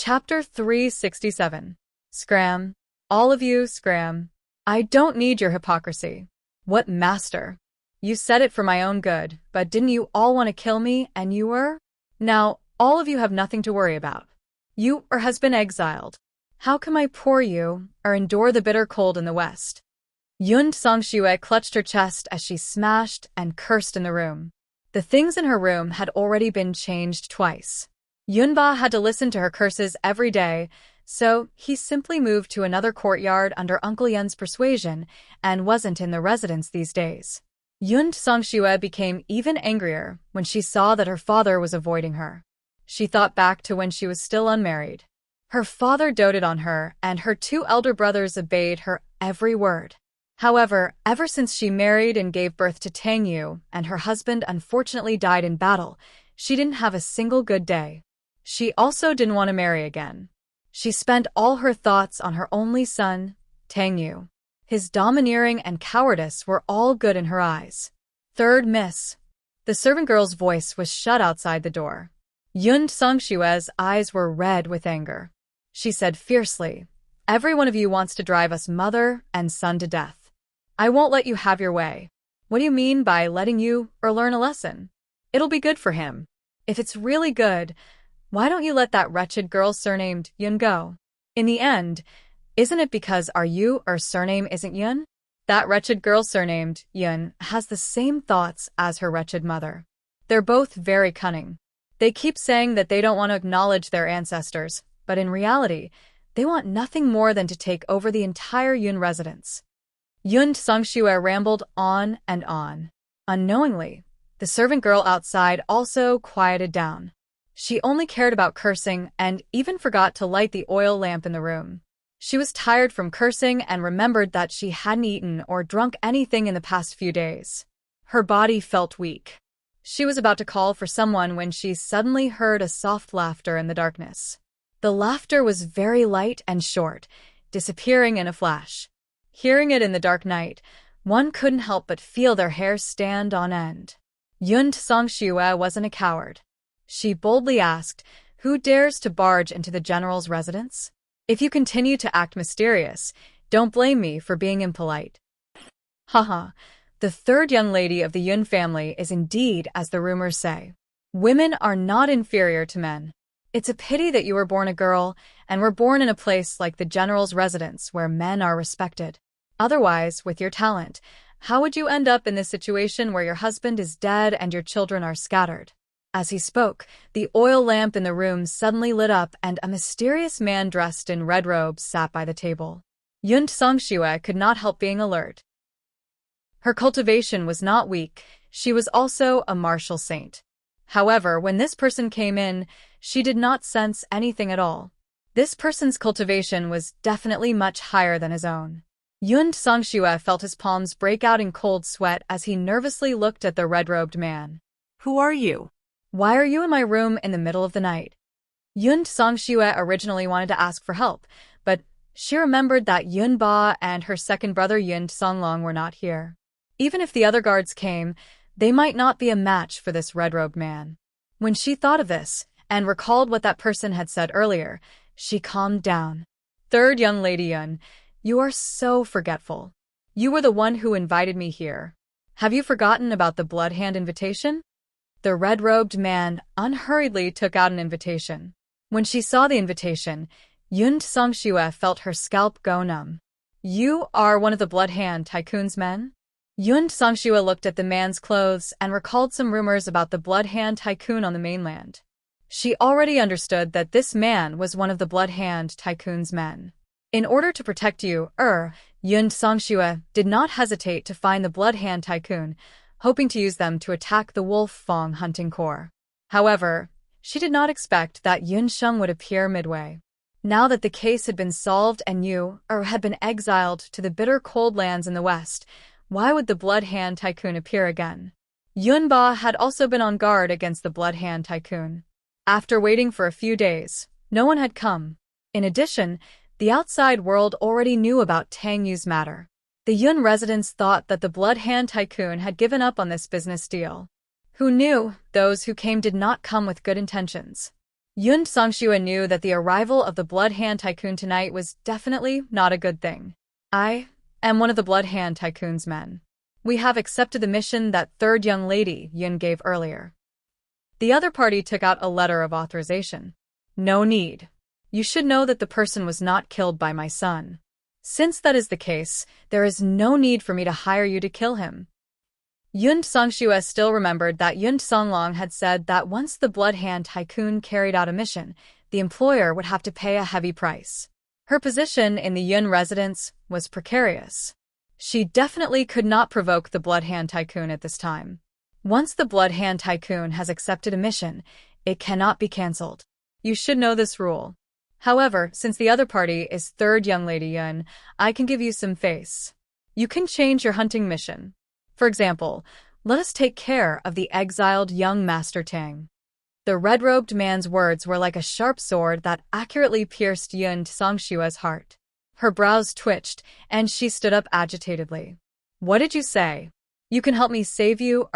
Chapter 367. Scram. All of you, scram. I don't need your hypocrisy. What master? You said it for my own good, but didn't you all want to kill me, and you were? Now, all of you have nothing to worry about. You has been exiled. How can my poor you endure the bitter cold in the west? Yun Songshue clutched her chest as she smashed and cursed in the room. The things in her room had already been changed twice. Yunba had to listen to her curses every day, so he simply moved to another courtyard under Uncle Yun's persuasion and wasn't in the residence these days. Yun Songshue became even angrier when she saw that her father was avoiding her. She thought back to when she was still unmarried. Her father doted on her, and her two elder brothers obeyed her every word. However, ever since she married and gave birth to Tang Yu, and her husband unfortunately died in battle, she didn't have a single good day. She also didn't want to marry again. She spent all her thoughts on her only son, Tang Yu. His domineering and cowardice were all good in her eyes. Third miss. The servant girl's voice was shut outside the door. Yun Songshue's eyes were red with anger. She said fiercely, "Every one of you wants to drive us mother and son to death. I won't let you have your way. What do you mean by letting you learn a lesson? It'll be good for him. If it's really good, why don't you let that wretched girl surnamed Yun go? In the end, isn't it because our surname isn't Yun? That wretched girl surnamed Yun has the same thoughts as her wretched mother. They're both very cunning. They keep saying that they don't want to acknowledge their ancestors, but in reality, they want nothing more than to take over the entire Yun residence." Yun Songshue rambled on and on. Unknowingly, the servant girl outside also quieted down. She only cared about cursing and even forgot to light the oil lamp in the room. She was tired from cursing and remembered that she hadn't eaten or drunk anything in the past few days. Her body felt weak. She was about to call for someone when she suddenly heard a soft laughter in the darkness. The laughter was very light and short, disappearing in a flash. Hearing it in the dark night, one couldn't help but feel their hair stand on end. Yun Songshue wasn't a coward. She boldly asked, "Who dares to barge into the general's residence? If you continue to act mysterious, don't blame me for being impolite." Haha, the third young lady of the Yun family is indeed as the rumors say. Women are not inferior to men. It's a pity that you were born a girl and were born in a place like the general's residence where men are respected. Otherwise, with your talent, how would you end up in this situation where your husband is dead and your children are scattered? As he spoke, the oil lamp in the room suddenly lit up and a mysterious man dressed in red robes sat by the table. Yun Songshue could not help being alert. Her cultivation was not weak, she was also a martial saint. However, when this person came in, she did not sense anything at all. This person's cultivation was definitely much higher than his own. Yun Songshue felt his palms break out in cold sweat as he nervously looked at the red-robed man. "Who are you? Why are you in my room in the middle of the night?" Yun Songshue originally wanted to ask for help, but she remembered that Yun Ba and her second brother Yun Songlong were not here. Even if the other guards came, they might not be a match for this red-robed man. When she thought of this, and recalled what that person had said earlier, she calmed down. "Third young lady Yun, you are so forgetful. You were the one who invited me here. Have you forgotten about the blood hand invitation?" The red-robed man unhurriedly took out an invitation. When she saw the invitation, Yun Songshue felt her scalp go numb. "You are one of the blood hand tycoon's men?" Yun Songshue looked at the man's clothes and recalled some rumors about the blood hand tycoon on the mainland. She already understood that this man was one of the blood hand tycoon's men. In order to protect you, Yun Songshue did not hesitate to find the blood hand tycoon, hoping to use them to attack the Wolf Fong hunting corps. However, she did not expect that Yun Sheng would appear midway. Now that the case had been solved and Yu had been exiled to the bitter cold lands in the west, why would the Blood Hand Tycoon appear again? Yun Ba had also been on guard against the Blood Hand Tycoon. After waiting for a few days, no one had come. In addition, the outside world already knew about Tang Yu's matter. The Yun residents thought that the Blood Hand Tycoon had given up on this business deal. Who knew, those who came did not come with good intentions. Yun Songshua knew that the arrival of the Blood Hand Tycoon tonight was definitely not a good thing. I am one of the Blood Hand Tycoon's men. We have accepted the mission that third young lady Yun gave earlier. The other party took out a letter of authorization. No need. You should know that the person was not killed by my son. Since that is the case, there is no need for me to hire you to kill him. Yun Songshua still remembered that Yun Songlong had said that once the Blood Hand Tycoon carried out a mission, the employer would have to pay a heavy price. Her position in the Yun residence was precarious. She definitely could not provoke the Blood Hand Tycoon at this time. Once the Blood Hand Tycoon has accepted a mission, it cannot be cancelled. You should know this rule. However, since the other party is third young lady Yun, I can give you some face. You can change your hunting mission. For example, let us take care of the exiled young Master Tang. The red-robed man's words were like a sharp sword that accurately pierced Yun Songshua's heart. Her brows twitched, and she stood up agitatedly. What did you say? You can help me save you,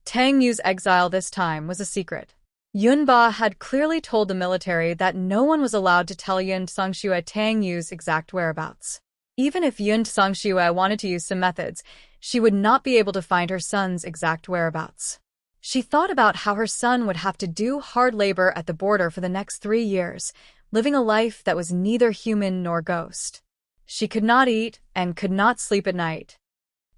Tang Yu's exile this time was a secret. Yun Ba had clearly told the military that no one was allowed to tell Yun Songshua Tang Yu's exact whereabouts. Even if Yun Songshua wanted to use some methods, she would not be able to find her son's exact whereabouts. She thought about how her son would have to do hard labor at the border for the next 3 years, living a life that was neither human nor ghost. She could not eat and could not sleep at night.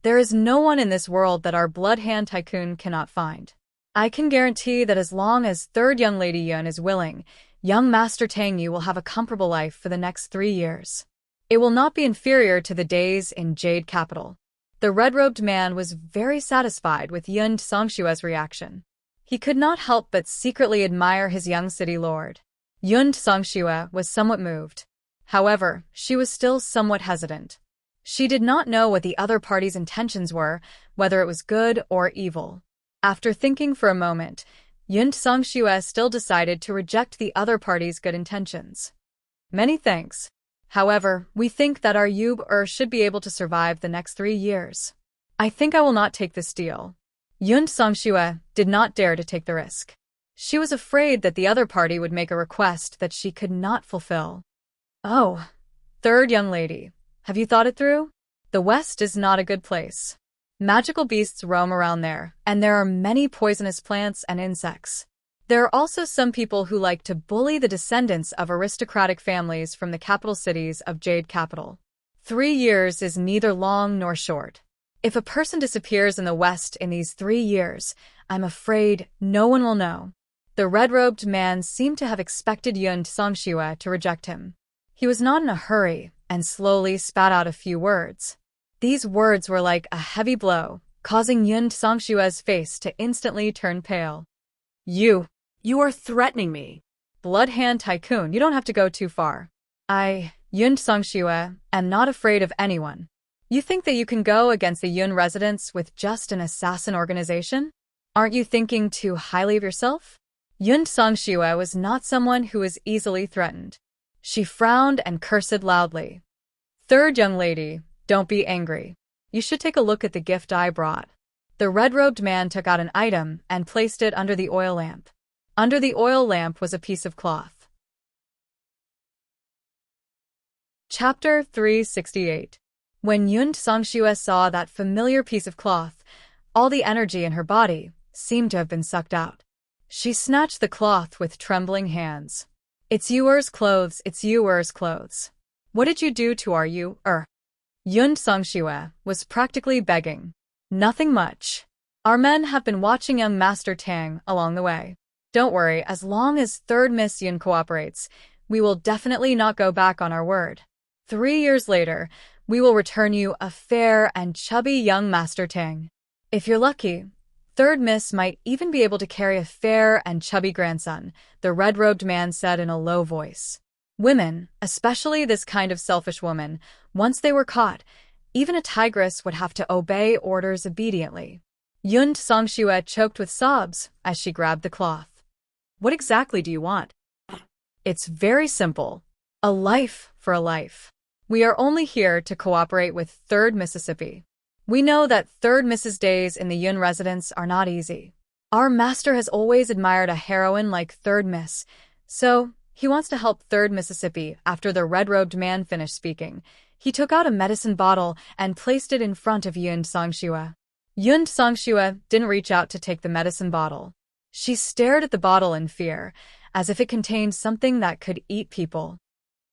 There is no one in this world that our Blood Hand Tycoon cannot find. I can guarantee that as long as third young lady Yun is willing, young Master Tang Yu will have a comfortable life for the next 3 years. It will not be inferior to the days in Jade Capital. The red-robed man was very satisfied with Yun Songshua's reaction. He could not help but secretly admire his young city lord. Yun Songshua was somewhat moved. However, she was still somewhat hesitant. She did not know what the other party's intentions were, whether it was good or evil. After thinking for a moment, Yun Songshua still decided to reject the other party's good intentions. Many thanks. However, we think that our Yub should be able to survive the next 3 years. I think I will not take this deal. Yun Songshua did not dare to take the risk. She was afraid that the other party would make a request that she could not fulfill. Oh, third young lady, have you thought it through? The West is not a good place. Magical beasts roam around there, and there are many poisonous plants and insects. There are also some people who like to bully the descendants of aristocratic families from the capital cities of Jade Capital. 3 years is neither long nor short. If a person disappears in the West in these 3 years, I'm afraid no one will know. The red-robed man seemed to have expected Yun Songshua to reject him. He was not in a hurry and slowly spat out a few words. These words were like a heavy blow, causing Yun Songshua's face to instantly turn pale. You are threatening me. Blood Hand Tycoon, you don't have to go too far. Yun Songshua, am not afraid of anyone. You think that you can go against the Yun residents with just an assassin organization? Aren't you thinking too highly of yourself? Yun Songshua was not someone who was easily threatened. She frowned and cursed loudly. Third young lady, don't be angry. You should take a look at the gift I brought. The red-robed man took out an item and placed it under the oil lamp. Under the oil lamp was a piece of cloth. Chapter 368. When Yun Songshua saw that familiar piece of cloth, all the energy in her body seemed to have been sucked out. She snatched the cloth with trembling hands. It's yours clothes, it's yours clothes. What did you do to our Yun Songshua was practically begging. Nothing much. Our men have been watching young Master Tang along the way. Don't worry, as long as third Miss Yun cooperates, we will definitely not go back on our word. 3 years later, we will return you a fair and chubby young Master Tang. If you're lucky, third Miss might even be able to carry a fair and chubby grandson, the red-robed man said in a low voice. Women, especially this kind of selfish woman, once they were caught, even a tigress would have to obey orders obediently. Yun Songshua choked with sobs as she grabbed the cloth. What exactly do you want? It's very simple. A life for a life. We are only here to cooperate with 3rd Mississippi. We know that 3rd Miss's days in the Yun residence are not easy. Our master has always admired a heroine like Third Miss, so he wants to help Third Mississippi. After the red-robed man finished speaking, he took out a medicine bottle and placed it in front of Yun Songshua. Yun Songshua didn't reach out to take the medicine bottle. She stared at the bottle in fear, as if it contained something that could eat people.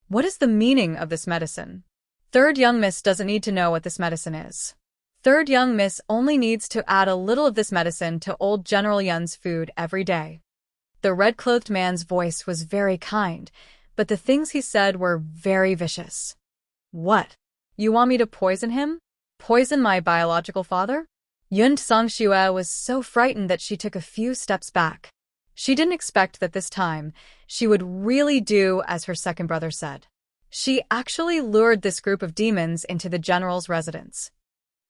What is the meaning of this medicine? Third young miss doesn't need to know what this medicine is. Third young miss only needs to add a little of this medicine to old General Yun's food every day. The red-clothed man's voice was very kind, but the things he said were very vicious. What? You want me to poison him? Poison my biological father? Yun Songshua was so frightened that she took a few steps back. She didn't expect that this time she would really do as her second brother said. She actually lured this group of demons into the general's residence.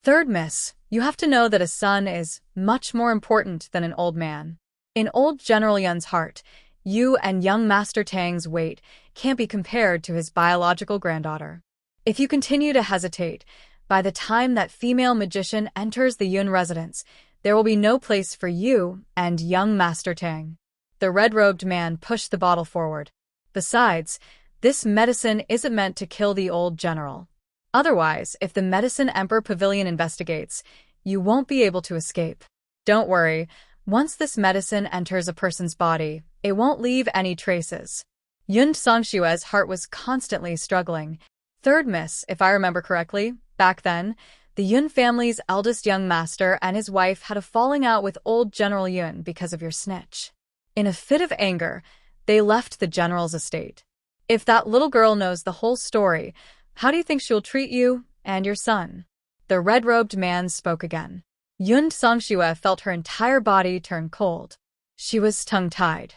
Third Miss, you have to know that a son is much more important than an old man. In old General Yun's heart, you and young Master Tang's weight can't be compared to his biological granddaughter. If you continue to hesitate, by the time that female magician enters the Yun residence, there will be no place for you and young Master Tang. The red-robed man pushed the bottle forward. Besides, this medicine isn't meant to kill the old general. Otherwise, if the Medicine Emperor Pavilion investigates, you won't be able to escape. Don't worry, once this medicine enters a person's body, it won't leave any traces. Yun Songshua's heart was constantly struggling. Third Miss, if I remember correctly, back then, the Yun family's eldest young master and his wife had a falling out with old General Yun because of your snitch. In a fit of anger, they left the general's estate. If that little girl knows the whole story, how do you think she'll treat you and your son? The red-robed man spoke again. Yun Songshua felt her entire body turn cold. She was tongue-tied.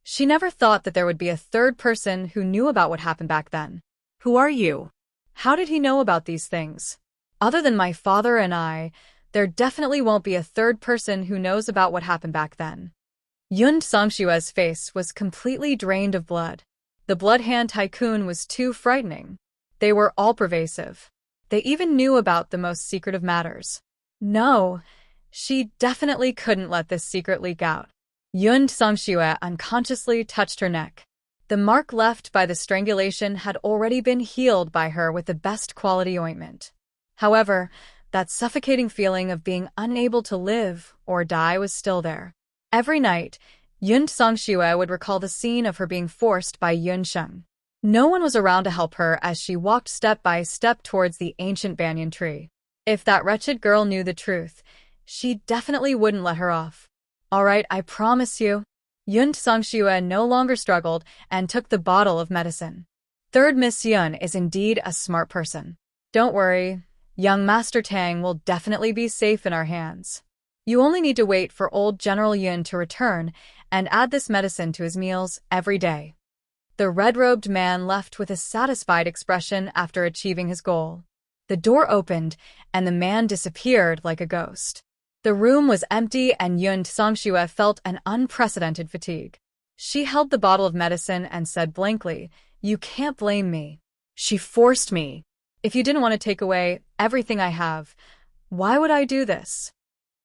She never thought that there would be a third person who knew about what happened back then. Who are you? How did he know about these things? Other than my father and I, there definitely won't be a third person who knows about what happened back then. Yun Songshua's face was completely drained of blood. The Blood Hand Tycoon was too frightening. They were all-pervasive. They even knew about the most secretive matters. No, she definitely couldn't let this secret leak out. Yun Songshua unconsciously touched her neck. The mark left by the strangulation had already been healed by her with the best quality ointment. However, that suffocating feeling of being unable to live or die was still there. Every night, Yun Songshua would recall the scene of her being forced by Yun Sheng. No one was around to help her as she walked step by step towards the ancient banyan tree. If that wretched girl knew the truth, she definitely wouldn't let her off. All right, I promise you. Yun Songshua no longer struggled and took the bottle of medicine. Third Miss Yun is indeed a smart person. Don't worry, young Master Tang will definitely be safe in our hands. You only need to wait for old General Yun to return and add this medicine to his meals every day. The red-robed man left with a satisfied expression after achieving his goal. The door opened, and the man disappeared like a ghost. The room was empty, and Yun Songshua felt an unprecedented fatigue. She held the bottle of medicine and said blankly, "You can't blame me. She forced me. If you didn't want to take away everything I have, why would I do this?"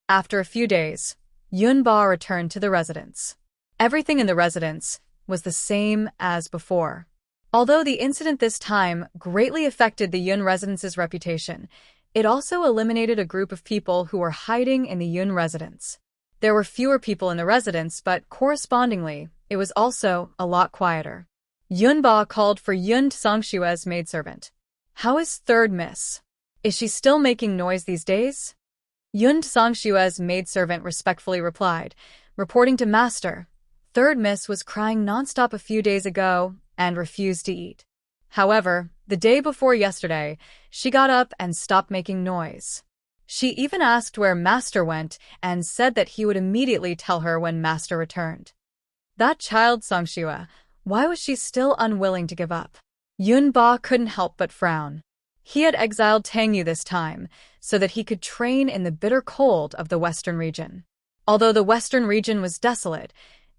After a few days, Yun Ba returned to the residence. Everything in the residence was the same as before. Although the incident this time greatly affected the Yun residence's reputation, it also eliminated a group of people who were hiding in the Yun residence. There were fewer people in the residence, but correspondingly, it was also a lot quieter. Yun Ba called for Yun Songshua's maidservant. "How is Third Miss? Is she still making noise these days?" Yun Songshua's maidservant respectfully replied, reporting to Master, "Third Miss was crying nonstop a few days ago and refused to eat. However, the day before yesterday, she got up and stopped making noise. She even asked where Master went and said that he would immediately tell her when Master returned." That child Songshua, why was she still unwilling to give up? Yun Ba couldn't help but frown. He had exiled Tang Yu this time, so that he could train in the bitter cold of the Western region. Although the Western region was desolate,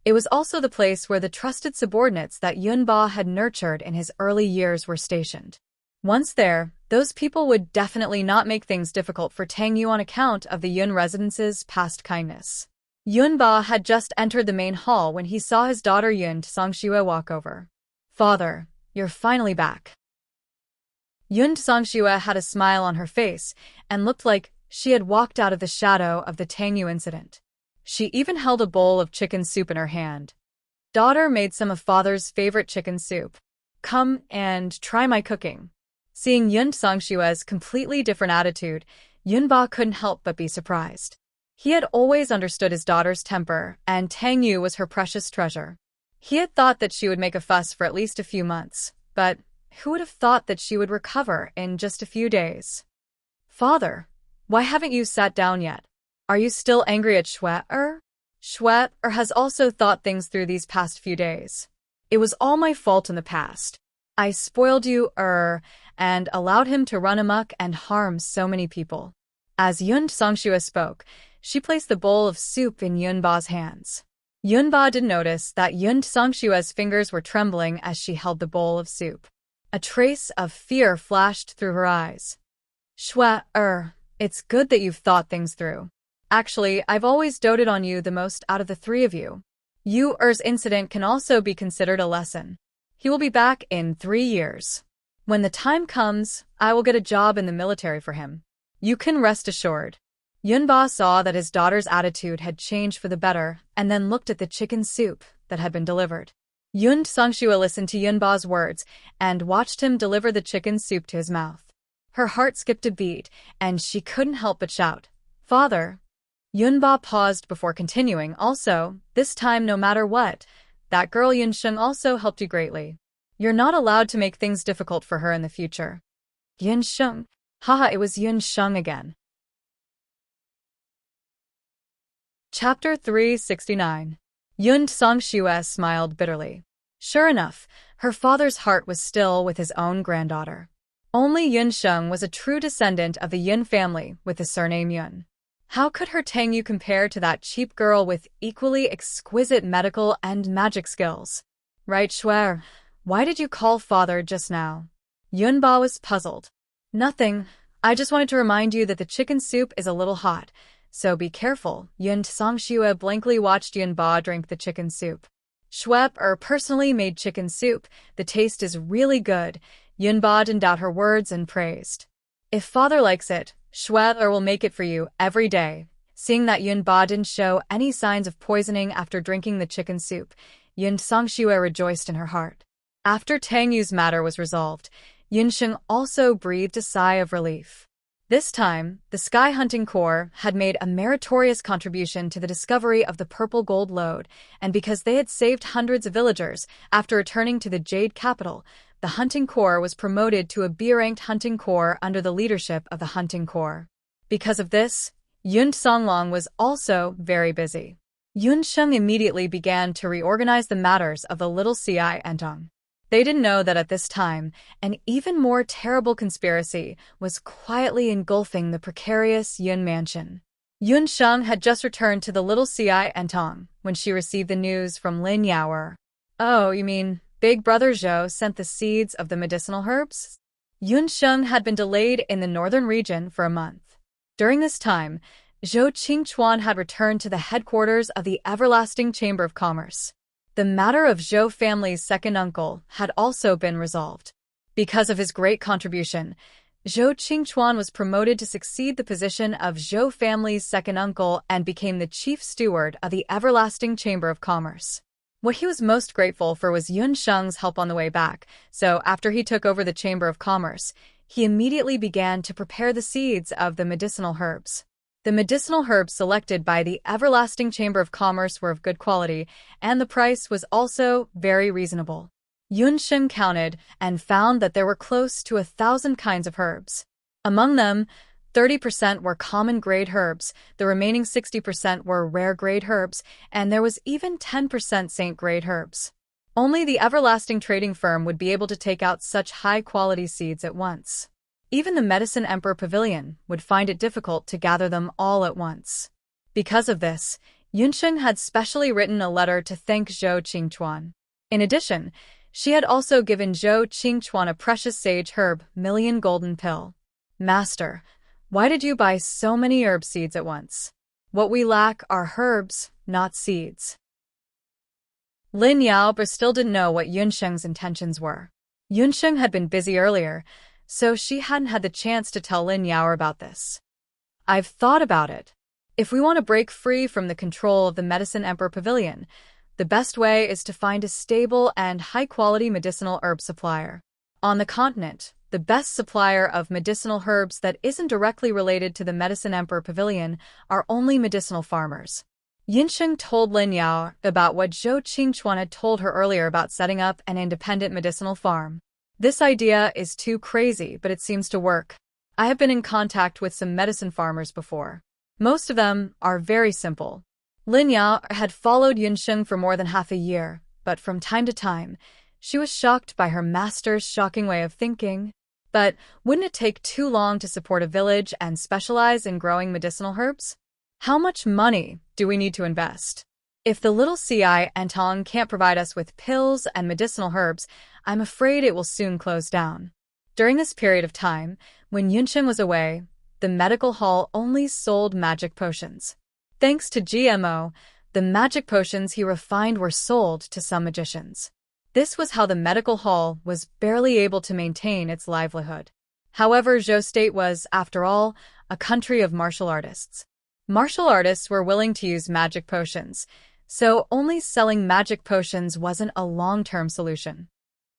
it was also the place where the trusted subordinates that Yun Ba had nurtured in his early years were stationed. Once there, those people would definitely not make things difficult for Tang Yu on account of the Yun residence's past kindness. Yun Ba had just entered the main hall when he saw his daughter Yun Tsangxue walk over. "Father, you're finally back." Yun Tsangxue had a smile on her face and looked like she had walked out of the shadow of the Tang Yu incident. She even held a bowl of chicken soup in her hand. "Daughter made some of father's favorite chicken soup. Come and try my cooking." Seeing Yun Tsangxue's completely different attitude, Yun Ba couldn't help but be surprised. He had always understood his daughter's temper, and Tang Yu was her precious treasure. He had thought that she would make a fuss for at least a few months, but who would have thought that she would recover in just a few days? "Father, why haven't you sat down yet? Are you still angry at Shui-er?" Shui-er has also thought things through these past few days. "It was all my fault in the past. I spoiled you, and allowed him to run amok and harm so many people." As Yun Tsangxue spoke, she placed the bowl of soup in Yun Ba's hands. Yun Ba did notice that Yun Tsangxue's fingers were trembling as she held the bowl of soup. A trace of fear flashed through her eyes. "Shui-er, it's good that you've thought things through. Actually, I've always doted on you the most out of the three of you. Yu-er's incident can also be considered a lesson. He will be back in 3 years. When the time comes, I will get a job in the military for him. You can rest assured." Yun Ba saw that his daughter's attitude had changed for the better and then looked at the chicken soup that had been delivered. Yun Tsangxue listened to Yun Ba's words and watched him deliver the chicken soup to his mouth. Her heart skipped a beat, and she couldn't help but shout, "Father!" Yun Ba paused before continuing. "Also, this time no matter what, that girl Yun Sheng also helped you greatly. You're not allowed to make things difficult for her in the future." "Yun Sheng?" Haha, it was Yun Sheng again. Chapter 369. Yun Tsangxue smiled bitterly. Sure enough, her father's heart was still with his own granddaughter. Only Yun Sheng was a true descendant of the Yun family with the surname Yun. How could her Tang Yu compare to that cheap girl with equally exquisite medical and magic skills? "Right, Shui, why did you call father just now?" Yun Ba was puzzled. "Nothing. I just wanted to remind you that the chicken soup is a little hot, so be careful." Yun Tsangxue blankly watched Yun Ba drink the chicken soup. "Shui-er personally made chicken soup. The taste is really good." Yun Ba didn't doubt her words and praised. "If father likes it, Shui-er will make it for you every day." Seeing that Yun Ba didn't show any signs of poisoning after drinking the chicken soup, Yun Tsangxue rejoiced in her heart. After Tang Yu's matter was resolved, Yun Sheng also breathed a sigh of relief. This time, the Sky Hunting Corps had made a meritorious contribution to the discovery of the purple gold lode, and because they had saved hundreds of villagers after returning to the Jade capital, the Hunting Corps was promoted to a B-ranked Hunting Corps under the leadership of the Hunting Corps. Because of this, Yun Songlong was also very busy. Yun Sheng immediately began to reorganize the matters of the little Ci Entong. They didn't know that at this time, an even more terrible conspiracy was quietly engulfing the precarious Yun mansion. Yun Sheng had just returned to the little Ci Entong when she received the news from Lin Yaoer. "Oh, you mean Big Brother Zhou sent the seeds of the medicinal herbs?" Yun Sheng had been delayed in the northern region for a month. During this time, Zhou Qingchuan had returned to the headquarters of the Everlasting Chamber of Commerce. The matter of Zhou family's second uncle had also been resolved. Because of his great contribution, Zhou Qingchuan was promoted to succeed the position of Zhou family's second uncle and became the chief steward of the Everlasting Chamber of Commerce. What he was most grateful for was Yun Sheng's help on the way back, so after he took over the Chamber of Commerce, he immediately began to prepare the seeds of the medicinal herbs. The medicinal herbs selected by the Everlasting Chamber of Commerce were of good quality, and the price was also very reasonable. Yun Sheng counted and found that there were close to 1,000 kinds of herbs. Among them, 30% were common grade herbs, the remaining 60% were rare grade herbs, and there was even 10% saint grade herbs. Only the Everlasting Trading Firm would be able to take out such high-quality seeds at once. Even the Medicine Emperor Pavilion would find it difficult to gather them all at once. Because of this, Yun Sheng had specially written a letter to thank Zhou Qingchuan. In addition, She had also given Zhou Qingchuan a precious sage herb, million golden pill. Master, why did you buy so many herb seeds at once? What we lack are herbs, not seeds. Lin Yao but still didn't know what Yunsheng's intentions were. Yunsheng had been busy earlier, so she hadn't had the chance to tell Lin Yao about this. I've thought about it. If we want to break free from the control of the Medicine Emperor Pavilion, the best way is to find a stable and high-quality medicinal herb supplier. On the continent, the best supplier of medicinal herbs that isn't directly related to the Medicine Emperor Pavilion are only medicinal farmers. Yunsheng told Lin Yao about what Zhou Qingchuan had told her earlier about setting up an independent medicinal farm. This idea is too crazy, but it seems to work. I have been in contact with some medicine farmers before. Most of them are very simple. Lin Yao had followed Yunsheng for more than half a year, but from time to time, she was shocked by her master's shocking way of thinking. But wouldn't it take too long to support a village and specialize in growing medicinal herbs? How much money do we need to invest? If the little CI Antong can't provide us with pills and medicinal herbs, I'm afraid it will soon close down. During this period of time, when Yunsheng was away, the medical hall only sold magic potions. Thanks to GMO, the magic potions he refined were sold to some magicians. This was how the medical hall was barely able to maintain its livelihood. However, Zhou State was, after all, a country of martial artists. Martial artists were willing to use magic potions, so only selling magic potions wasn't a long-term solution.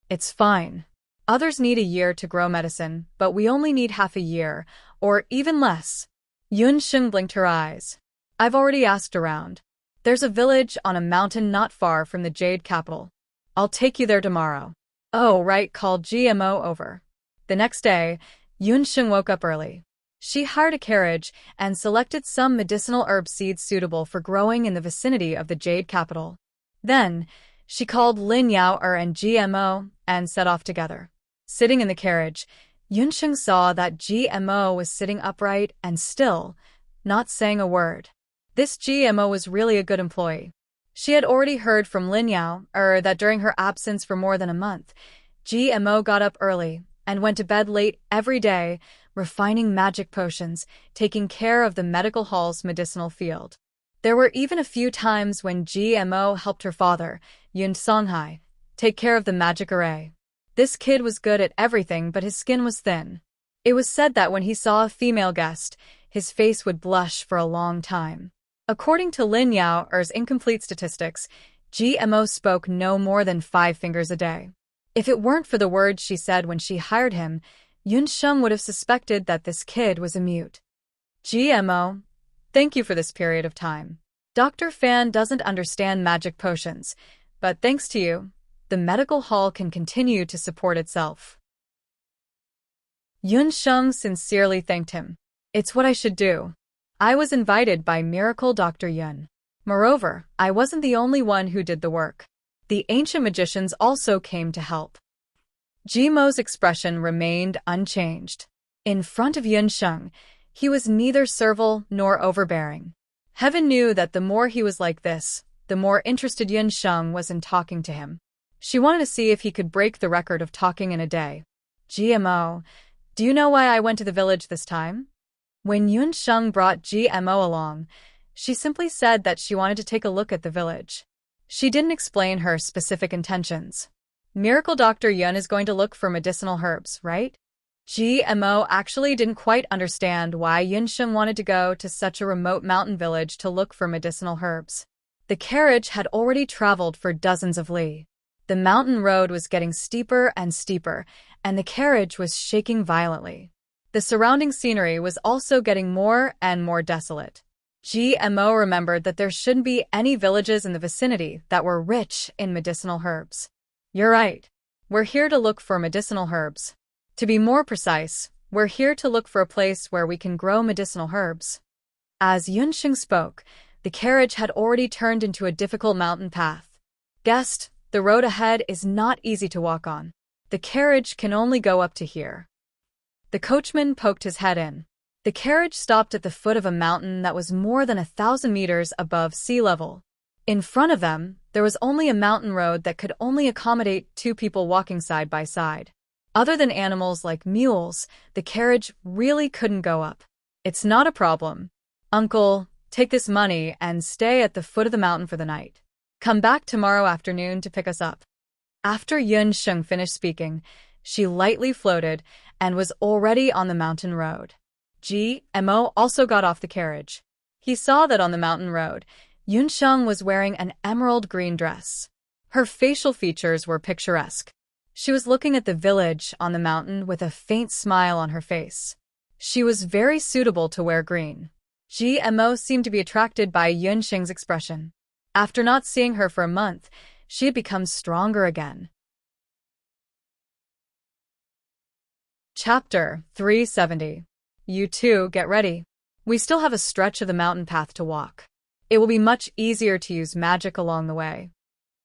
It's fine. Others need a year to grow medicine, but we only need half a year, or even less. Yunsheng blinked her eyes. I've already asked around. There's a village on a mountain not far from the Jade capital. I'll take you there tomorrow. Oh, right, called GMO over. The next day, Yunsheng woke up early. She hired a carriage and selected some medicinal herb seeds suitable for growing in the vicinity of the Jade capital. Then, she called Lin Yao and GMO and set off together. Sitting in the carriage, Yunsheng saw that GMO was sitting upright and still, not saying a word. This GMO was really a good employee. She had already heard from Lin Yao that during her absence for more than a month, GMO got up early and went to bed late every day, refining magic potions, taking care of the medical hall's medicinal field. There were even a few times when GMO helped her father, Yun Songhai, take care of the magic array. This kid was good at everything, but his skin was thin. It was said that when he saw a female guest, his face would blush for a long time. According to Lin Yao's incomplete statistics, GMO spoke no more than 5 fingers a day. If it weren't for the words she said when she hired him, Yunsheng would have suspected that this kid was a mute. GMO, thank you for this period of time. Dr. Fan doesn't understand magic potions, but thanks to you, the medical hall can continue to support itself. Yunsheng sincerely thanked him. It's what I should do. I was invited by Miracle Dr. Yun. Moreover, I wasn't the only one who did the work. The ancient magicians also came to help. GMO's expression remained unchanged. In front of Yunsheng, he was neither servile nor overbearing. Heaven knew that the more he was like this, the more interested Yunsheng was in talking to him. She wanted to see if he could break the record of talking in a day. GMO, do you know why I went to the village this time? When Yunsheng brought GMO along, she simply said that she wanted to take a look at the village. She didn't explain her specific intentions. Miracle Dr. Yun is going to look for medicinal herbs, right? GMO actually didn't quite understand why Yunsheng wanted to go to such a remote mountain village to look for medicinal herbs. The carriage had already traveled for dozens of li. The mountain road was getting steeper and steeper, and the carriage was shaking violently. The surrounding scenery was also getting more and more desolate. GMO remembered that there shouldn't be any villages in the vicinity that were rich in medicinal herbs. You're right. We're here to look for medicinal herbs. To be more precise, we're here to look for a place where we can grow medicinal herbs. As Yunsheng spoke, the carriage had already turned into a difficult mountain path. Guest, the road ahead is not easy to walk on. The carriage can only go up to here. The coachman poked his head in. The carriage stopped at the foot of a mountain that was more than 1,000 meters above sea level. In front of them, There was only a mountain road that could only accommodate 2 people walking side by side. Other than animals like mules, the carriage really couldn't go up. It's not a problem. Uncle, take this money and stay at the foot of the mountain for the night. Come back tomorrow afternoon to pick us up. After Yun Sheng finished speaking, she lightly floated and was already on the mountain road. GMO also got off the carriage. He saw that on the mountain road, Yun Sheng was wearing an emerald green dress. Her facial features were picturesque. She was looking at the village on the mountain with a faint smile on her face. She was very suitable to wear green. GMO seemed to be attracted by Yun Sheng's expression. After not seeing her for a month, she had become stronger again. Chapter 370. You two, get ready. We still have a stretch of the mountain path to walk. It will be much easier to use magic along the way.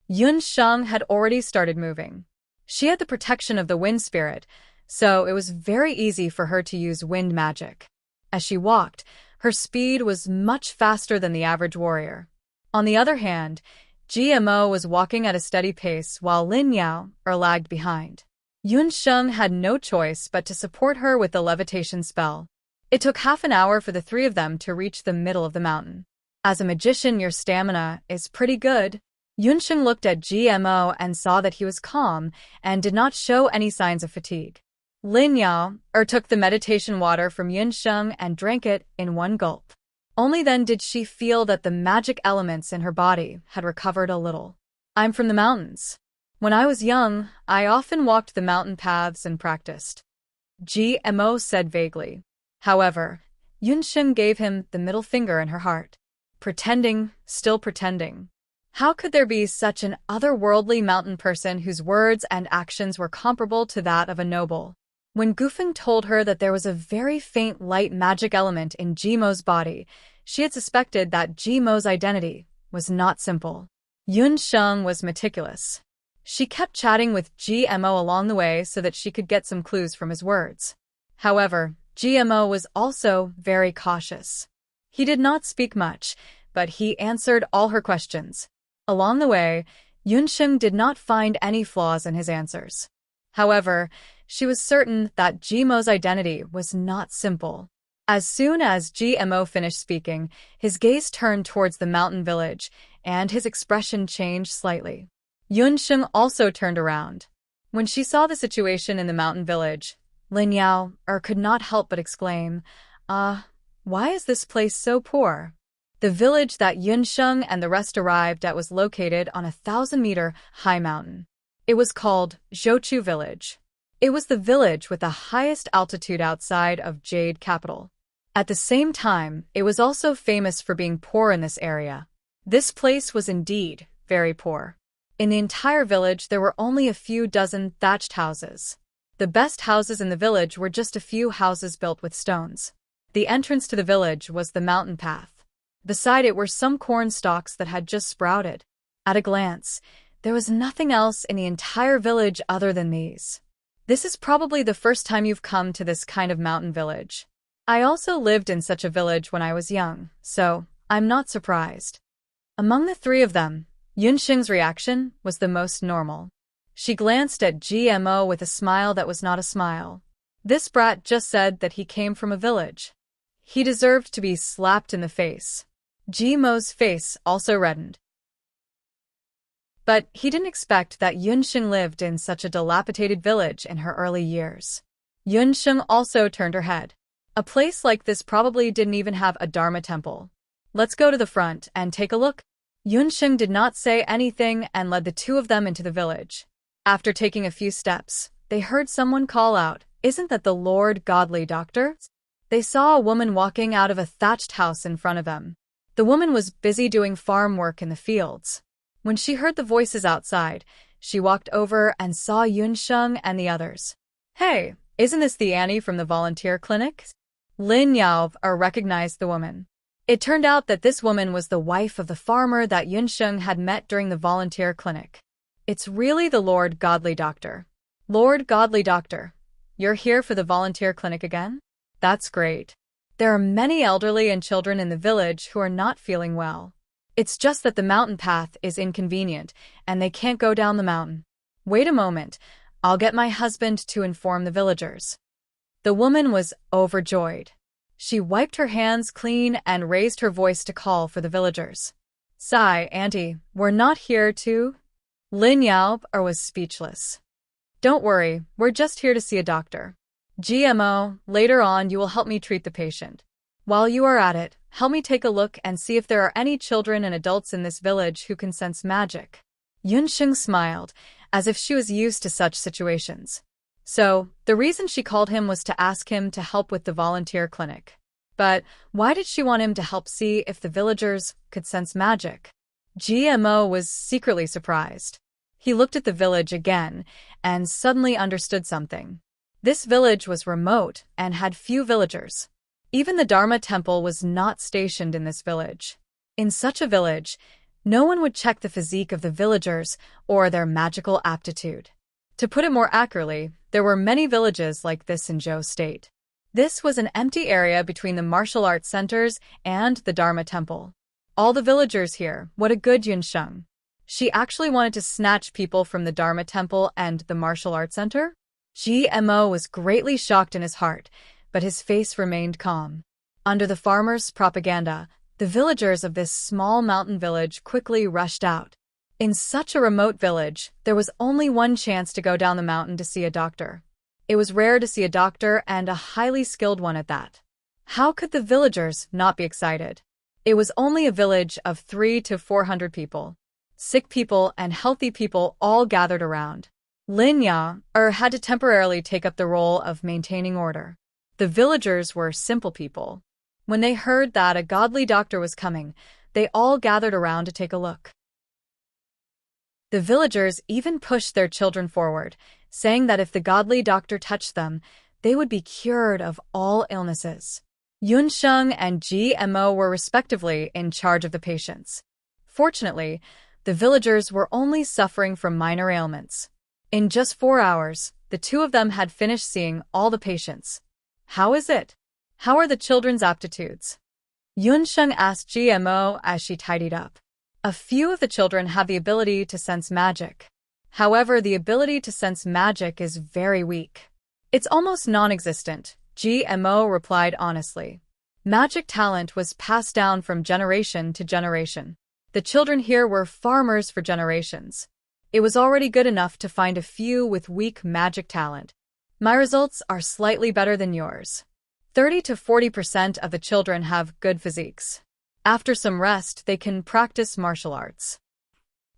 Yun Sheng had already started moving. She had the protection of the wind spirit, so it was very easy for her to use wind magic. As she walked, her speed was much faster than the average warrior. On the other hand, GMO was walking at a steady pace while Lin Yao lagged behind. Yun Sheng had no choice but to support her with the levitation spell. It took half an hour for the 3 of them to reach the middle of the mountain. As a magician, your stamina is pretty good. Yun Sheng looked at GMO and saw that he was calm and did not show any signs of fatigue. Lin Yao took the meditation water from Yun Sheng and drank it in one gulp. Only then did she feel that the magic elements in her body had recovered a little. I'm from the mountains. When I was young, I often walked the mountain paths and practiced. GMO said vaguely. However, Yun Sheng gave him the middle finger in her heart. Pretending, still pretending. How could there be such an otherworldly mountain person whose words and actions were comparable to that of a noble? When Gufeng told her that there was a very faint light magic element in Jimo's body, she had suspected that Jimo's identity was not simple. Yun Sheng was meticulous. She kept chatting with GMO along the way so that she could get some clues from his words. However, GMO was also very cautious. He did not speak much, but he answered all her questions. Along the way, Yun Sheng did not find any flaws in his answers. However, she was certain that GMO's identity was not simple. As soon as GMO finished speaking, his gaze turned towards the mountain village, and his expression changed slightly. Yun Sheng also turned around. When she saw the situation in the mountain village, Lin Yao could not help but exclaim, why is this place so poor? The village that Yun Sheng and the rest arrived at was located on a 1,000-meter high mountain. It was called Zhouchu Village. It was the village with the highest altitude outside of Jade Capital. At the same time, it was also famous for being poor in this area. This place was indeed very poor. In the entire village, there were only a few dozen thatched houses. The best houses in the village were just a few houses built with stones. The entrance to the village was the mountain path. Beside it were some corn stalks that had just sprouted. At a glance, there was nothing else in the entire village other than these. This is probably the first time you've come to this kind of mountain village. I also lived in such a village when I was young, so I'm not surprised. Among the 3 of them, Yun Sheng's reaction was the most normal. She glanced at GMO with a smile that was not a smile. This brat just said that he came from a village. He deserved to be slapped in the face. GMO's face also reddened. But he didn't expect that Yun Sheng lived in such a dilapidated village in her early years. Yun Sheng also turned her head. A place like this probably didn't even have a Dharma temple. Let's go to the front and take a look. Yun Sheng did not say anything and led the 2 of them into the village. After taking a few steps, they heard someone call out, "Isn't that the Lord Godly Doctor?" They saw a woman walking out of a thatched house in front of them. The woman was busy doing farm work in the fields. When she heard the voices outside, she walked over and saw Yun Sheng and the others. "Hey, isn't this the Annie from the volunteer clinic?" Lin Yao recognized the woman. It turned out that this woman was the wife of the farmer that Yun Sheng had met during the volunteer clinic. It's really the Lord Godly Doctor. Lord Godly Doctor, you're here for the volunteer clinic again? That's great. There are many elderly and children in the village who are not feeling well. It's just that the mountain path is inconvenient, and they can't go down the mountain. Wait a moment, I'll get my husband to inform the villagers. The woman was overjoyed. She wiped her hands clean and raised her voice to call for the villagers. Sigh, Auntie, we're not here to... Lin Yao was speechless. Don't worry, we're just here to see a doctor. GMO, later on you will help me treat the patient. While you are at it, help me take a look and see if there are any children and adults in this village who can sense magic. Yunsheng smiled, as if she was used to such situations. So, the reason she called him was to ask him to help with the volunteer clinic. But why did she want him to help see if the villagers could sense magic? GMO was secretly surprised. He looked at the village again and suddenly understood something. This village was remote and had few villagers. Even the Dharma temple was not stationed in this village. In such a village, no one would check the physique of the villagers or their magical aptitude. To put it more accurately, there were many villages like this in Zhou State. This was an empty area between the martial arts centers and the Dharma temple. All the villagers here, what a good Yunsheng. She actually wanted to snatch people from the Dharma temple and the martial arts center? GMO was greatly shocked in his heart, but his face remained calm. Under the farmers' propaganda, the villagers of this small mountain village quickly rushed out. In such a remote village, there was only one chance to go down the mountain to see a doctor. It was rare to see a doctor and a highly skilled one at that. How could the villagers not be excited? It was only a village of 300 to 400 people. Sick people and healthy people all gathered around. Lin Yao had to temporarily take up the role of maintaining order. The villagers were simple people. When they heard that a godly doctor was coming, they all gathered around to take a look. The villagers even pushed their children forward, saying that if the godly doctor touched them, they would be cured of all illnesses. Yunsheng and GMO were respectively in charge of the patients. Fortunately, the villagers were only suffering from minor ailments. In just 4 hours, the two of them had finished seeing all the patients. How is it? How are the children's aptitudes? Yunsheng asked GMO as she tidied up. A few of the children have the ability to sense magic. However, the ability to sense magic is very weak. It's almost non-existent, GMO replied honestly. Magic talent was passed down from generation to generation. The children here were farmers for generations. It was already good enough to find a few with weak magic talent. My results are slightly better than yours. 30 to 40% of the children have good physiques. After some rest, they can practice martial arts.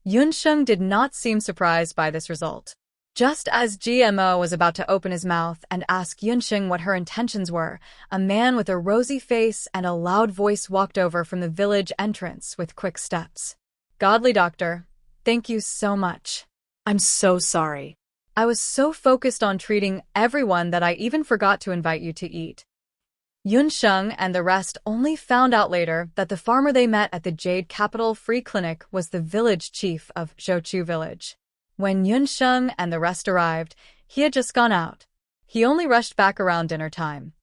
Yunsheng did not seem surprised by this result. Just as GMO was about to open his mouth and ask Yunsheng what her intentions were, a man with a rosy face and a loud voice walked over from the village entrance with quick steps. Godly doctor, thank you so much. I'm so sorry. I was so focused on treating everyone that I even forgot to invite you to eat. Yunsheng and the rest only found out later that the farmer they met at the Jade Capital Free Clinic was the village chief of Zhouchu Village. When Yunsheng and the rest arrived, he had just gone out. He only rushed back around dinner time.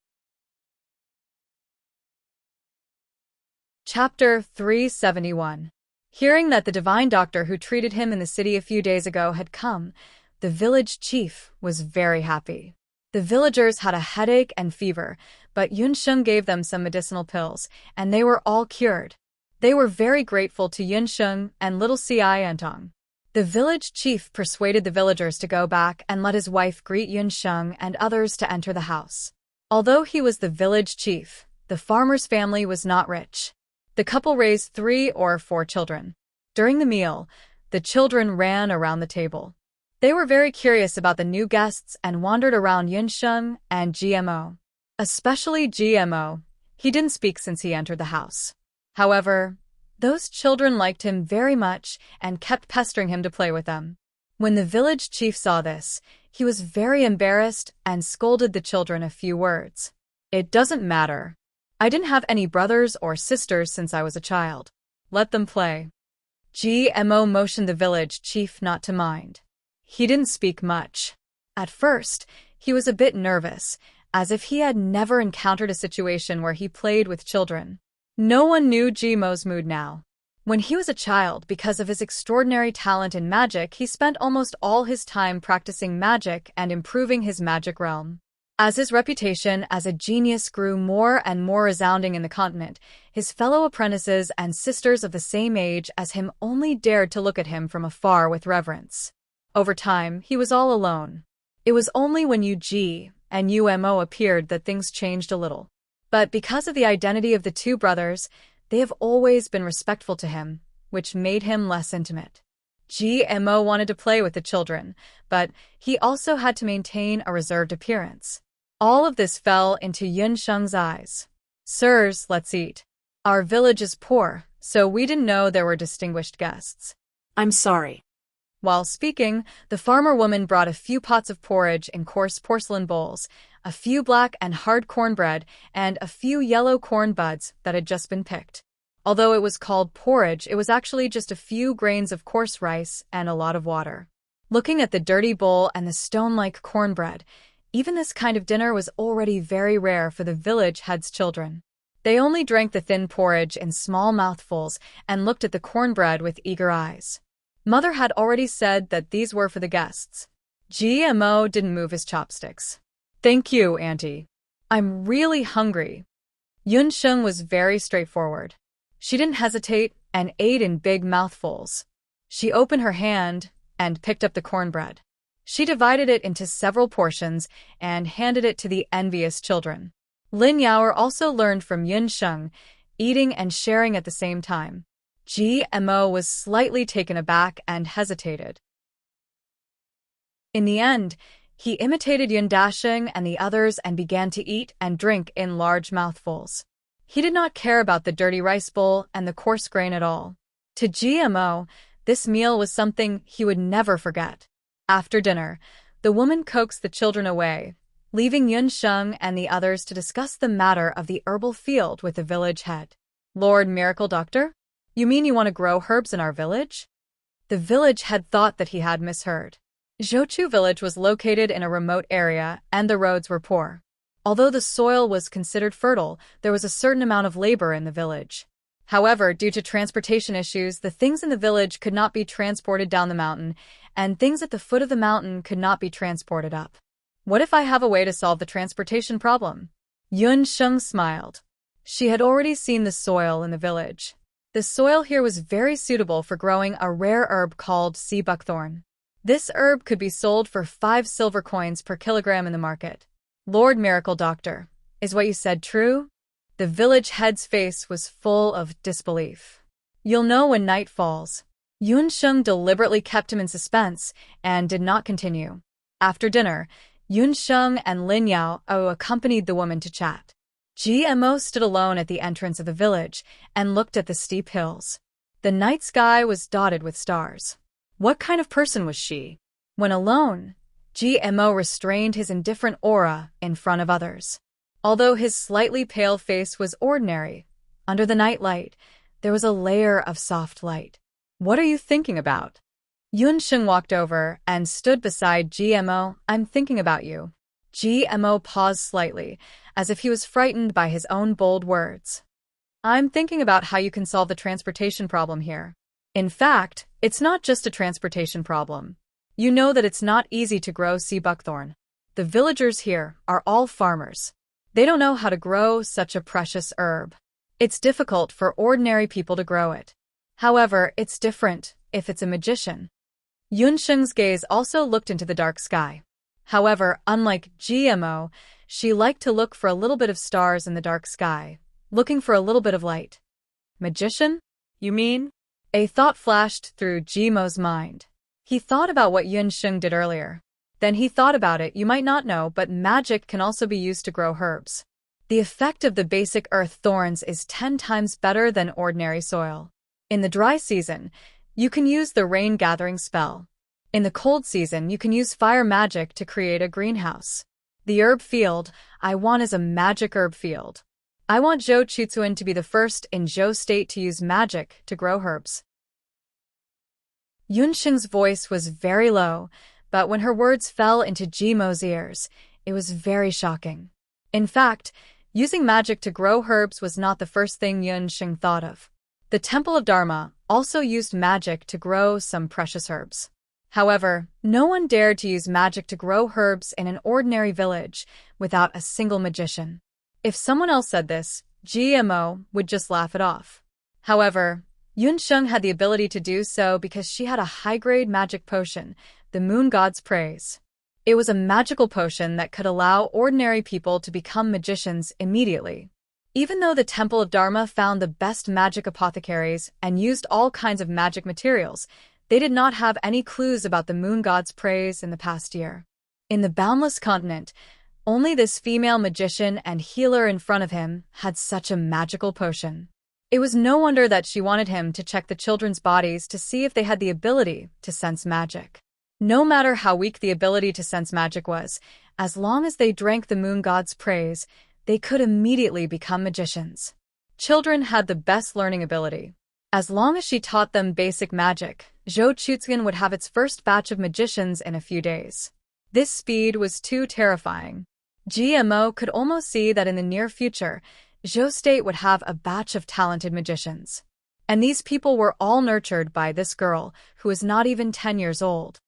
Chapter 371. Hearing that the divine doctor who treated him in the city a few days ago had come, the village chief was very happy. The villagers had a headache and fever, but Yunsheng gave them some medicinal pills, and they were all cured. They were very grateful to Yunsheng and little Xiantong. The village chief persuaded the villagers to go back and let his wife greet Yunsheng and others to enter the house. Although he was the village chief, the farmer's family was not rich. The couple raised 3 or 4 children. During the meal, the children ran around the table. They were very curious about the new guests and wandered around Yunsheng and GMO. Especially GMO. He didn't speak since he entered the house. However, those children liked him very much and kept pestering him to play with them. When the village chief saw this, he was very embarrassed and scolded the children a few words. It doesn't matter. I didn't have any brothers or sisters since I was a child. Let them play. GMO motioned the village chief not to mind. He didn't speak much. At first, he was a bit nervous, as if he had never encountered a situation where he played with children. No one knew GMO's mood now. When he was a child, because of his extraordinary talent in magic, he spent almost all his time practicing magic and improving his magic realm. As his reputation as a genius grew more and more resounding in the continent, his fellow apprentices and sisters of the same age as him only dared to look at him from afar with reverence. Over time, he was all alone. It was only when UG and UMO appeared that things changed a little. But because of the identity of the two brothers, they have always been respectful to him, which made him less intimate. GMO wanted to play with the children, but he also had to maintain a reserved appearance. All of this fell into Yun Sheng's eyes. Sirs, let's eat. Our village is poor, so we didn't know there were distinguished guests. I'm sorry. While speaking, the farmer woman brought a few pots of porridge in coarse porcelain bowls, a few black and hard cornbread, and a few yellow corn buds that had just been picked. Although it was called porridge, it was actually just a few grains of coarse rice and a lot of water. Looking at the dirty bowl and the stone-like cornbread, even this kind of dinner was already very rare for the village head's children. They only drank the thin porridge in small mouthfuls and looked at the cornbread with eager eyes. Mother had already said that these were for the guests. GMO didn't move his chopsticks. Thank you, Auntie. I'm really hungry. Yun Sheng was very straightforward. She didn't hesitate and ate in big mouthfuls. She opened her hand and picked up the cornbread. She divided it into several portions and handed it to the envious children. Lin Yaoer also learned from Yun Sheng, eating and sharing at the same time. GMO was slightly taken aback and hesitated. In the end, he imitated Yun Dasheng and the others and began to eat and drink in large mouthfuls. He did not care about the dirty rice bowl and the coarse grain at all. To GMO, this meal was something he would never forget. After dinner, the woman coaxed the children away, leaving Yun Sheng and the others to discuss the matter of the herbal field with the village head. Lord Miracle Doctor? You mean you want to grow herbs in our village? The village head thought that he had misheard. Zhouchu village was located in a remote area and the roads were poor. Although the soil was considered fertile, there was a certain amount of labor in the village. However, due to transportation issues, the things in the village could not be transported down the mountain, and things at the foot of the mountain could not be transported up. What if I have a way to solve the transportation problem? Yun Sheng smiled. She had already seen the soil in the village. The soil here was very suitable for growing a rare herb called sea buckthorn. This herb could be sold for 5 silver coins per kilogram in the market. Lord Miracle Doctor, is what you said true? The village head's face was full of disbelief. You'll know when night falls. Yun Sheng deliberately kept him in suspense and did not continue. After dinner, Yun Sheng and Lin Yao accompanied the woman to chat. GMO stood alone at the entrance of the village and looked at the steep hills. The night sky was dotted with stars. What kind of person was she? When alone, GMO restrained his indifferent aura in front of others. Although his slightly pale face was ordinary, under the night light, there was a layer of soft light. What are you thinking about? Yun Sheng walked over and stood beside GMO. I'm thinking about you. GMO paused slightly, as if he was frightened by his own bold words. I'm thinking about how you can solve the transportation problem here. In fact, it's not just a transportation problem. You know that it's not easy to grow sea buckthorn. The villagers here are all farmers. They don't know how to grow such a precious herb. It's difficult for ordinary people to grow it. However, it's different if it's a magician. Yun Sheng's gaze also looked into the dark sky. However, unlike GMO, she liked to look for a little bit of stars in the dark sky, looking for a little bit of light. Magician? You mean? A thought flashed through GMO's mind. He thought about what Yun Sheng did earlier. Then he thought about it. You might not know, but magic can also be used to grow herbs. The effect of the basic earth thorns is 10 times better than ordinary soil. In the dry season, you can use the rain gathering spell. In the cold season, you can use fire magic to create a greenhouse. The herb field I want is a magic herb field. I want Zhou Chitsuan to be the first in Zhou State to use magic to grow herbs. Yun Sheng's voice was very low, but when her words fell into GMO's ears, it was very shocking. In fact, using magic to grow herbs was not the first thing Yun Sheng thought of. The Temple of Dharma also used magic to grow some precious herbs. However, no one dared to use magic to grow herbs in an ordinary village without a single magician. If someone else said this, GMO would just laugh it off. However, Yunsheng had the ability to do so because she had a high-grade magic potion, the Moon God's Praise. It was a magical potion that could allow ordinary people to become magicians immediately. Even though the Temple of Dharma found the best magic apothecaries and used all kinds of magic materials, they did not have any clues about the Moon God's Praise in the past year. In the boundless continent, only this female magician and healer in front of him had such a magical potion. It was no wonder that she wanted him to check the children's bodies to see if they had the ability to sense magic. No matter how weak the ability to sense magic was, as long as they drank the Moon God's Praise, they could immediately become magicians. Children had the best learning ability. As long as she taught them basic magic, Zhou Chutzgen would have its first batch of magicians in a few days. This speed was too terrifying. GMO could almost see that in the near future, Zhou State would have a batch of talented magicians. And these people were all nurtured by this girl, who was not even 10 years old.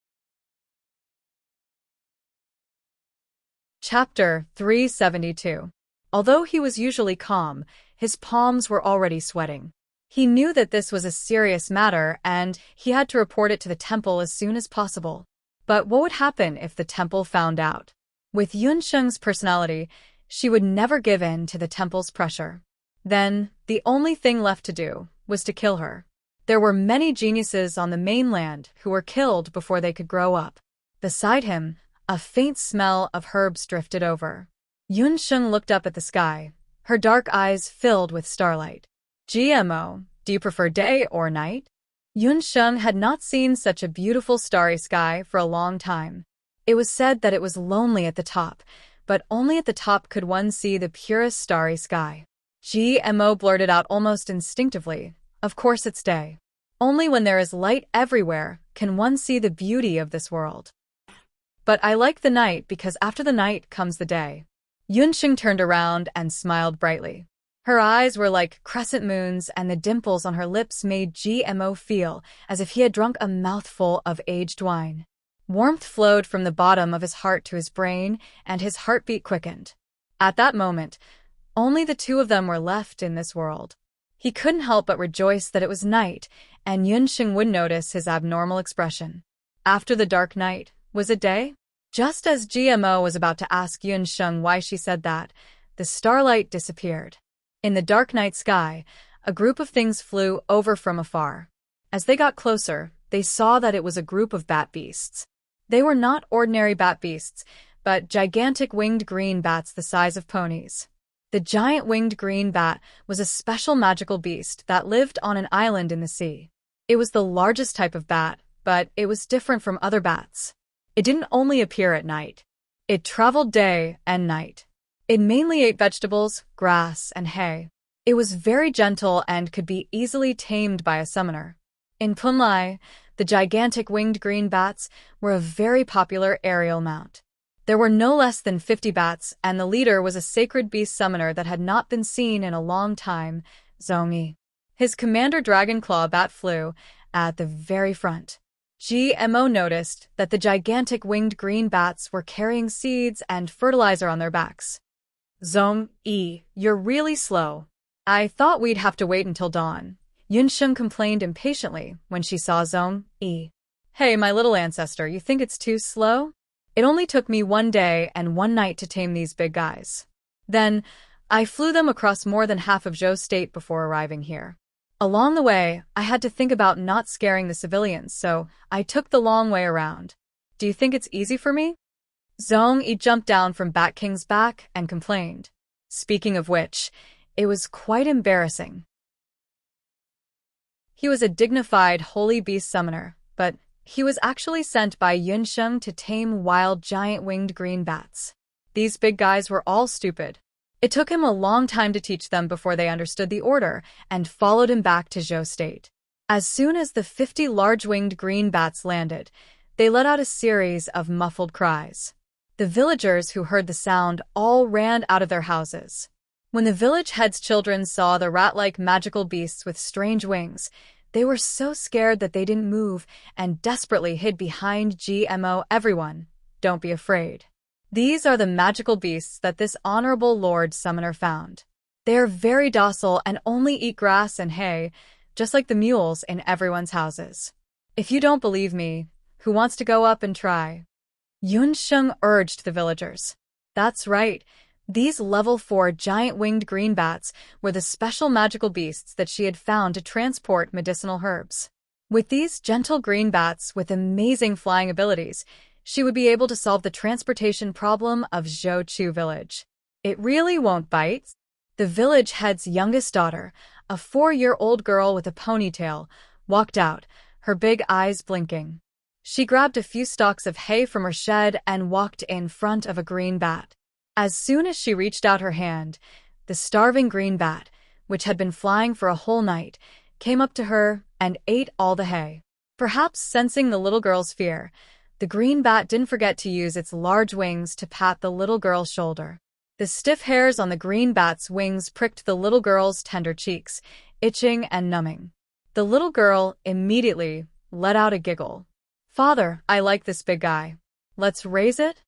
Chapter 372. Although he was usually calm, his palms were already sweating. He knew that this was a serious matter and he had to report it to the temple as soon as possible. But what would happen if the temple found out? With Yunsheng's personality, she would never give in to the temple's pressure. Then, the only thing left to do was to kill her. There were many geniuses on the mainland who were killed before they could grow up. Beside him, a faint smell of herbs drifted over. Yunsheng looked up at the sky, her dark eyes filled with starlight. GMO, do you prefer day or night? Yunsheng had not seen such a beautiful starry sky for a long time. It was said that it was lonely at the top, but only at the top could one see the purest starry sky. GMO blurted out almost instinctively, of course it's day. Only when there is light everywhere can one see the beauty of this world. But I like the night because after the night comes the day. Yunsheng turned around and smiled brightly. Her eyes were like crescent moons and the dimples on her lips made GMO feel as if he had drunk a mouthful of aged wine. Warmth flowed from the bottom of his heart to his brain, and his heartbeat quickened. At that moment, only the two of them were left in this world. He couldn't help but rejoice that it was night, and Yunsheng would notice his abnormal expression. After the dark night, was it day? Just as GMO was about to ask Yunsheng why she said that, the starlight disappeared. In the dark night sky, a group of things flew over from afar. As they got closer, they saw that it was a group of bat beasts. They were not ordinary bat beasts, but gigantic winged green bats the size of ponies. The giant winged green bat was a special magical beast that lived on an island in the sea. It was the largest type of bat, but it was different from other bats. It didn't only appear at night. It traveled day and night. It mainly ate vegetables, grass, and hay. It was very gentle and could be easily tamed by a summoner. In Punlai, the gigantic winged green bats were a very popular aerial mount. There were no less than 50 bats, and the leader was a sacred beast summoner that had not been seen in a long time, Zhongyi. His commander Dragonclaw bat flew at the very front. GMO noticed that the gigantic winged green bats were carrying seeds and fertilizer on their backs. Zhongyi, you're really slow. I thought we'd have to wait until dawn. Yunsheng complained impatiently when she saw Zhongyi. Hey, my little ancestor, you think it's too slow? It only took me 1 day and 1 night to tame these big guys. Then, I flew them across more than half of Zhou State before arriving here. Along the way, I had to think about not scaring the civilians, so I took the long way around. Do you think it's easy for me? Zhongyi jumped down from Bat King's back and complained. Speaking of which, it was quite embarrassing. He was a dignified holy beast summoner, but he was actually sent by Yunsheng to tame wild giant winged green bats. These big guys were all stupid. It took him a long time to teach them before they understood the order and followed him back to Zhou State. As soon as the 50 large-winged green bats landed, they let out a series of muffled cries. The villagers who heard the sound all ran out of their houses. When the village head's children saw the rat-like magical beasts with strange wings, they were so scared that they didn't move and desperately hid behind GMO. Everyone, don't be afraid. These are the magical beasts that this honorable Lord Summoner found. They are very docile and only eat grass and hay, just like the mules in everyone's houses. If you don't believe me, who wants to go up and try? Yunsheng urged the villagers. That's right. These level 4 giant winged green bats were the special magical beasts that she had found to transport medicinal herbs. With these gentle green bats with amazing flying abilities, she would be able to solve the transportation problem of Zhouchu village. It really won't bite. The village head's youngest daughter, a 4-year-old girl with a ponytail, walked out, her big eyes blinking. She grabbed a few stalks of hay from her shed and walked in front of a green bat. As soon as she reached out her hand, the starving green bat, which had been flying for a whole night, came up to her and ate all the hay. Perhaps sensing the little girl's fear, the green bat didn't forget to use its large wings to pat the little girl's shoulder. The stiff hairs on the green bat's wings pricked the little girl's tender cheeks, itching and numbing. The little girl immediately let out a giggle. "Father, I like this big guy. Let's raise it?"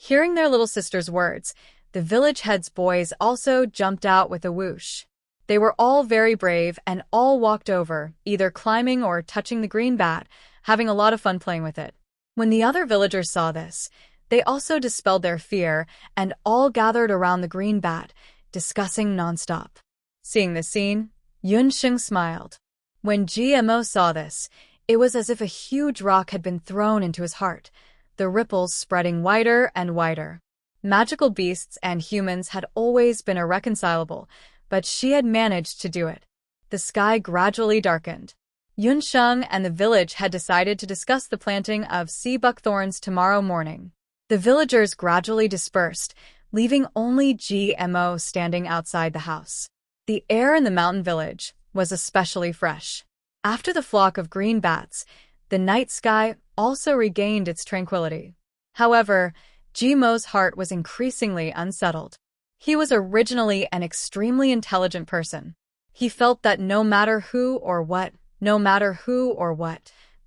Hearing their little sister's words, the village head's boys also jumped out with a whoosh. They were all very brave and all walked over, either climbing or touching the green bat, having a lot of fun playing with it. When the other villagers saw this, they also dispelled their fear and all gathered around the green bat, discussing nonstop. Seeing this scene, Yunsheng smiled. When GMO saw this, it was as if a huge rock had been thrown into his heart, the ripples spreading wider and wider. Magical beasts and humans had always been irreconcilable, but she had managed to do it. The sky gradually darkened. Yunsheng and the village had decided to discuss the planting of sea buckthorns tomorrow morning. The villagers gradually dispersed, leaving only GMO standing outside the house. The air in the mountain village was especially fresh. After the flock of green bats, the night sky also regained its tranquility. However, GMO's heart was increasingly unsettled. He was originally an extremely intelligent person. He felt that no matter who or what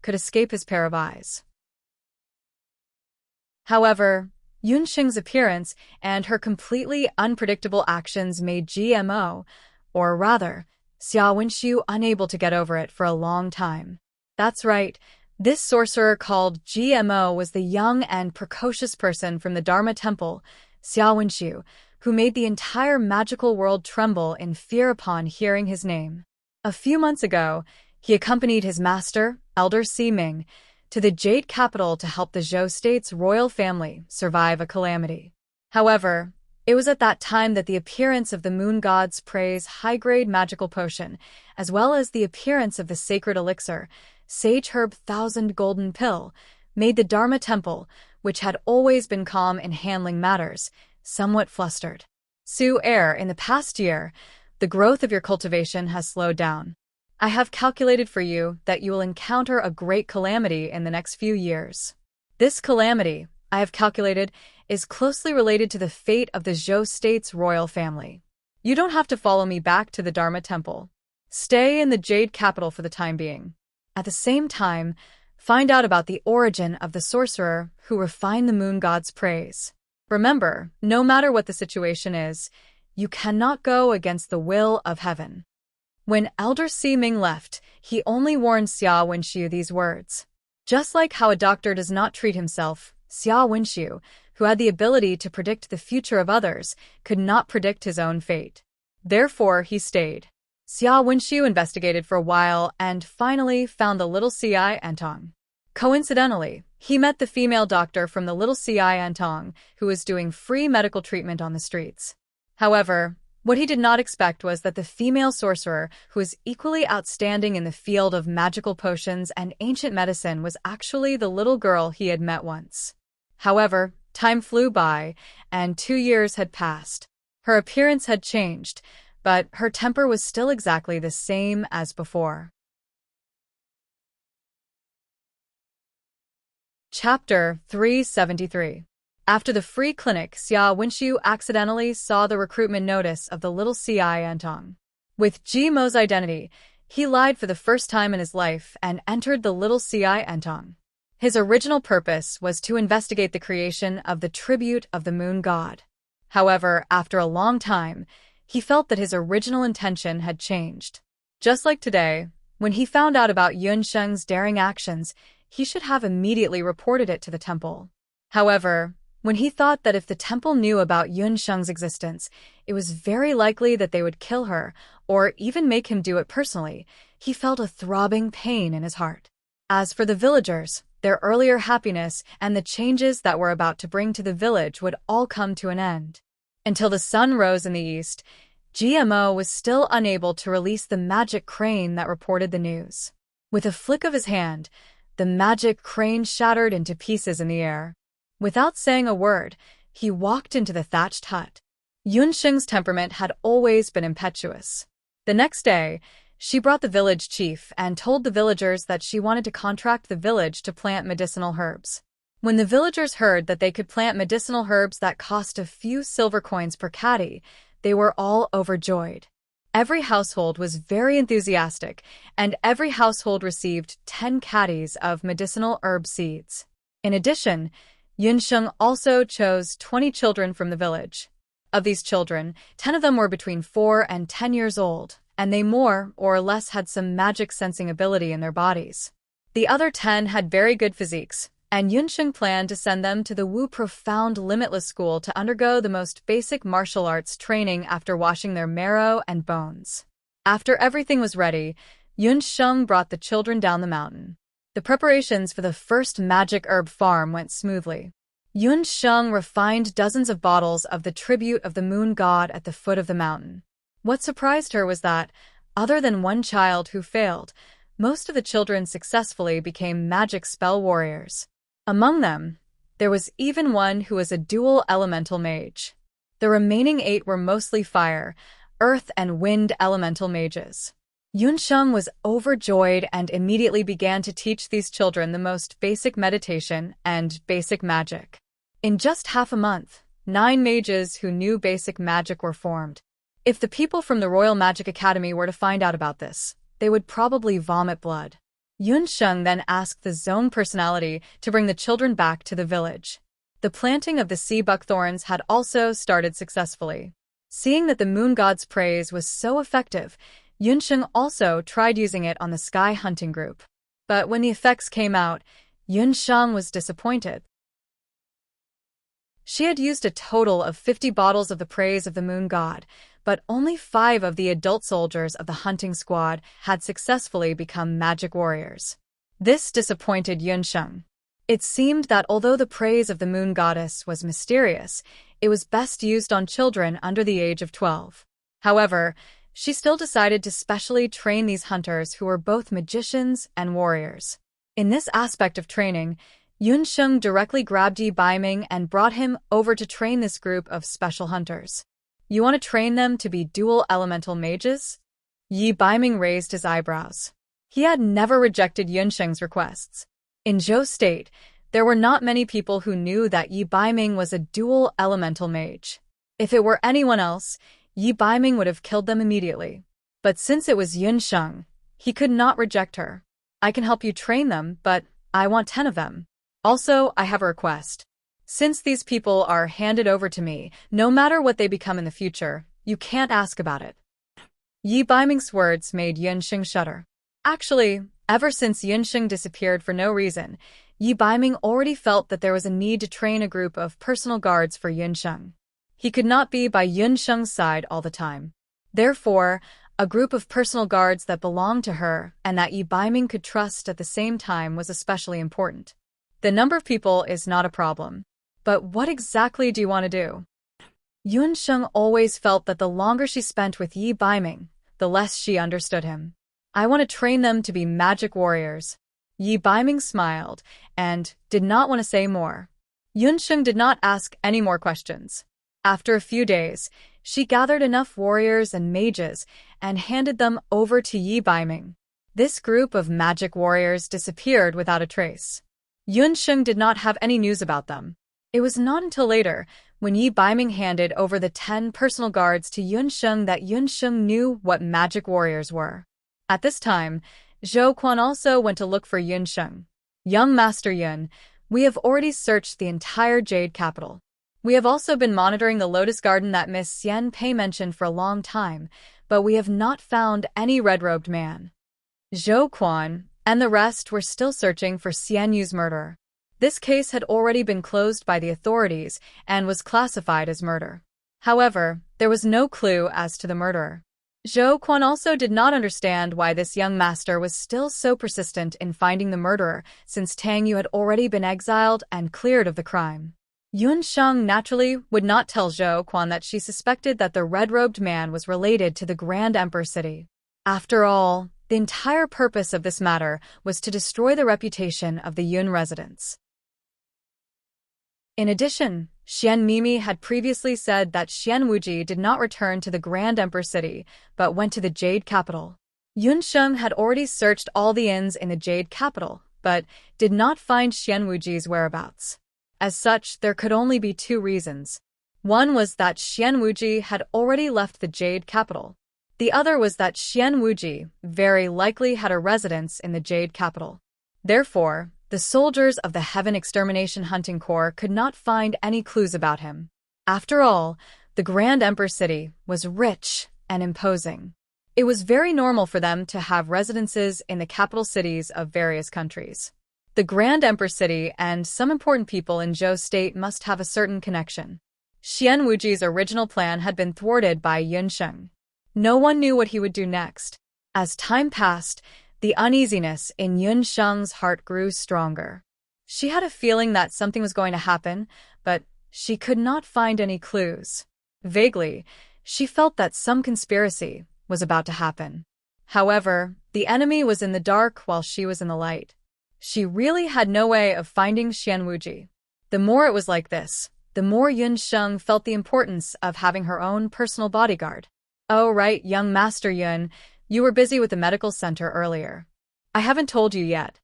could escape his pair of eyes. However, Yunsheng's appearance and her completely unpredictable actions made GMO, or rather, Xia Wenxiu, unable to get over it for a long time. That's right, this sorcerer called GMO was the young and precocious person from the Dharma Temple, Xia Wenxiu, who made the entire magical world tremble in fear upon hearing his name. A few months ago, he accompanied his master, Elder Siming, to the Jade capital to help the Zhou state's royal family survive a calamity. However, it was at that time that the appearance of the moon god's praise high-grade magical potion, as well as the appearance of the sacred elixir, Sage Herb 1000 Golden Pill, made the Dharma Temple, which had always been calm in handling matters, somewhat flustered. Su Heir, in the past year, the growth of your cultivation has slowed down. I have calculated for you that you will encounter a great calamity in the next few years. This calamity, I have calculated, is closely related to the fate of the Zhou state's royal family. You don't have to follow me back to the Dharma Temple. Stay in the Jade capital for the time being. At the same time, find out about the origin of the sorcerer who refined the moon god's praise. Remember, no matter what the situation is, you cannot go against the will of heaven. When Elder Siming left, he only warned Xia Wenxiu these words. Just like how a doctor does not treat himself, Xia Wenxiu, who had the ability to predict the future of others, could not predict his own fate. Therefore, he stayed. Xia Wenxiu investigated for a while and finally found the little Ci Antong. Coincidentally, he met the female doctor from the little Ci Antong, who was doing free medical treatment on the streets. However, what he did not expect was that the female sorcerer, who was equally outstanding in the field of magical potions and ancient medicine, was actually the little girl he had met once. However, time flew by, and 2 years had passed. Her appearance had changed, but her temper was still exactly the same as before. Chapter 373. After the free clinic, Xia Wenxiu accidentally saw the recruitment notice of the little Antong. With Ji Mo's identity, he lied for the first time in his life and entered the little Antong. His original purpose was to investigate the creation of the tribute of the moon god. However, after a long time, he felt that his original intention had changed. Just like today, when he found out about Yun Sheng's daring actions, he should have immediately reported it to the temple. However, when he thought that if the temple knew about Yun Sheng's existence, it was very likely that they would kill her, or even make him do it personally, he felt a throbbing pain in his heart. As for the villagers, their earlier happiness and the changes that were about to bring to the village would all come to an end. Until the sun rose in the east, GMO was still unable to release the magic crane that reported the news. With a flick of his hand, the magic crane shattered into pieces in the air. Without saying a word, he walked into the thatched hut. Yun Sheng's temperament had always been impetuous. The next day, she brought the village chief and told the villagers that she wanted to contract the village to plant medicinal herbs. When the villagers heard that they could plant medicinal herbs that cost a few silver coins per caddy, they were all overjoyed. Every household was very enthusiastic, and every household received 10 caddies of medicinal herb seeds. In addition, Yun Sheng also chose 20 children from the village. Of these children, 10 of them were between 4 and 10 years old, and they more or less had some magic sensing ability in their bodies. The other 10 had very good physiques, and Yun Sheng planned to send them to the Wu Profound Limitless School to undergo the most basic martial arts training after washing their marrow and bones. After everything was ready, Yun Sheng brought the children down the mountain. The preparations for the first magic herb farm went smoothly. Yun Sheng refined dozens of bottles of the tribute of the moon god at the foot of the mountain. What surprised her was that, other than one child who failed, most of the children successfully became magic spell warriors. Among them, there was even one who was a dual elemental mage. The remaining 8 were mostly fire, earth, and wind elemental mages. Yun Sheng was overjoyed and immediately began to teach these children the most basic meditation and basic magic. In just half a month, 9 mages who knew basic magic were formed. If the people from the Royal Magic Academy were to find out about this, they would probably vomit blood. Yun Sheng then asked the zone personality to bring the children back to the village. The planting of the sea buckthorns had also started successfully. Seeing that the moon god's praise was so effective, Yun Sheng also tried using it on the sky hunting group. But when the effects came out, Yun Sheng was disappointed. She had used a total of 50 bottles of the praise of the moon god, but only 5 of the adult soldiers of the hunting squad had successfully become magic warriors. This disappointed Yun Sheng. It seemed that although the praise of the moon goddess was mysterious, it was best used on children under the age of 12. However, she still decided to specially train these hunters who were both magicians and warriors. In this aspect of training, Yun Sheng directly grabbed Yi Baiming and brought him over to train this group of special hunters. You want to train them to be dual elemental mages? Yi Baiming raised his eyebrows. He had never rejected Yun Sheng's requests. In Zhou State, there were not many people who knew that Yi Baiming was a dual elemental mage. If it were anyone else, Yi Baiming would have killed them immediately. But since it was Yun Sheng, he could not reject her. I can help you train them, but I want 10 of them. Also, I have a request. Since these people are handed over to me, no matter what they become in the future, you can't ask about it. Yi Baiming's words made Yun Sheng shudder. Actually, ever since Yun Sheng disappeared for no reason, Yi Baiming already felt that there was a need to train a group of personal guards for Yun Sheng. He could not be by Yun Sheng's side all the time. Therefore, a group of personal guards that belonged to her and that Yi Baiming could trust at the same time was especially important. The number of people is not a problem. But what exactly do you want to do? Yun Sheng always felt that the longer she spent with Yi Baiming, the less she understood him. I want to train them to be magic warriors. Yi Baiming smiled and did not want to say more. Yun Sheng did not ask any more questions. After a few days, she gathered enough warriors and mages and handed them over to Yi Baiming. This group of magic warriors disappeared without a trace. Yun Sheng did not have any news about them. It was not until later, when Yi Baiming handed over the 10 personal guards to Yun Sheng, that Yun Sheng knew what magic warriors were. At this time, Zhou Quan also went to look for Yun Sheng. Young Master Yun, we have already searched the entire Jade Capital. We have also been monitoring the Lotus Garden that Miss Xian Pei mentioned for a long time, but we have not found any red-robed man. Zhou Quan and the rest were still searching for Xian Yu's murderer. This case had already been closed by the authorities and was classified as murder. However, there was no clue as to the murderer. Zhou Quan also did not understand why this young master was still so persistent in finding the murderer, since Tang Yu had already been exiled and cleared of the crime. Yun Sheng naturally would not tell Zhou Quan that she suspected that the red-robed man was related to the Grand Emperor city. After all, the entire purpose of this matter was to destroy the reputation of the Yun residents. In addition, Xian Mimi had previously said that Xian Wuji did not return to the Grand Emperor city, but went to the Jade Capital. Yun Sheng had already searched all the inns in the Jade Capital, but did not find Xian Wuji's whereabouts. As such, there could only be two reasons. One was that Xian Wuji had already left the Jade Capital. The other was that Xian Wuji very likely had a residence in the Jade Capital. Therefore, the soldiers of the Heaven Extermination Hunting Corps could not find any clues about him. After all, the Grand Emperor city was rich and imposing. It was very normal for them to have residences in the capital cities of various countries. The Grand Emperor city and some important people in Zhou State must have a certain connection. Xian Wuji's original plan had been thwarted by Yun Sheng. No one knew what he would do next. As time passed, the uneasiness in Yun Sheng's heart grew stronger. She had a feeling that something was going to happen, but she could not find any clues. Vaguely, she felt that some conspiracy was about to happen. However, the enemy was in the dark while she was in the light. She really had no way of finding Xian Wuji. The more it was like this, the more Yun Sheng felt the importance of having her own personal bodyguard. Oh right, young Master Yun, you were busy with the medical center earlier. I haven't told you yet.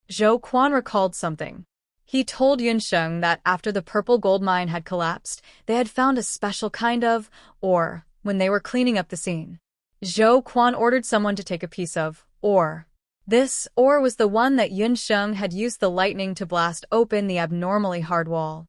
Zhou Quan recalled something. He told Yun Sheng that after the purple gold mine had collapsed, they had found a special kind of ore when they were cleaning up the scene. Zhou Quan ordered someone to take a piece of ore. This ore was the one that Yun Sheng had used the lightning to blast open the abnormally hard wall.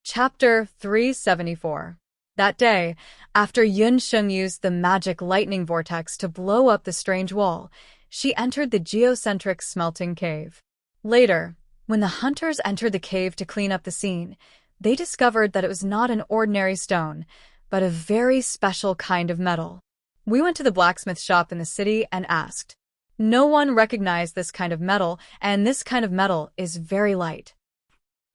Chapter 374. That day, after Yun Sheng used the magic lightning vortex to blow up the strange wall, she entered the geocentric smelting cave. Later, when the hunters entered the cave to clean up the scene, they discovered that it was not an ordinary stone, but a very special kind of metal. We went to the blacksmith shop in the city and asked. No one recognized this kind of metal, and this kind of metal is very light.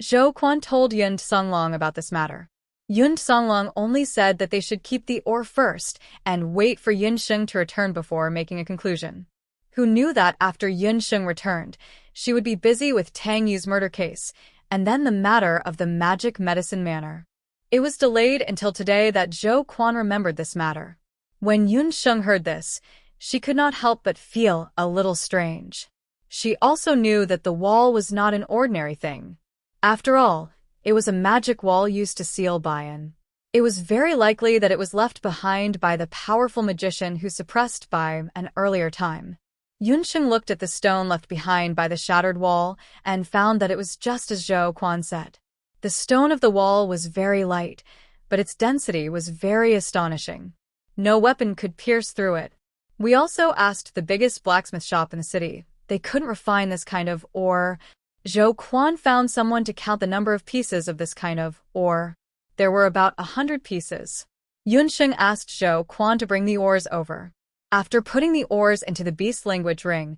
Zhou Quan told Yun Songlong about this matter. Yun Songlong only said that they should keep the ore first and wait for Yun Sheng to return before making a conclusion. Who knew that after Yun Sheng returned, she would be busy with Tang Yu's murder case, and then the matter of the magic medicine manor. It was delayed until today that Zhou Quan remembered this matter. When Yun Sheng heard this, she could not help but feel a little strange. She also knew that the wall was not an ordinary thing. After all, it was a magic wall used to seal Bayan. It was very likely that it was left behind by the powerful magician who suppressed by an earlier time. Yun Sheng looked at the stone left behind by the shattered wall and found that it was just as Zhou Quan said. The stone of the wall was very light, but its density was very astonishing. No weapon could pierce through it. We also asked the biggest blacksmith shop in the city. They couldn't refine this kind of ore. Zhou Quan found someone to count the number of pieces of this kind of ore. There were about 100 pieces. Yun Sheng asked Zhou Quan to bring the ores over. After putting the ores into the beast language ring,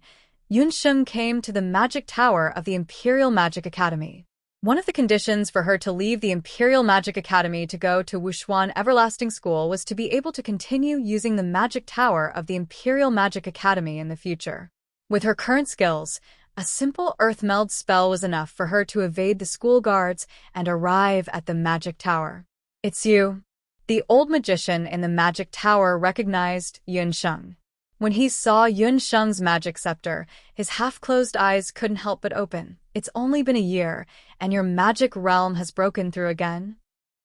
Yun Sheng came to the magic tower of the Imperial Magic Academy. One of the conditions for her to leave the Imperial Magic Academy to go to Wushuan Everlasting School was to be able to continue using the magic tower of the Imperial Magic Academy in the future. With her current skills, a simple earth meld spell was enough for her to evade the school guards and arrive at the magic tower. It's you. The old magician in the magic tower recognized Yun Sheng. When he saw Yun Sheng's magic scepter, his half-closed eyes couldn't help but open. It's only been a year, and your magic realm has broken through again?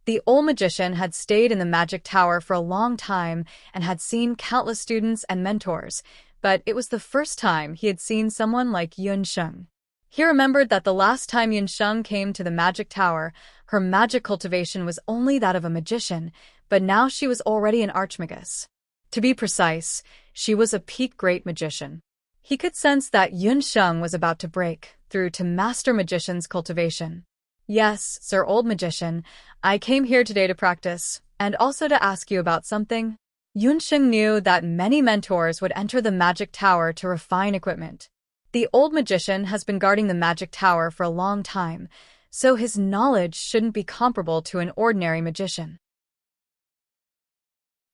The old magician had stayed in the magic tower for a long time and had seen countless students and mentors, but it was the first time he had seen someone like Yun Sheng. He remembered that the last time Yun Sheng came to the magic tower, her magic cultivation was only that of a magician, but now she was already an archmagus. To be precise, she was a peak great magician. He could sense that Yun Sheng was about to break through to master magician's cultivation. Yes, Sir Old Magician, I came here today to practice, and also to ask you about something. Yun Sheng knew that many mentors would enter the magic tower to refine equipment. The old magician has been guarding the magic tower for a long time, so his knowledge shouldn't be comparable to an ordinary magician.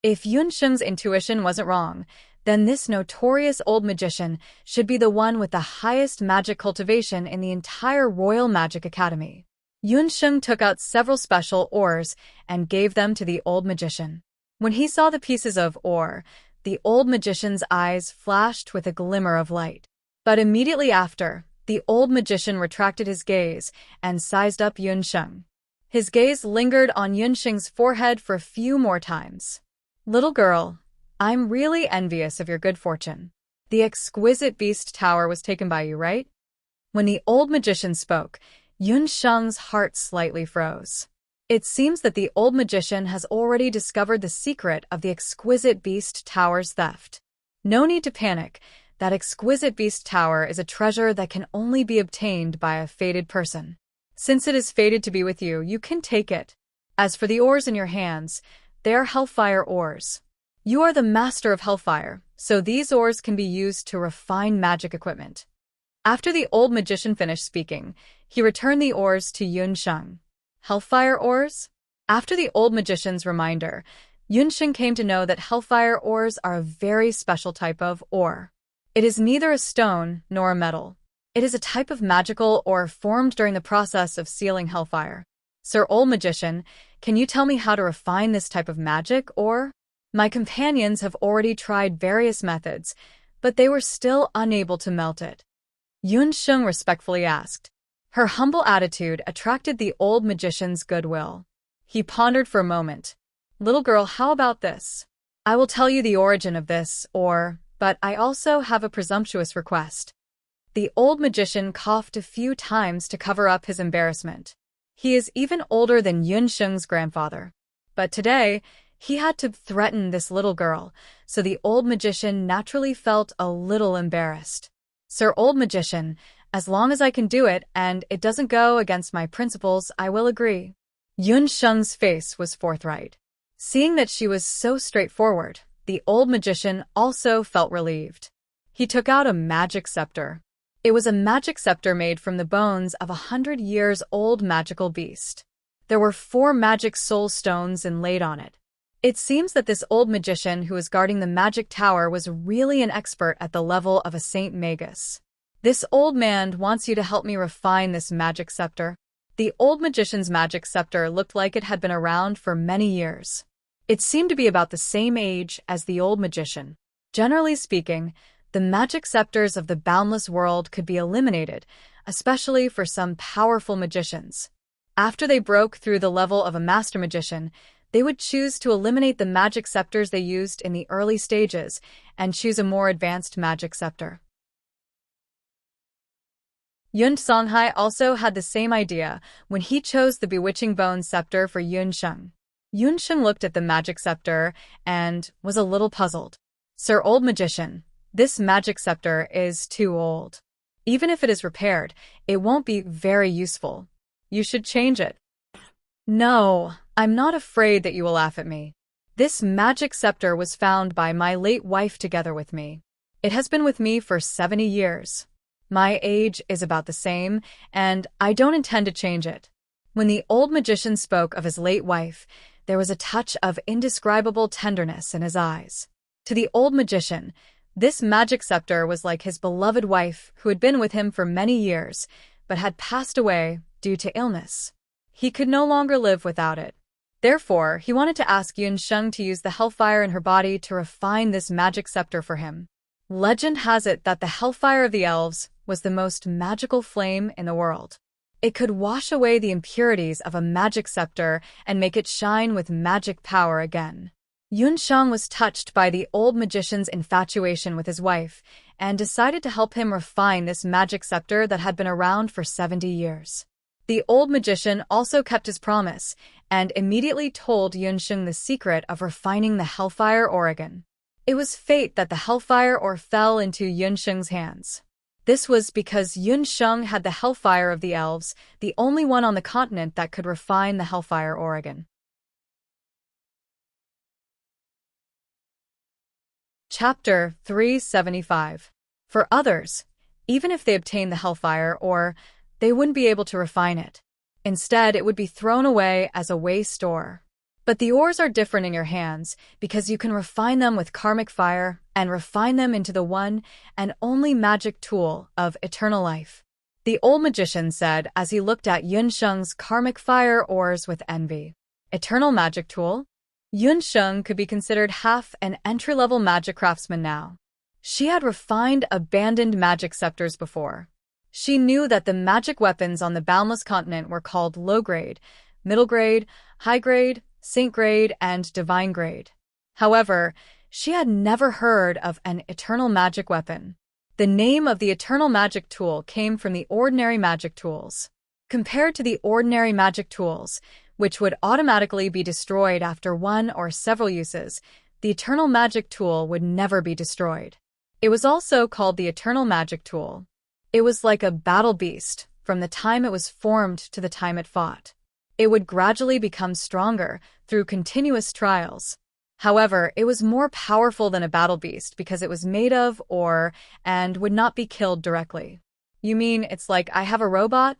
If Yun Sheng's intuition wasn't wrong, then this notorious old magician should be the one with the highest magic cultivation in the entire Royal Magic Academy. Yun Sheng took out several special ores and gave them to the old magician. When he saw the pieces of ore, the old magician's eyes flashed with a glimmer of light. But immediately after, the old magician retracted his gaze and sized up Yun Sheng. His gaze lingered on Yun Sheng's forehead for a few more times. Little girl, I'm really envious of your good fortune. The exquisite beast tower was taken by you, right? When the old magician spoke, Yun Sheng's heart slightly froze. It seems that the old magician has already discovered the secret of the exquisite beast tower's theft. No need to panic. That exquisite beast tower is a treasure that can only be obtained by a fated person. Since it is fated to be with you, you can take it. As for the ores in your hands, they are hellfire ores. You are the master of hellfire, so these ores can be used to refine magic equipment. After the old magician finished speaking, he returned the ores to Yun Sheng. Hellfire ores? After the old magician's reminder, Yun Sheng came to know that hellfire ores are a very special type of ore. It is neither a stone nor a metal. It is a type of magical ore formed during the process of sealing hellfire. Sir Old Magician, can you tell me how to refine this type of magic ore? My companions have already tried various methods, but they were still unable to melt it. Yun Sheng respectfully asked. Her humble attitude attracted the old magician's goodwill. He pondered for a moment. Little girl, how about this? I will tell you the origin of this ore, but I also have a presumptuous request. The old magician coughed a few times to cover up his embarrassment. He is even older than Yun Sheng's grandfather. But today, he had to threaten this little girl, so the old magician naturally felt a little embarrassed. Sir Old Magician, as long as I can do it and it doesn't go against my principles, I will agree. Yun Sheng's face was forthright. Seeing that she was so straightforward, the old magician also felt relieved. He took out a magic scepter. It was a magic scepter made from the bones of 100-years-old magical beast. There were 4 magic soul stones inlaid on it. It seems that this old magician who was guarding the magic tower was really an expert at the level of a Saint Magus. This old man wants you to help me refine this magic scepter. The old magician's magic scepter looked like it had been around for many years. It seemed to be about the same age as the old magician. Generally speaking, the magic scepters of the boundless world could be eliminated, especially for some powerful magicians. After they broke through the level of a master magician, they would choose to eliminate the magic scepters they used in the early stages and choose a more advanced magic scepter. Yun Songhai also had the same idea when he chose the bewitching bone scepter for Yun Sheng. Yun Sheng looked at the magic scepter and was a little puzzled. Sir Old Magician, this magic scepter is too old. Even if it is repaired, it won't be very useful. You should change it. No, I'm not afraid that you will laugh at me. This magic scepter was found by my late wife together with me. It has been with me for 70 years. My age is about the same, and I don't intend to change it. When the old magician spoke of his late wife, there was a touch of indescribable tenderness in his eyes. To the old magician, this magic scepter was like his beloved wife who had been with him for many years, but had passed away due to illness. He could no longer live without it. Therefore, he wanted to ask Yunsheng to use the hellfire in her body to refine this magic scepter for him. Legend has it that the hellfire of the elves was the most magical flame in the world. It could wash away the impurities of a magic scepter and make it shine with magic power again. Yunsheng was touched by the old magician's infatuation with his wife and decided to help him refine this magic scepter that had been around for 70 years. The old magician also kept his promise and immediately told Yunsheng the secret of refining the hellfire organ. It was fate that the hellfire ore fell into Yunsheng's hands. This was because Yunsheng had the hellfire of the elves, the only one on the continent that could refine the hellfire organ. Chapter 375. For others, even if they obtained the hellfire ore, they wouldn't be able to refine it. Instead, it would be thrown away as a waste ore. But the ores are different in your hands because you can refine them with karmic fire and refine them into the one and only magic tool of eternal life. The old magician said as he looked at Yunsheng's karmic fire ores with envy. Eternal magic tool? Yunsheng could be considered half an entry-level magic craftsman now. She had refined abandoned magic scepters before. She knew that the magic weapons on the boundless continent were called low grade, middle grade, high grade, saint grade, and divine grade. However, she had never heard of an eternal magic weapon. The name of the eternal magic tool came from the ordinary magic tools. Compared to the ordinary magic tools, which would automatically be destroyed after one or several uses, the eternal magic tool would never be destroyed. It was also called the eternal magic tool. It was like a battle beast from the time it was formed to the time it fought. It would gradually become stronger through continuous trials. However, it was more powerful than a battle beast because it was made of ore and would not be killed directly. You mean it's like I have a robot?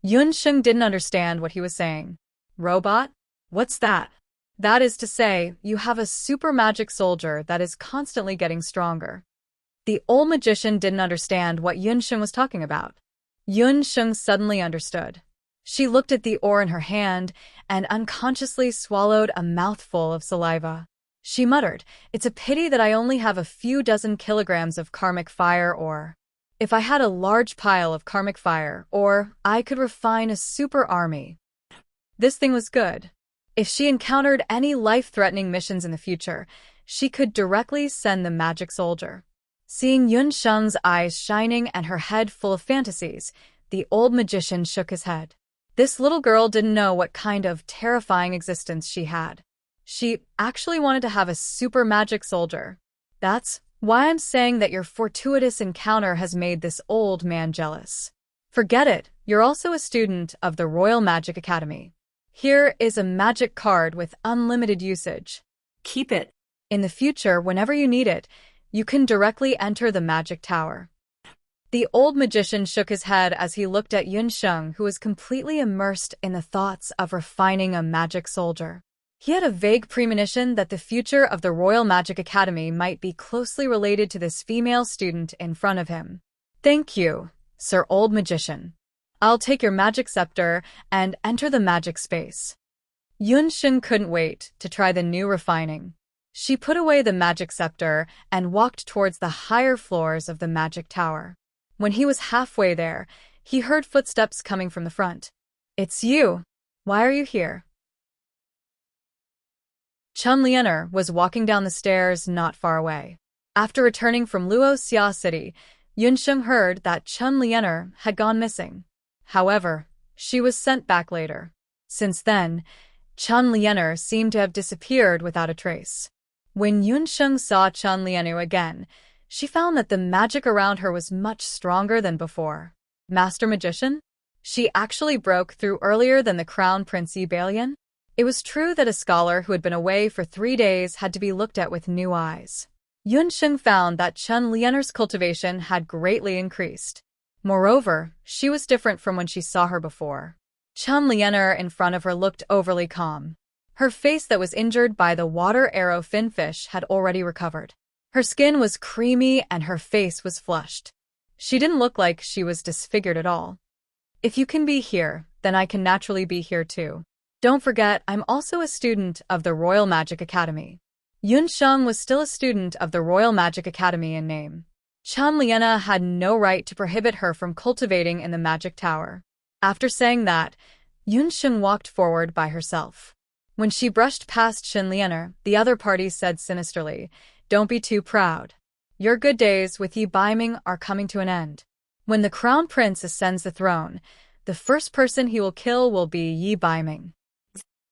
Yunsheng didn't understand what he was saying. Robot? What's that? That is to say, you have a super magic soldier that is constantly getting stronger. The old magician didn't understand what Yunsheng was talking about. Yunsheng suddenly understood. She looked at the ore in her hand and unconsciously swallowed a mouthful of saliva. She muttered, "It's a pity that I only have a few dozen kilograms of karmic fire ore. If I had a large pile of karmic fire ore, I could refine a super army." This thing was good. If she encountered any life-threatening missions in the future, she could directly send the magic soldier. Seeing Yunsheng's eyes shining and her head full of fantasies, the old magician shook his head. This little girl didn't know what kind of terrifying existence she had. She actually wanted to have a super magic soldier. That's why I'm saying that your fortuitous encounter has made this old man jealous. Forget it, you're also a student of the Royal Magic Academy. Here is a magic card with unlimited usage. Keep it. In the future, whenever you need it, you can directly enter the magic tower. The old magician shook his head as he looked at Yunsheng, who was completely immersed in the thoughts of refining a magic soldier. He had a vague premonition that the future of the Royal Magic Academy might be closely related to this female student in front of him. Thank you, Sir Old Magician. I'll take your magic scepter and enter the magic space. Yunsheng couldn't wait to try the new refining. She put away the magic scepter and walked towards the higher floors of the magic tower. When he was halfway there, he heard footsteps coming from the front. It's you. Why are you here? Chun Lianer was walking down the stairs not far away. After returning from Luoxia City, Yunsheng heard that Chun Lianer had gone missing. However, she was sent back later. Since then, Chun Lianer seemed to have disappeared without a trace. When Yunsheng saw Chun Lianer again, she found that the magic around her was much stronger than before. Master Magician? She actually broke through earlier than the Crown Prince Yibalian? It was true that a scholar who had been away for 3 days had to be looked at with new eyes. Yunsheng found that Chun Lianer's cultivation had greatly increased. Moreover, she was different from when she saw her before. Chun Lianer in front of her looked overly calm. Her face that was injured by the water arrow finfish had already recovered. Her skin was creamy and her face was flushed. She didn't look like she was disfigured at all. If you can be here, then I can naturally be here too. Don't forget, I'm also a student of the Royal Magic Academy. Yunsheng was still a student of the Royal Magic Academy in name. Chen Liena had no right to prohibit her from cultivating in the magic tower. After saying that, Yunsheng walked forward by herself. When she brushed past Chen Liena, the other party said sinisterly, "Don't be too proud. Your good days with Yi Baiming are coming to an end. When the crown prince ascends the throne, the first person he will kill will be Yi Baiming."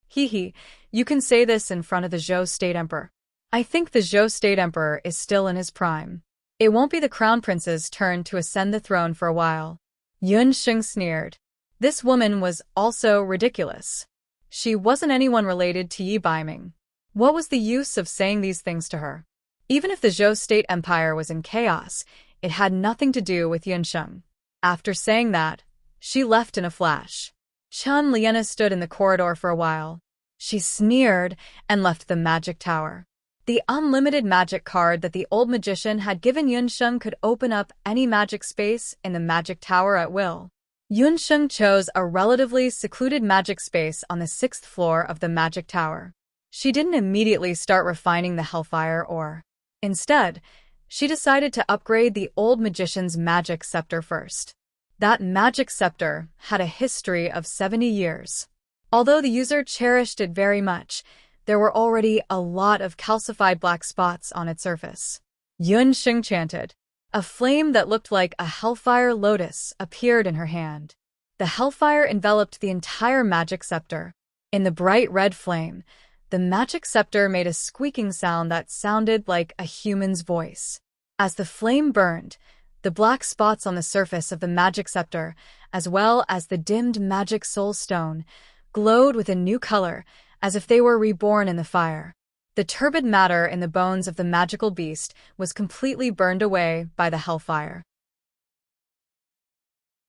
Hee, you can say this in front of the Zhou State Emperor. I think the Zhou State Emperor is still in his prime. It won't be the crown prince's turn to ascend the throne for a while. Yunsheng sneered. This woman was also ridiculous. She wasn't anyone related to Yi Baiming. What was the use of saying these things to her? Even if the Zhou State Empire was in chaos, it had nothing to do with Yunsheng. After saying that, she left in a flash. Chen Liena stood in the corridor for a while. She sneered and left the magic tower. The unlimited magic card that the old magician had given Yunsheng could open up any magic space in the magic tower at will. Yunsheng chose a relatively secluded magic space on the 6th floor of the magic tower. She didn't immediately start refining the Hellfire ore. Instead, she decided to upgrade the old magician's magic scepter first. That magic scepter had a history of 70 years. Although the user cherished it very much, there were already a lot of calcified black spots on its surface. Yunsheng chanted. A flame that looked like a hellfire lotus appeared in her hand. The hellfire enveloped the entire magic scepter. In the bright red flame, the magic scepter made a squeaking sound that sounded like a human's voice. As the flame burned, the black spots on the surface of the magic scepter, as well as the dimmed magic soul stone, glowed with a new color, as if they were reborn in the fire. The turbid matter in the bones of the magical beast was completely burned away by the hellfire.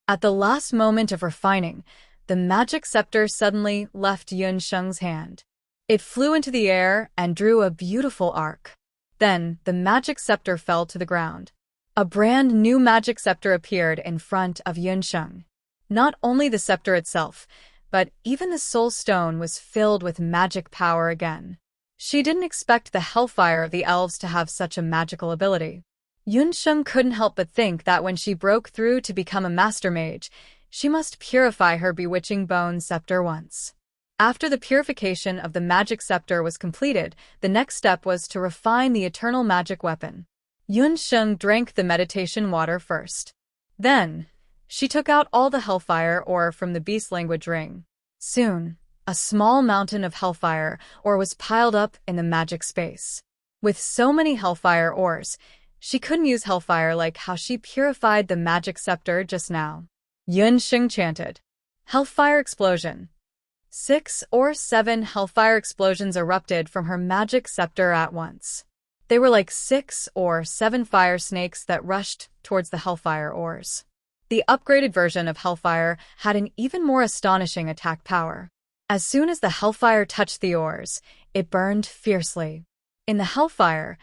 At the last moment of refining, the magic scepter suddenly left Yunsheng's hand. It flew into the air and drew a beautiful arc. Then, the magic scepter fell to the ground. A brand new magic scepter appeared in front of Yunsheng. Not only the scepter itself, but even the soul stone was filled with magic power again. She didn't expect the hellfire of the elves to have such a magical ability. Yunsheng couldn't help but think that when she broke through to become a master mage, she must purify her bewitching bone scepter once. After the purification of the magic scepter was completed, the next step was to refine the eternal magic weapon. Yunsheng drank the meditation water first. Then, she took out all the hellfire ore from the beast language ring. Soon, a small mountain of hellfire ore was piled up in the magic space. With so many hellfire ores, she couldn't use hellfire like how she purified the magic scepter just now. Yunsheng chanted. Hellfire explosion. 6 or 7 hellfire explosions erupted from her magic scepter at once. They were like 6 or 7 fire snakes that rushed towards the hellfire ores. The upgraded version of hellfire had an even more astonishing attack power. As soon as the hellfire touched the ores, it burned fiercely. In the hellfire,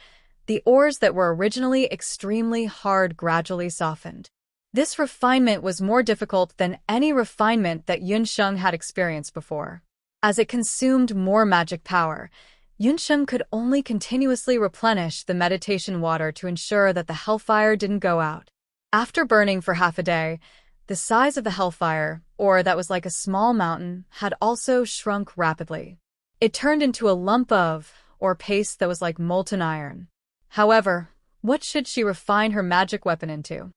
the ores that were originally extremely hard gradually softened. This refinement was more difficult than any refinement that Yunsheng had experienced before. As it consumed more magic power, Yunsheng could only continuously replenish the meditation water to ensure that the hellfire didn't go out. After burning for half a day, the size of the hellfire, or that was like a small mountain, had also shrunk rapidly. It turned into a lump of, or paste that was like molten iron. However, what should she refine her magic weapon into?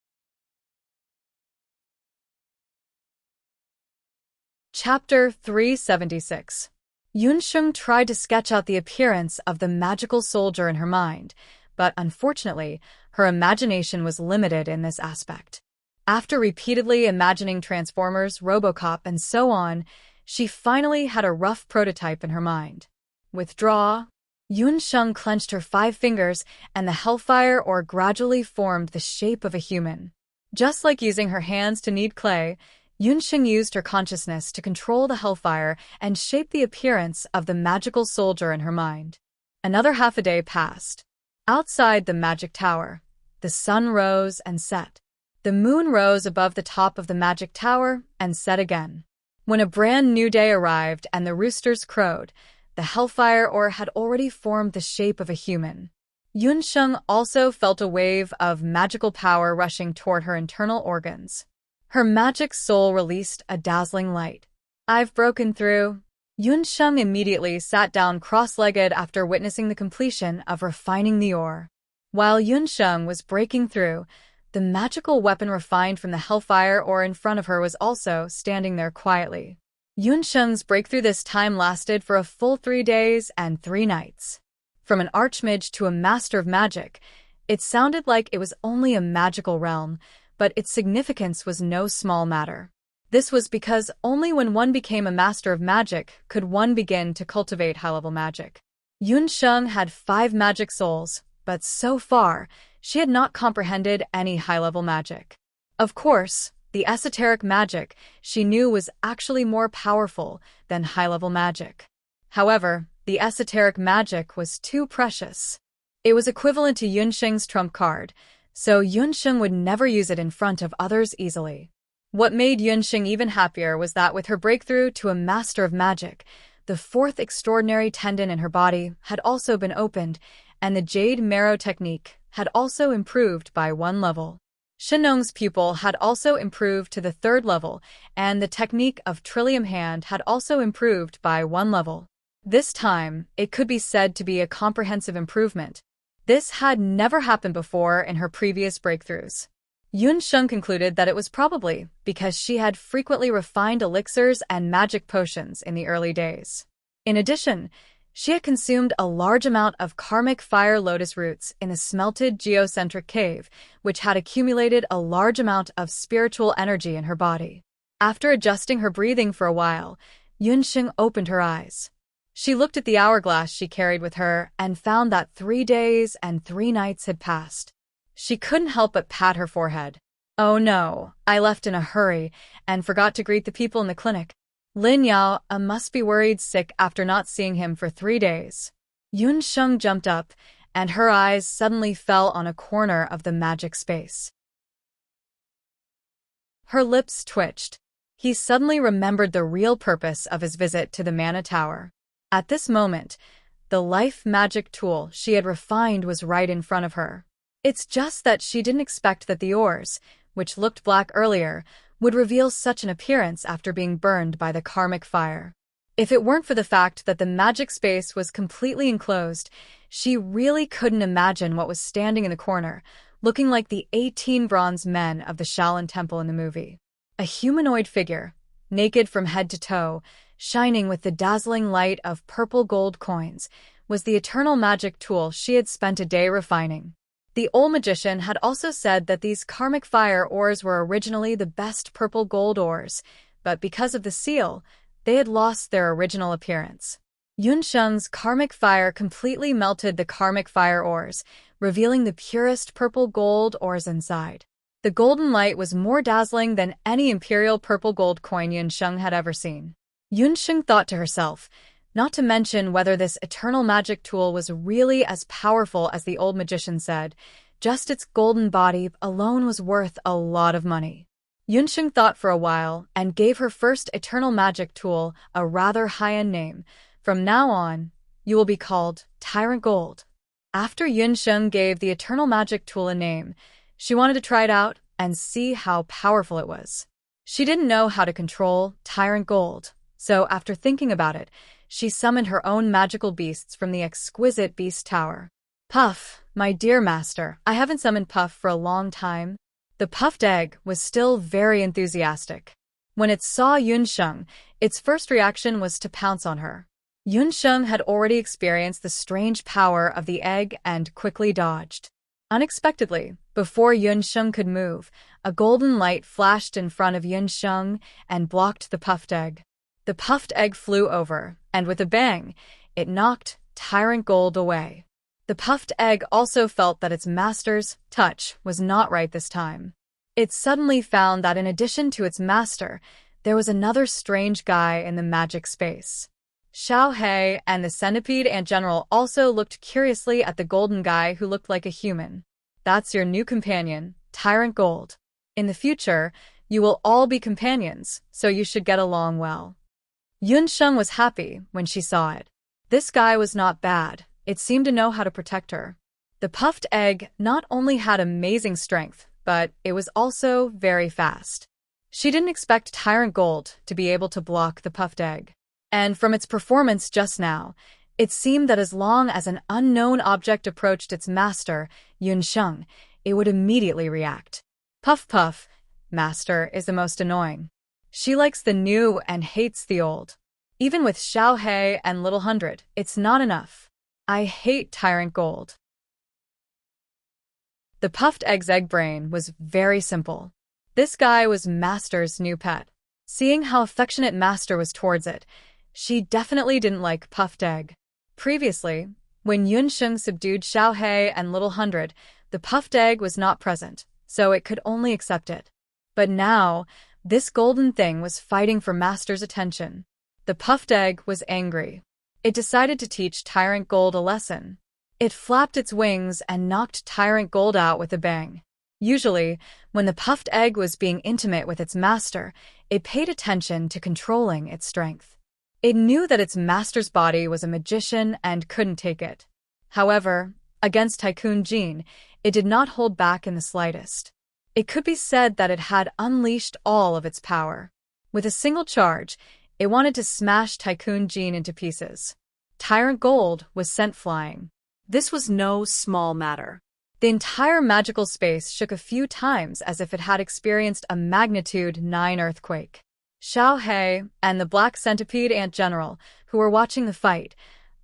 Chapter 376. Yunsheng tried to sketch out the appearance of the magical soldier in her mind, but unfortunately, her imagination was limited in this aspect. After repeatedly imagining Transformers, RoboCop, and so on, she finally had a rough prototype in her mind. Withdraw. Yunsheng clenched her 5 fingers, and the hellfire ore gradually formed the shape of a human. Just like using her hands to knead clay, Yunsheng used her consciousness to control the hellfire and shape the appearance of the magical soldier in her mind. Another half a day passed. Outside the magic tower, the sun rose and set. The moon rose above the top of the magic tower and set again. When a brand new day arrived and the roosters crowed, the hellfire ore had already formed the shape of a human. Yunsheng also felt a wave of magical power rushing toward her internal organs. Her magic soul released a dazzling light. "I've broken through." Yunsheng immediately sat down cross-legged after witnessing the completion of refining the ore. While Yunsheng was breaking through, the magical weapon refined from the hellfire ore in front of her was also standing there quietly. Yunsheng's breakthrough this time lasted for a full 3 days and 3 nights. From an archmage to a master of magic, it sounded like it was only a magical realm, but its significance was no small matter. This was because only when one became a master of magic could one begin to cultivate high-level magic. Yunsheng had 5 magic souls, but so far, she had not comprehended any high-level magic. Of course, the esoteric magic she knew was actually more powerful than high-level magic. However, the esoteric magic was too precious. It was equivalent to Yunsheng's trump card, so Yunsheng would never use it in front of others easily. What made Yunsheng even happier was that with her breakthrough to a master of magic, the 4th extraordinary tendon in her body had also been opened, and the jade marrow technique had also improved by 1 level. Shenong's pupil had also improved to the 3rd level, and the technique of Trillium Hand had also improved by 1 level. This time, it could be said to be a comprehensive improvement. This had never happened before in her previous breakthroughs. Yunsheng concluded that it was probably because she had frequently refined elixirs and magic potions in the early days. In addition, she had consumed a large amount of karmic fire lotus roots in a smelted geocentric cave, which had accumulated a large amount of spiritual energy in her body. After adjusting her breathing for a while, Yunsheng opened her eyes. She looked at the hourglass she carried with her and found that 3 days and 3 nights had passed. She couldn't help but pat her forehead. "Oh no, I left in a hurry and forgot to greet the people in the clinic. Lin Yao must be worried sick after not seeing him for 3 days." Yunsheng jumped up, and her eyes suddenly fell on a corner of the magic space. Her lips twitched. He suddenly remembered the real purpose of his visit to the Mana Tower. At this moment, the life magic tool she had refined was right in front of her. It's just that she didn't expect that the ores, which looked black earlier, would reveal such an appearance after being burned by the karmic fire. If it weren't for the fact that the magic space was completely enclosed, she really couldn't imagine what was standing in the corner, looking like the 18 bronze men of the Shaolin Temple in the movie. A humanoid figure, naked from head to toe, shining with the dazzling light of purple gold coins, was the eternal magic tool she had spent a day refining. The old magician had also said that these karmic fire ores were originally the best purple gold ores, but because of the seal, they had lost their original appearance. Yunsheng's karmic fire completely melted the karmic fire ores, revealing the purest purple gold ores inside. The golden light was more dazzling than any imperial purple gold coin Yunsheng had ever seen. Yunsheng thought to herself, not to mention whether this eternal magic tool was really as powerful as the old magician said, just its golden body alone was worth a lot of money. Yunsheng thought for a while and gave her first eternal magic tool a rather high-end name. "From now on, you will be called Tyrant Gold." After Yunsheng gave the eternal magic tool a name, she wanted to try it out and see how powerful it was. She didn't know how to control Tyrant Gold, so after thinking about it, she summoned her own magical beasts from the exquisite beast tower. "Puff, my dear master, I haven't summoned Puff for a long time." The puffed egg was still very enthusiastic. When it saw Yunsheng, its first reaction was to pounce on her. Yunsheng had already experienced the strange power of the egg and quickly dodged. Unexpectedly, before Yunsheng could move, a golden light flashed in front of Yunsheng and blocked the puffed egg. The puffed egg flew over, and with a bang, it knocked Tyrant Gold away. The puffed egg also felt that its master's touch was not right this time. It suddenly found that in addition to its master, there was another strange guy in the magic space. Xiao He and the centipede ant general also looked curiously at the golden guy who looked like a human. "That's your new companion, Tyrant Gold. In the future, You will all be companions, so you should get along well. Yunsheng was happy when she saw it. This guy was not bad. It seemed to know how to protect her. The puffed egg not only had amazing strength, but it was also very fast. She didn't expect Tyrant Gold to be able to block the puffed egg. And from its performance just now, it seemed that as long as an unknown object approached its master, Yunsheng, it would immediately react. Puff Puff, master, is the most annoying. She likes the new and hates the old. Even with Xiaohei and Little Hundred, it's not enough. I hate Tyrant Gold. The puffed egg's egg brain was very simple. This guy was Master's new pet. Seeing how affectionate Master was towards it, she definitely didn't like puffed egg. Previously, when Yunsheng subdued Xiaohei and Little Hundred, the puffed egg was not present, so it could only accept it. But now, this golden thing was fighting for Master's attention. The puffed egg was angry. It decided to teach Tyrant Gold a lesson. It flapped its wings and knocked Tyrant Gold out with a bang. Usually, when the puffed egg was being intimate with its master, it paid attention to controlling its strength. It knew that its master's body was a magician and couldn't take it. However, against Tycoon Jean, it did not hold back in the slightest. It could be said that it had unleashed all of its power. With a single charge, it wanted to smash Tycoon Jean into pieces. Tyrant Gold was sent flying. This was no small matter. The entire magical space shook a few times as if it had experienced a magnitude 9 earthquake. Xiaohei and the Black Centipede Ant General, who were watching the fight,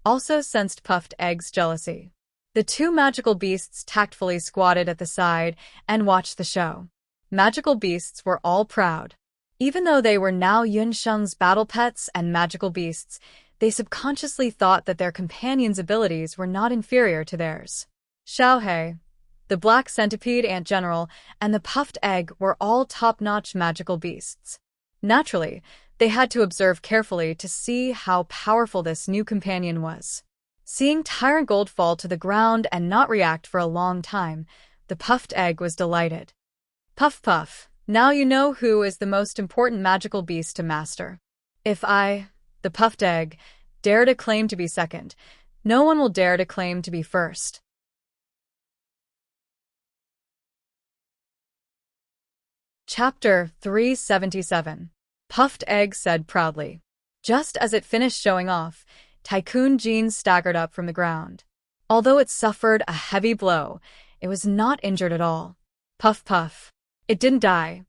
also sensed Puffed Egg's jealousy. The two magical beasts tactfully squatted at the side and watched the show. Magical beasts were all proud. Even though they were now Yunsheng's battle pets and magical beasts, they subconsciously thought that their companions' abilities were not inferior to theirs. Xiaohei, the Black Centipede Ant General, and the Puffed Egg were all top-notch magical beasts. Naturally, they had to observe carefully to see how powerful this new companion was. Seeing Tyrant Gold fall to the ground and not react for a long time, the Puffed Egg was delighted. Puff Puff, now you know who is the most important magical beast to master. If I, the Puffed Egg, dare to claim to be second, no one will dare to claim to be first. Chapter 377. Puffed Egg said proudly. Just as it finished showing off, Tycoon Jean staggered up from the ground. Although it suffered a heavy blow, it was not injured at all. Puff Puff. It didn't die.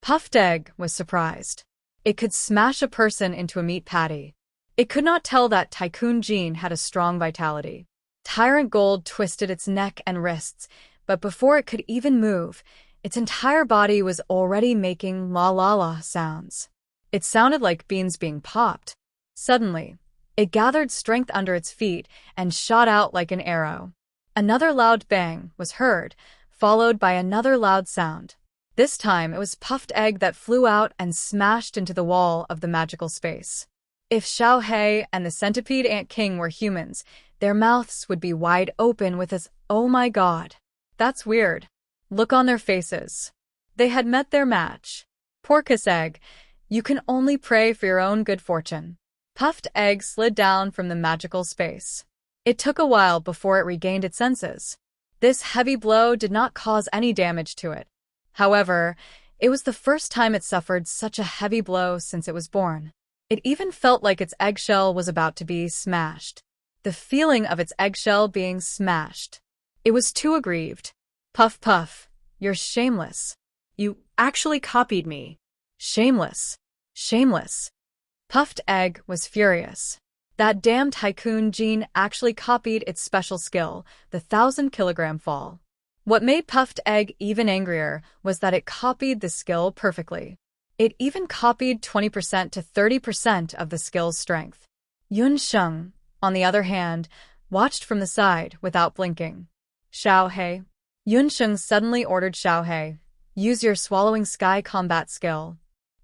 Puffed Egg was surprised. It could smash a person into a meat patty. It could not tell that Tycoon Jean had a strong vitality. Tyrant Gold twisted its neck and wrists, but before it could even move, its entire body was already making la-la-la sounds. It sounded like beans being popped. Suddenly, it gathered strength under its feet and shot out like an arrow. Another loud bang was heard, followed by another loud sound. This time it was Puffed Egg that flew out and smashed into the wall of the magical space. If Xiaohei and the Centipede Ant King were humans, their mouths would be wide open with this "Oh my god, that's weird" look on their faces. They had met their match. Porcus Egg, you can only pray for your own good fortune. Puffed Egg slid down from the magical space. It took a while before it regained its senses. This heavy blow did not cause any damage to it. However, it was the first time it suffered such a heavy blow since it was born. It even felt like its eggshell was about to be smashed. The feeling of its eggshell being smashed. It was too aggrieved. Puff Puff, you're shameless. You actually copied me. Shameless. Shameless. Puffed Egg was furious. That damn Tycoon Jean actually copied its special skill, the 1,000-kilogram fall. What made Puffed Egg even angrier was that it copied the skill perfectly. It even copied 20% to 30% of the skill's strength. Yunsheng, on the other hand, watched from the side without blinking. Xiaohei. Yunsheng suddenly ordered Xiaohei, use your swallowing sky combat skill.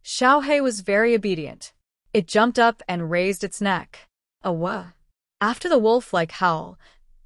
Xiaohei was very obedient. It jumped up and raised its neck. Awah. After the wolf-like howl,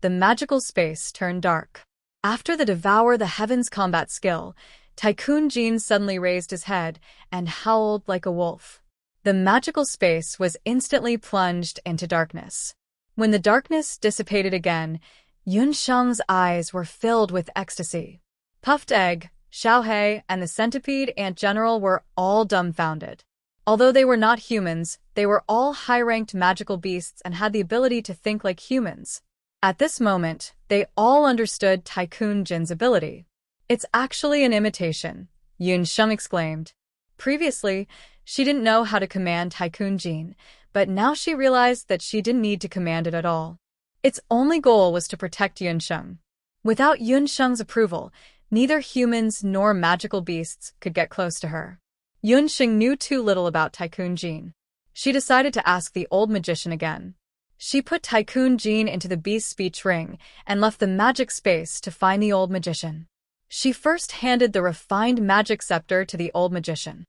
the magical space turned dark. After the Devour the Heavens combat skill, Tycoon Jean suddenly raised his head and howled like a wolf. The magical space was instantly plunged into darkness. When the darkness dissipated again, Yunsheng's eyes were filled with ecstasy. Puffed Egg, Xiaohei, and the centipede ant general were all dumbfounded. Although they were not humans, they were all high-ranked magical beasts and had the ability to think like humans. At this moment, they all understood Tycoon Jin's ability. "It's actually an imitation," Yunsheng exclaimed. Previously, she didn't know how to command Tycoon Jin, but now she realized that she didn't need to command it at all. Its only goal was to protect Yunsheng. Without Yunsheng's approval, neither humans nor magical beasts could get close to her. Yunsheng knew too little about Tycoon Jin. She decided to ask the old magician again. She put Tycoon Jin into the beast speech ring and left the magic space to find the old magician. She first handed the refined magic scepter to the old magician.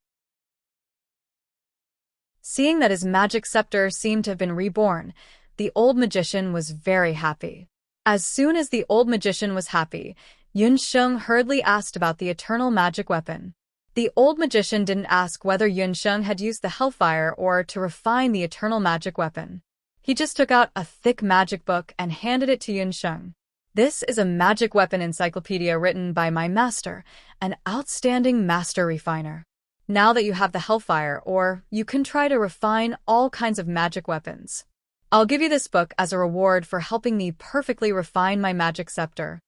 Seeing that his magic scepter seemed to have been reborn, the old magician was very happy. As soon as the old magician was happy, Yunsheng hurriedly asked about the eternal magic weapon. The old magician didn't ask whether Yunsheng had used the hellfire or to refine the eternal magic weapon. He just took out a thick magic book and handed it to Yunsheng. "This is a magic weapon encyclopedia written by my master, an outstanding master refiner. Now that you have the hellfire, you can try to refine all kinds of magic weapons. I'll give you this book as a reward for helping me perfectly refine my magic scepter."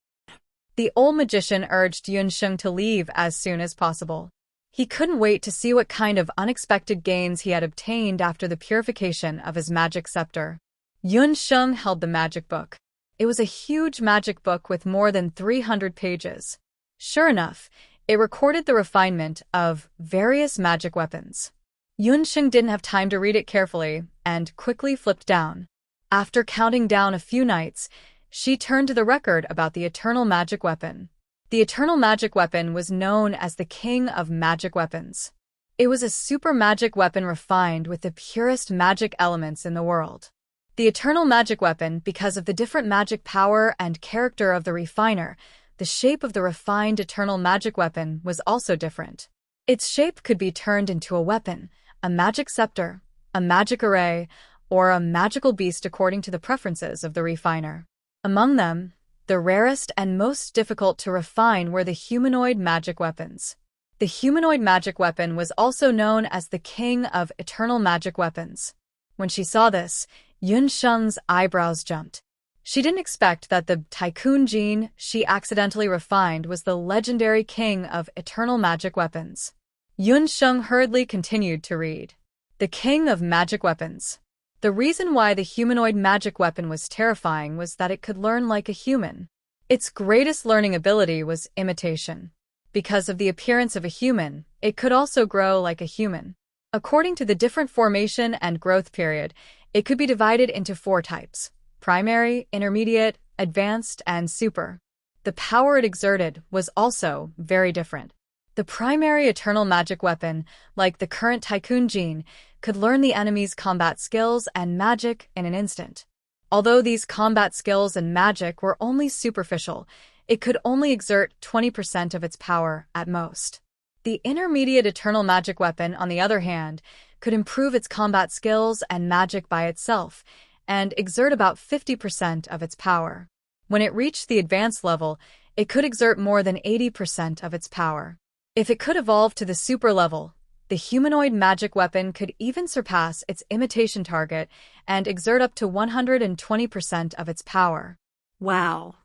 The old magician urged Yunsheng to leave as soon as possible. He couldn't wait to see what kind of unexpected gains he had obtained after the purification of his magic scepter. Yunsheng held the magic book. It was a huge magic book with more than 300 pages. Sure enough, it recorded the refinement of various magic weapons. Yunsheng didn't have time to read it carefully and quickly flipped down. After counting down a few nights, she turned to the record about the eternal magic weapon. The eternal magic weapon was known as the King of Magic Weapons. It was a super magic weapon refined with the purest magic elements in the world. The eternal magic weapon, because of the different magic power and character of the refiner, the shape of the refined eternal magic weapon was also different. Its shape could be turned into a weapon, a magic scepter, a magic array, or a magical beast according to the preferences of the refiner. Among them, the rarest and most difficult to refine were the humanoid magic weapons. The humanoid magic weapon was also known as the King of Eternal Magic Weapons. When she saw this, Yunsheng's eyebrows jumped. She didn't expect that the Tycoon Jin she accidentally refined was the legendary King of Eternal Magic Weapons. Yunsheng hurriedly continued to read. The King of Magic Weapons. The reason why the humanoid magic weapon was terrifying was that it could learn like a human. Its greatest learning ability was imitation. Because of the appearance of a human, it could also grow like a human. According to the different formation and growth period, it could be divided into 4 types: primary, intermediate, advanced, and super. The power it exerted was also very different. The primary eternal magic weapon, like the current Tycoon Jin, could learn the enemy's combat skills and magic in an instant. Although these combat skills and magic were only superficial, it could only exert 20% of its power at most. The intermediate eternal magic weapon, on the other hand, could improve its combat skills and magic by itself and exert about 50% of its power. When it reached the advanced level, it could exert more than 80% of its power. If it could evolve to the super level, the humanoid magic weapon could even surpass its imitation target and exert up to 120% of its power. Wow.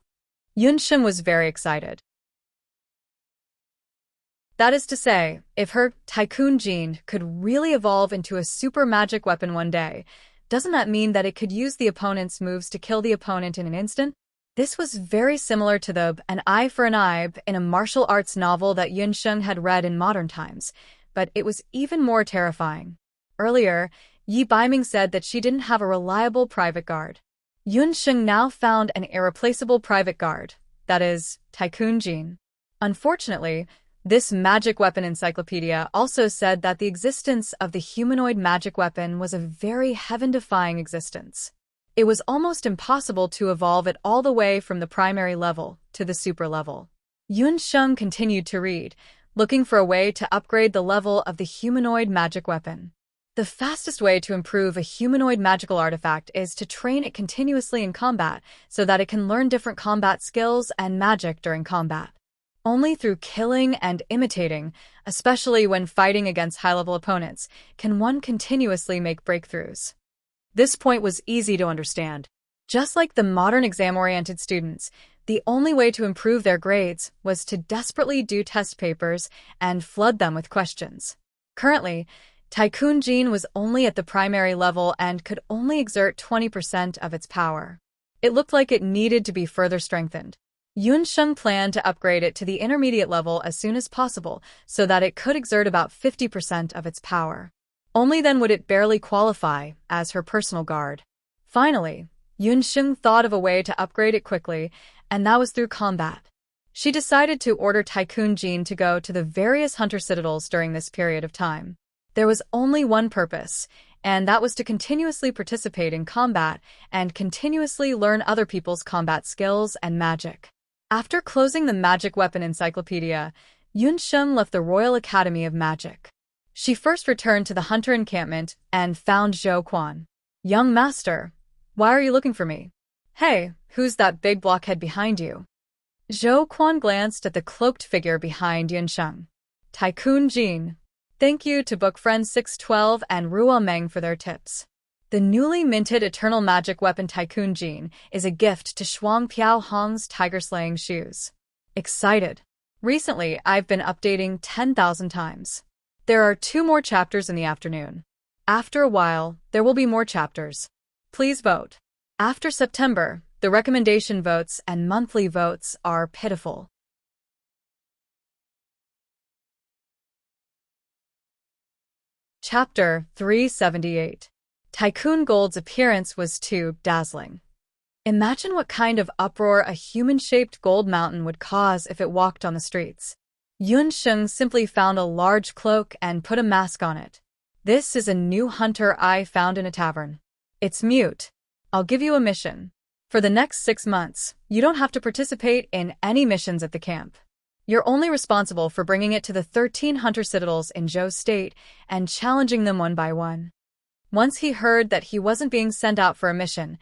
Yunsheng was very excited. That is to say, if her Tycoon Jin could really evolve into a super magic weapon one day, doesn't that mean that it could use the opponent's moves to kill the opponent in an instant? This was very similar to the an eye for an eye in a martial arts novel that Yunsheng had read in modern times, but it was even more terrifying. Earlier, Yi Baiming said that she didn't have a reliable private guard. Yunsheng now found an irreplaceable private guard, that is, Tycoon Jin. Unfortunately, this magic weapon encyclopedia also said that the existence of the humanoid magic weapon was a very heaven-defying existence. It was almost impossible to evolve it all the way from the primary level to the super level. Yunsheng continued to read, looking for a way to upgrade the level of the humanoid magic weapon. The fastest way to improve a humanoid magical artifact is to train it continuously in combat so that it can learn different combat skills and magic during combat. Only through killing and imitating, especially when fighting against high-level opponents, can one continuously make breakthroughs. This point was easy to understand. Just like the modern exam-oriented students, the only way to improve their grades was to desperately do test papers and flood them with questions. Currently, Tycoon Jean was only at the primary level and could only exert 20% of its power. It looked like it needed to be further strengthened. Yunsheng planned to upgrade it to the intermediate level as soon as possible so that it could exert about 50% of its power. Only then would it barely qualify as her personal guard. Finally, Yunsheng thought of a way to upgrade it quickly, and that was through combat. She decided to order Tycoon Jean to go to the various hunter citadels during this period of time. There was only one purpose, and that was to continuously participate in combat and continuously learn other people's combat skills and magic. After closing the Magic Weapon Encyclopedia, Yunsheng left the Royal Academy of Magic. She first returned to the hunter encampment and found Zhou Quan. "Young master, why are you looking for me? Hey, who's that big blockhead behind you?" Zhou Quan glanced at the cloaked figure behind Yunsheng. "Tycoon Jean. Thank you to Book Friends 612 and Ruo Meng for their tips. The newly minted Eternal Magic Weapon Tycoon Jean is a gift to Shuang Piao Hong's tiger-slaying shoes." Excited. Recently, I've been updating 10,000 times. There are 2 more chapters in the afternoon. After a while, there will be more chapters. Please vote. After September, the recommendation votes and monthly votes are pitiful. Chapter 378. Tycoon Gold's appearance was too dazzling. Imagine what kind of uproar a human-shaped gold mountain would cause if it walked on the streets. Yunsheng simply found a large cloak and put a mask on it. "This is a new hunter I found in a tavern. It's mute. I'll give you a mission. For the next 6 months, you don't have to participate in any missions at the camp. You're only responsible for bringing it to the 13 hunter citadels in Zhou State and challenging them one by one." Once he heard that he wasn't being sent out for a mission,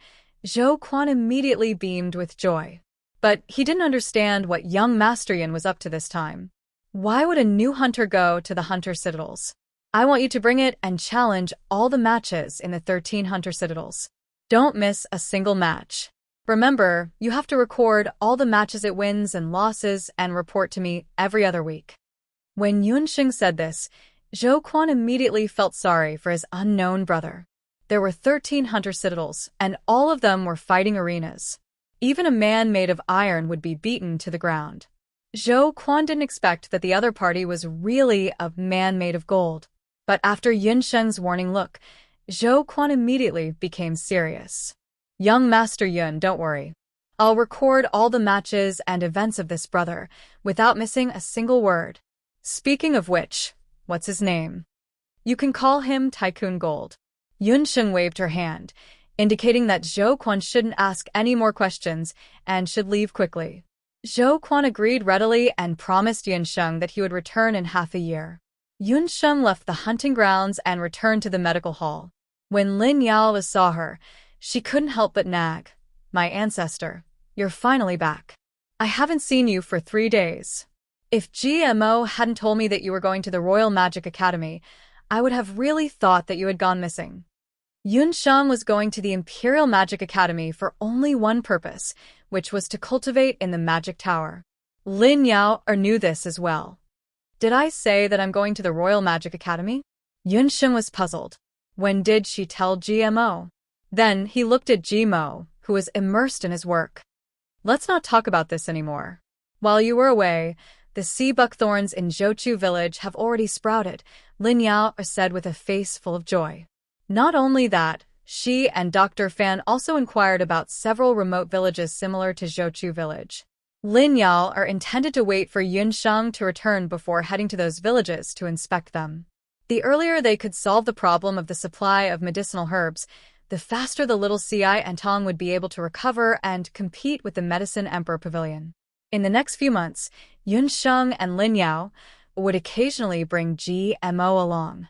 Zhou Quan immediately beamed with joy. But he didn't understand what young Master Yin was up to this time. Why would a new hunter go to the hunter citadels? "I want you to bring it and challenge all the matches in the 13 hunter citadels. Don't miss a single match. Remember, you have to record all the matches it wins and losses and report to me every other week." When Yunsheng said this, Zhou Quan immediately felt sorry for his unknown brother. There were 13 hunter citadels, and all of them were fighting arenas. Even a man made of iron would be beaten to the ground. Zhou Quan didn't expect that the other party was really a man made of gold. But after Yunsheng's warning look, Zhou Quan immediately became serious. "Young Master Yun, don't worry. I'll record all the matches and events of this brother without missing a single word. Speaking of which, what's his name?" "You can call him Tycoon Gold." Yunsheng waved her hand, indicating that Zhou Quan shouldn't ask any more questions and should leave quickly. Zhou Quan agreed readily and promised Yunsheng that he would return in half a year. Yunsheng left the hunting grounds and returned to the medical hall. When Lin Yao saw her, she couldn't help but nag. "My ancestor, you're finally back. I haven't seen you for 3 days. If GMO hadn't told me that you were going to the Royal Magic Academy, I would have really thought that you had gone missing." Yunsheng was going to the Imperial Magic Academy for only one purpose, which was to cultivate in the Magic Tower. Lin Yao knew this as well. "Did I say that I'm going to the Royal Magic Academy?" Yunsheng was puzzled. When did she tell GMO? Then he looked at Jimo, who was immersed in his work. "Let's not talk about this anymore. While you were away, the sea buckthorns in Zhouchu village have already sprouted," Lin Yao said with a face full of joy. Not only that, she and Dr. Fan also inquired about several remote villages similar to Zhouchu village. Lin Yao intended to wait for Yunsheng to return before heading to those villages to inspect them. The earlier they could solve the problem of the supply of medicinal herbs, the faster the little Ci and Tong would be able to recover and compete with the Medicine Emperor Pavilion. In the next few months, Yunsheng and Lin Yao would occasionally bring GMO along.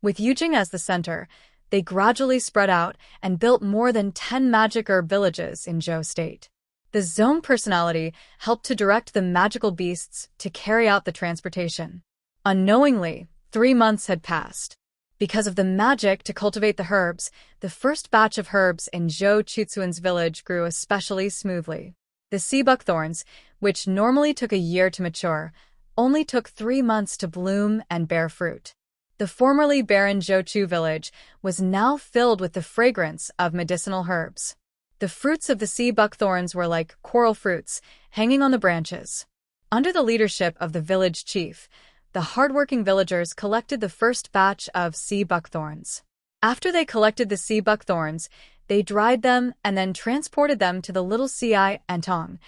With Yujing as the center, they gradually spread out and built more than 10 magic herb villages in Zhou State. The zone personality helped to direct the magical beasts to carry out the transportation. Unknowingly, 3 months had passed. Because of the magic to cultivate the herbs, the first batch of herbs in Zhou Chutsuan's village grew especially smoothly. The sea buckthorns, which normally took a year to mature, only took 3 months to bloom and bear fruit. The formerly barren Zhouchu village was now filled with the fragrance of medicinal herbs. The fruits of the sea buckthorns were like coral fruits, hanging on the branches. Under the leadership of the village chief, the hardworking villagers collected the first batch of sea buckthorns. After they collected the sea buckthorns, they dried them and then transported them to the little sea enchanting,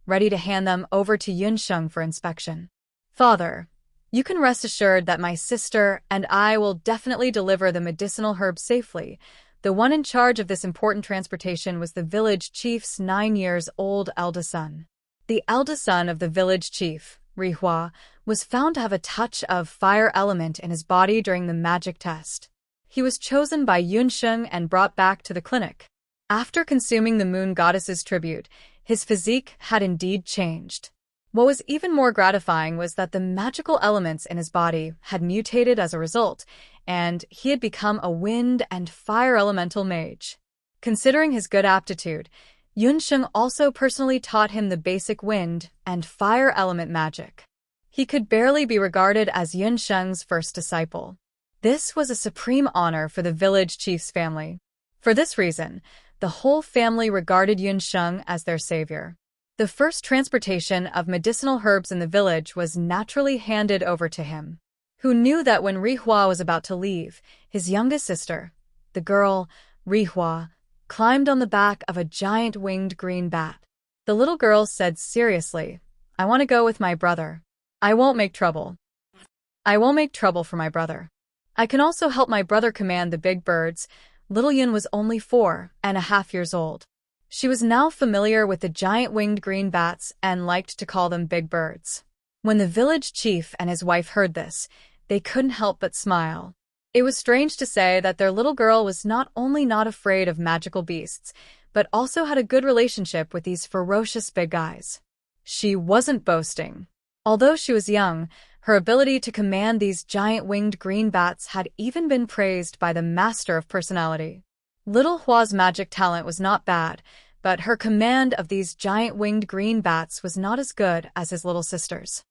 ready to hand them over to Yunsheng for inspection. "Father, you can rest assured that my sister and I will definitely deliver the medicinal herbs safely." The one in charge of this important transportation was the village chief's 9-year-old eldest son. The eldest son of the village chief, Rihua, was found to have a touch of fire element in his body during the magic test. He was chosen by Yunsheng and brought back to the clinic. After consuming the moon goddess's tribute, his physique had indeed changed. What was even more gratifying was that the magical elements in his body had mutated as a result, and he had become a wind and fire elemental mage. Considering his good aptitude, Yunsheng also personally taught him the basic wind and fire element magic. He could barely be regarded as Yunsheng's first disciple. This was a supreme honor for the village chief's family. For this reason, the whole family regarded Yunsheng as their savior. The first transportation of medicinal herbs in the village was naturally handed over to him, who knew that when Rihua was about to leave, his youngest sister, the girl, Rihua, climbed on the back of a giant winged green bat. The little girl said seriously, "I want to go with my brother. I won't make trouble. I won't make trouble for my brother. I can also help my brother command the big birds." Little Yun was only 4.5 years old. She was now familiar with the giant winged green bats and liked to call them big birds. When the village chief and his wife heard this, they couldn't help but smile. It was strange to say that their little girl was not only not afraid of magical beasts, but also had a good relationship with these ferocious big guys. She wasn't boasting. Although she was young, her ability to command these giant winged green bats had even been praised by the master of personality. Little Hua's magic talent was not bad, but her command of these giant winged green bats was not as good as his little sister's.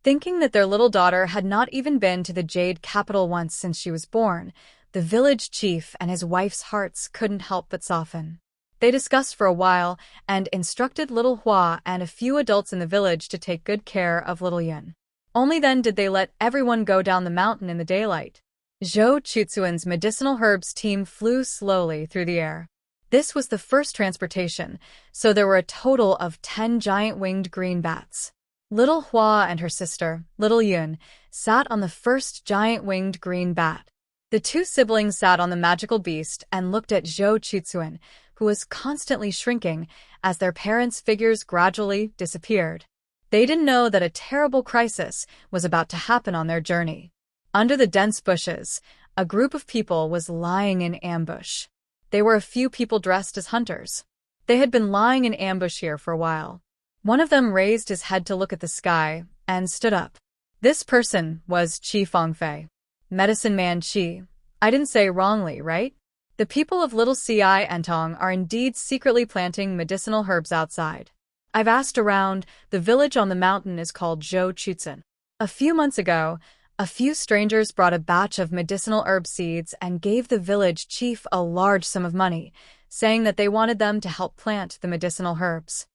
Thinking that their little daughter had not even been to the Jade capital once since she was born, the village chief and his wife's hearts couldn't help but soften. They discussed for a while and instructed little Hua and a few adults in the village to take good care of little Yun. Only then did they let everyone go down the mountain in the daylight. Zhou Chutsuan's medicinal herbs team flew slowly through the air. This was the first transportation, so there were a total of 10 giant winged green bats. Little Hua and her sister, little Yun, sat on the first giant winged green bat. The two siblings sat on the magical beast and looked at Zhou Chutsuan, who was constantly shrinking as their parents' figures gradually disappeared. They didn't know that a terrible crisis was about to happen on their journey. Under the dense bushes, a group of people was lying in ambush. They were a few people dressed as hunters. They had been lying in ambush here for a while. One of them raised his head to look at the sky and stood up. This person was Qi Fengfei. Medicine Man Qi. I didn't say wrongly, right? The people of Little Ci Entong are indeed secretly planting medicinal herbs outside. I've asked around, the village on the mountain is called Zhou Chutsun. A few months ago, a few strangers brought a batch of medicinal herb seeds and gave the village chief a large sum of money, saying that they wanted them to help plant the medicinal herbs.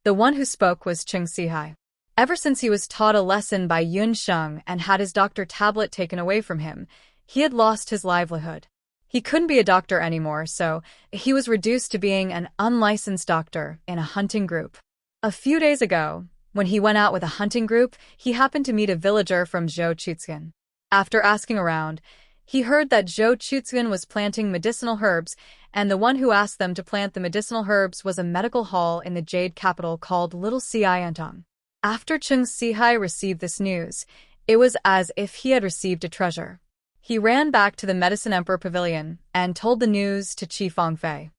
The one who spoke was Cheng Sihai. Ever since he was taught a lesson by Yunsheng and had his doctor tablet taken away from him, he had lost his livelihood. He couldn't be a doctor anymore, so he was reduced to being an unlicensed doctor in a hunting group. A few days ago, when he went out with a hunting group, he happened to meet a villager from Zhou Chutsun. After asking around, he heard that Zhou Chutsun was planting medicinal herbs and the one who asked them to plant the medicinal herbs was a medical hall in the Jade capital called Little Xiantong. After Cheng Sihai received this news, it was as if he had received a treasure. He ran back to the Medicine Emperor Pavilion and told the news to Qi Fengfei.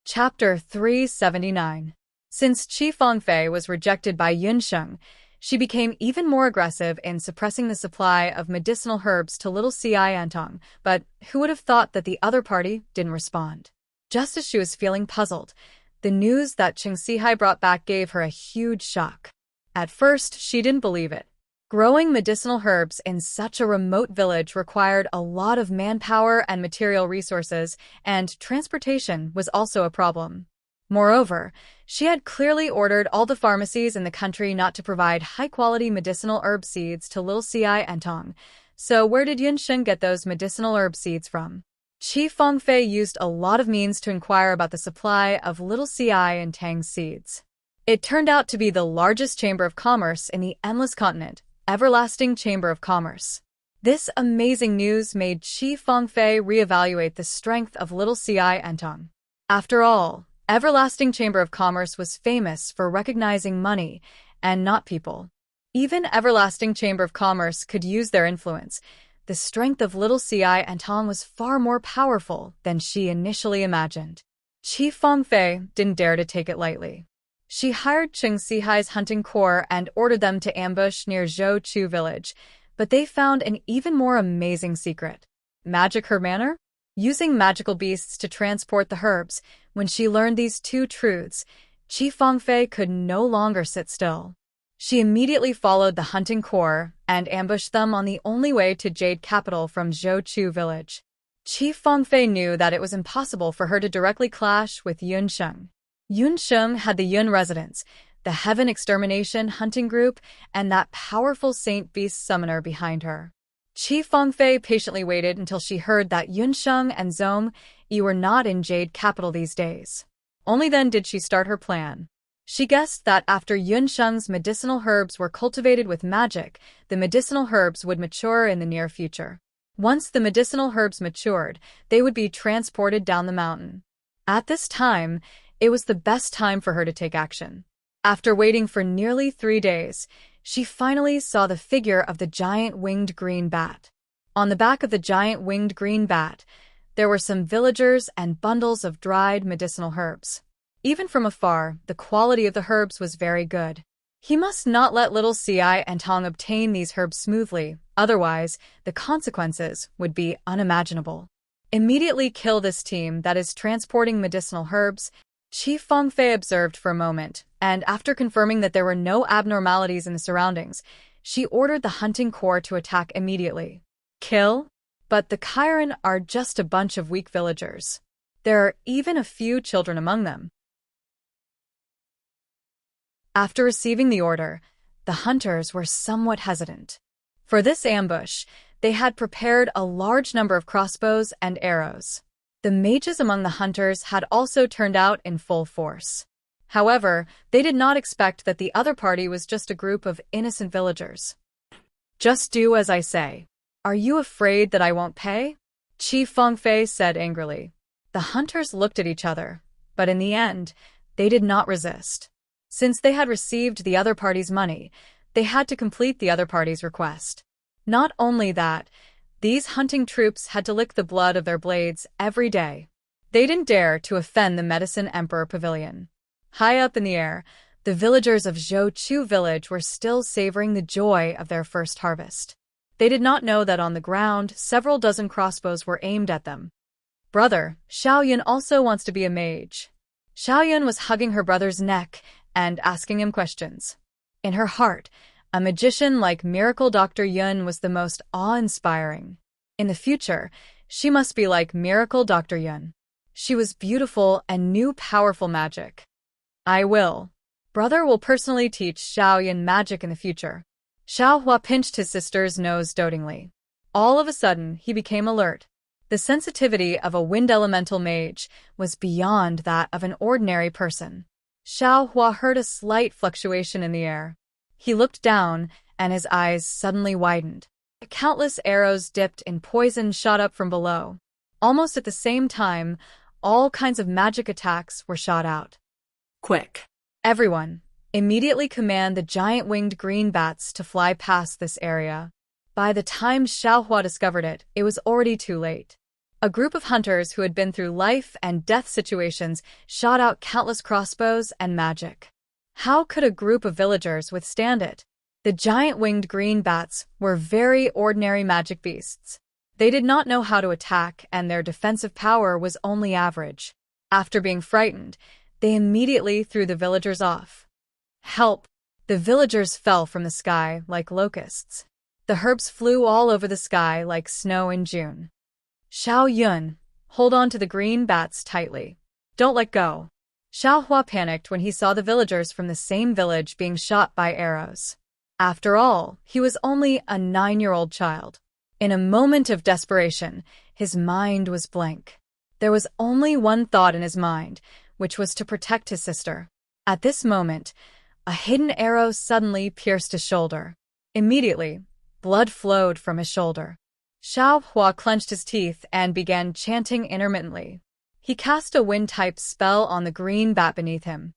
Chapter 379. Since Qi Fengfei was rejected by Yunsheng, she became even more aggressive in suppressing the supply of medicinal herbs to Little Xiantong, but who would have thought that the other party didn't respond? Just as she was feeling puzzled, the news that Cheng Sihai brought back gave her a huge shock. At first, she didn't believe it. Growing medicinal herbs in such a remote village required a lot of manpower and material resources, and transportation was also a problem. Moreover, she had clearly ordered all the pharmacies in the country not to provide high-quality medicinal herb seeds to Little Xiantong. So where did Yunsheng get those medicinal herb seeds from? Qi Fengfei used a lot of means to inquire about the supply of Little Xiantong seeds. It turned out to be the largest chamber of commerce in the Endless Continent, Everlasting Chamber of Commerce. This amazing news made Qi Fengfei reevaluate the strength of Little Xiantong. After all, Everlasting Chamber of Commerce was famous for recognizing money and not people. Even Everlasting Chamber of Commerce could use their influence. The strength of Little Xiantong was far more powerful than she initially imagined. Qi Fengfei didn't dare to take it lightly. She hired Cheng Sihai's hunting corps and ordered them to ambush near Zhou village, but they found an even more amazing secret. Magic herb manner? Using magical beasts to transport the herbs. When she learned these two truths, Qi Fengfei could no longer sit still. She immediately followed the hunting corps and ambushed them on the only way to Jade capital from Zhou village. Qi Fengfei knew that it was impossible for her to directly clash with Yunsheng. Yunsheng had the Yun residence, the Heaven Extermination Hunting Group, and that powerful Saint Beast Summoner behind her. Qi Fengfei patiently waited until she heard that Yunsheng and Zhong Yi were not in Jade capital these days. Only then did she start her plan. She guessed that after Yunsheng's medicinal herbs were cultivated with magic, the medicinal herbs would mature in the near future. Once the medicinal herbs matured, they would be transported down the mountain. At this time, it was the best time for her to take action. After waiting for nearly 3 days, she finally saw the figure of the giant winged green bat. On the back of the giant winged green bat, there were some villagers and bundles of dried medicinal herbs. Even from afar, the quality of the herbs was very good. He must not let Little Xiantong obtain these herbs smoothly, otherwise, the consequences would be unimaginable. Immediately kill this team that is transporting medicinal herbs. Qi Fengfei observed for a moment, and after confirming that there were no abnormalities in the surroundings, she ordered the hunting corps to attack immediately. Kill? But the Chiron are just a bunch of weak villagers. There are even a few children among them. After receiving the order, the hunters were somewhat hesitant. For this ambush, they had prepared a large number of crossbows and arrows. The mages among the hunters had also turned out in full force. However, they did not expect that the other party was just a group of innocent villagers. Just do as I say. Are you afraid that I won't pay? Qi Fengfei said angrily. The hunters looked at each other, but in the end, they did not resist. Since they had received the other party's money, they had to complete the other party's request. Not only that, these hunting troops had to lick the blood of their blades every day. They didn't dare to offend the Medicine Emperor Pavilion. High up in the air, the villagers of Zhou village were still savoring the joy of their first harvest. They did not know that on the ground, several dozen crossbows were aimed at them. Brother, Xiaoyun also wants to be a mage. Xiaoyun was hugging her brother's neck and asking him questions. In her heart, a magician like Miracle Dr. Yun was the most awe-inspiring. In the future, she must be like Miracle Dr. Yun. She was beautiful and knew powerful magic. I will. Brother will personally teach Xiaoyun magic in the future. Xiao Hua pinched his sister's nose dotingly. All of a sudden, he became alert. The sensitivity of a wind elemental mage was beyond that of an ordinary person. Xiao Hua heard a slight fluctuation in the air. He looked down, and his eyes suddenly widened. Countless arrows dipped in poison shot up from below. Almost at the same time, all kinds of magic attacks were shot out. Quick. Everyone, immediately command the giant winged green bats to fly past this area. By the time Xiaohua discovered it, it was already too late. A group of hunters who had been through life and death situations shot out countless crossbows and magic. How could a group of villagers withstand it? The giant winged green bats were very ordinary magic beasts. They did not know how to attack, and their defensive power was only average. After being frightened, they immediately threw the villagers off. Help! The villagers fell from the sky like locusts. The herbs flew all over the sky like snow in June. Xiao Yun, hold on to the green bats tightly. Don't let go. Xiaohua panicked when he saw the villagers from the same village being shot by arrows. After all, he was only a 9-year-old child. In a moment of desperation, his mind was blank. There was only one thought in his mind, which was to protect his sister. At this moment, a hidden arrow suddenly pierced his shoulder. Immediately, blood flowed from his shoulder. Xiaohua clenched his teeth and began chanting intermittently. He cast a wind-type spell on the green bat beneath him.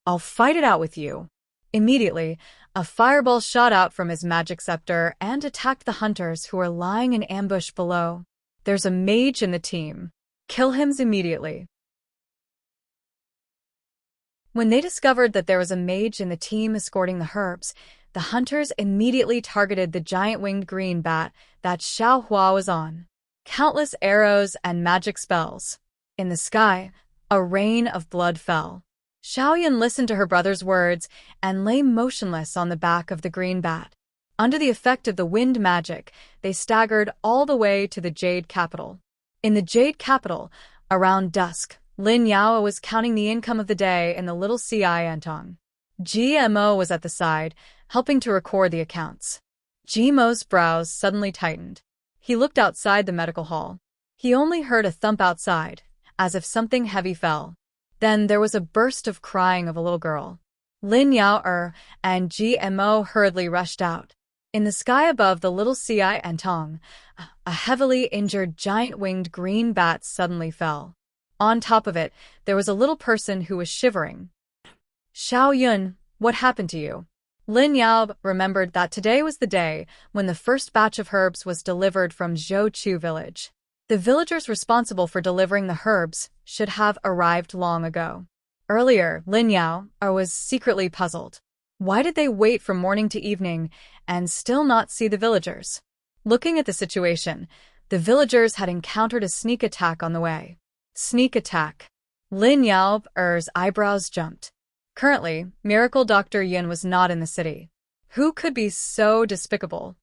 I'll fight it out with you. Immediately, a fireball shot out from his magic scepter and attacked the hunters who were lying in ambush below. There's a mage in the team. Kill him immediately. When they discovered that there was a mage in the team escorting the herbs, the hunters immediately targeted the giant winged green bat that Xiaohua was on. Countless arrows and magic spells. In the sky, a rain of blood fell. Xiaoyun listened to her brother's words and lay motionless on the back of the green bat. Under the effect of the wind magic, they staggered all the way to the Jade Capital. In the Jade Capital, around dusk, Lin Yao was counting the income of the day in the little enchanting. GMO was at the side, helping to record the accounts. GMO's brows suddenly tightened. He looked outside the medical hall. He only heard a thump outside, as if something heavy fell. Then there was a burst of crying of a little girl. Lin Yao and GMO hurriedly rushed out. In the sky above the little enchanting, a heavily injured giant-winged green bat suddenly fell. On top of it, there was a little person who was shivering. Xiao Yun, what happened to you? Lin Yao remembered that today was the day when the first batch of herbs was delivered from Zhouchu village. The villagers responsible for delivering the herbs should have arrived long ago. Earlier, Lin Yao was secretly puzzled. Why did they wait from morning to evening and still not see the villagers? Looking at the situation, the villagers had encountered a sneak attack on the way. Sneak attack. Lin Yao's eyebrows jumped. Currently, Miracle Dr. Yin was not in the city. Who could be so despicable?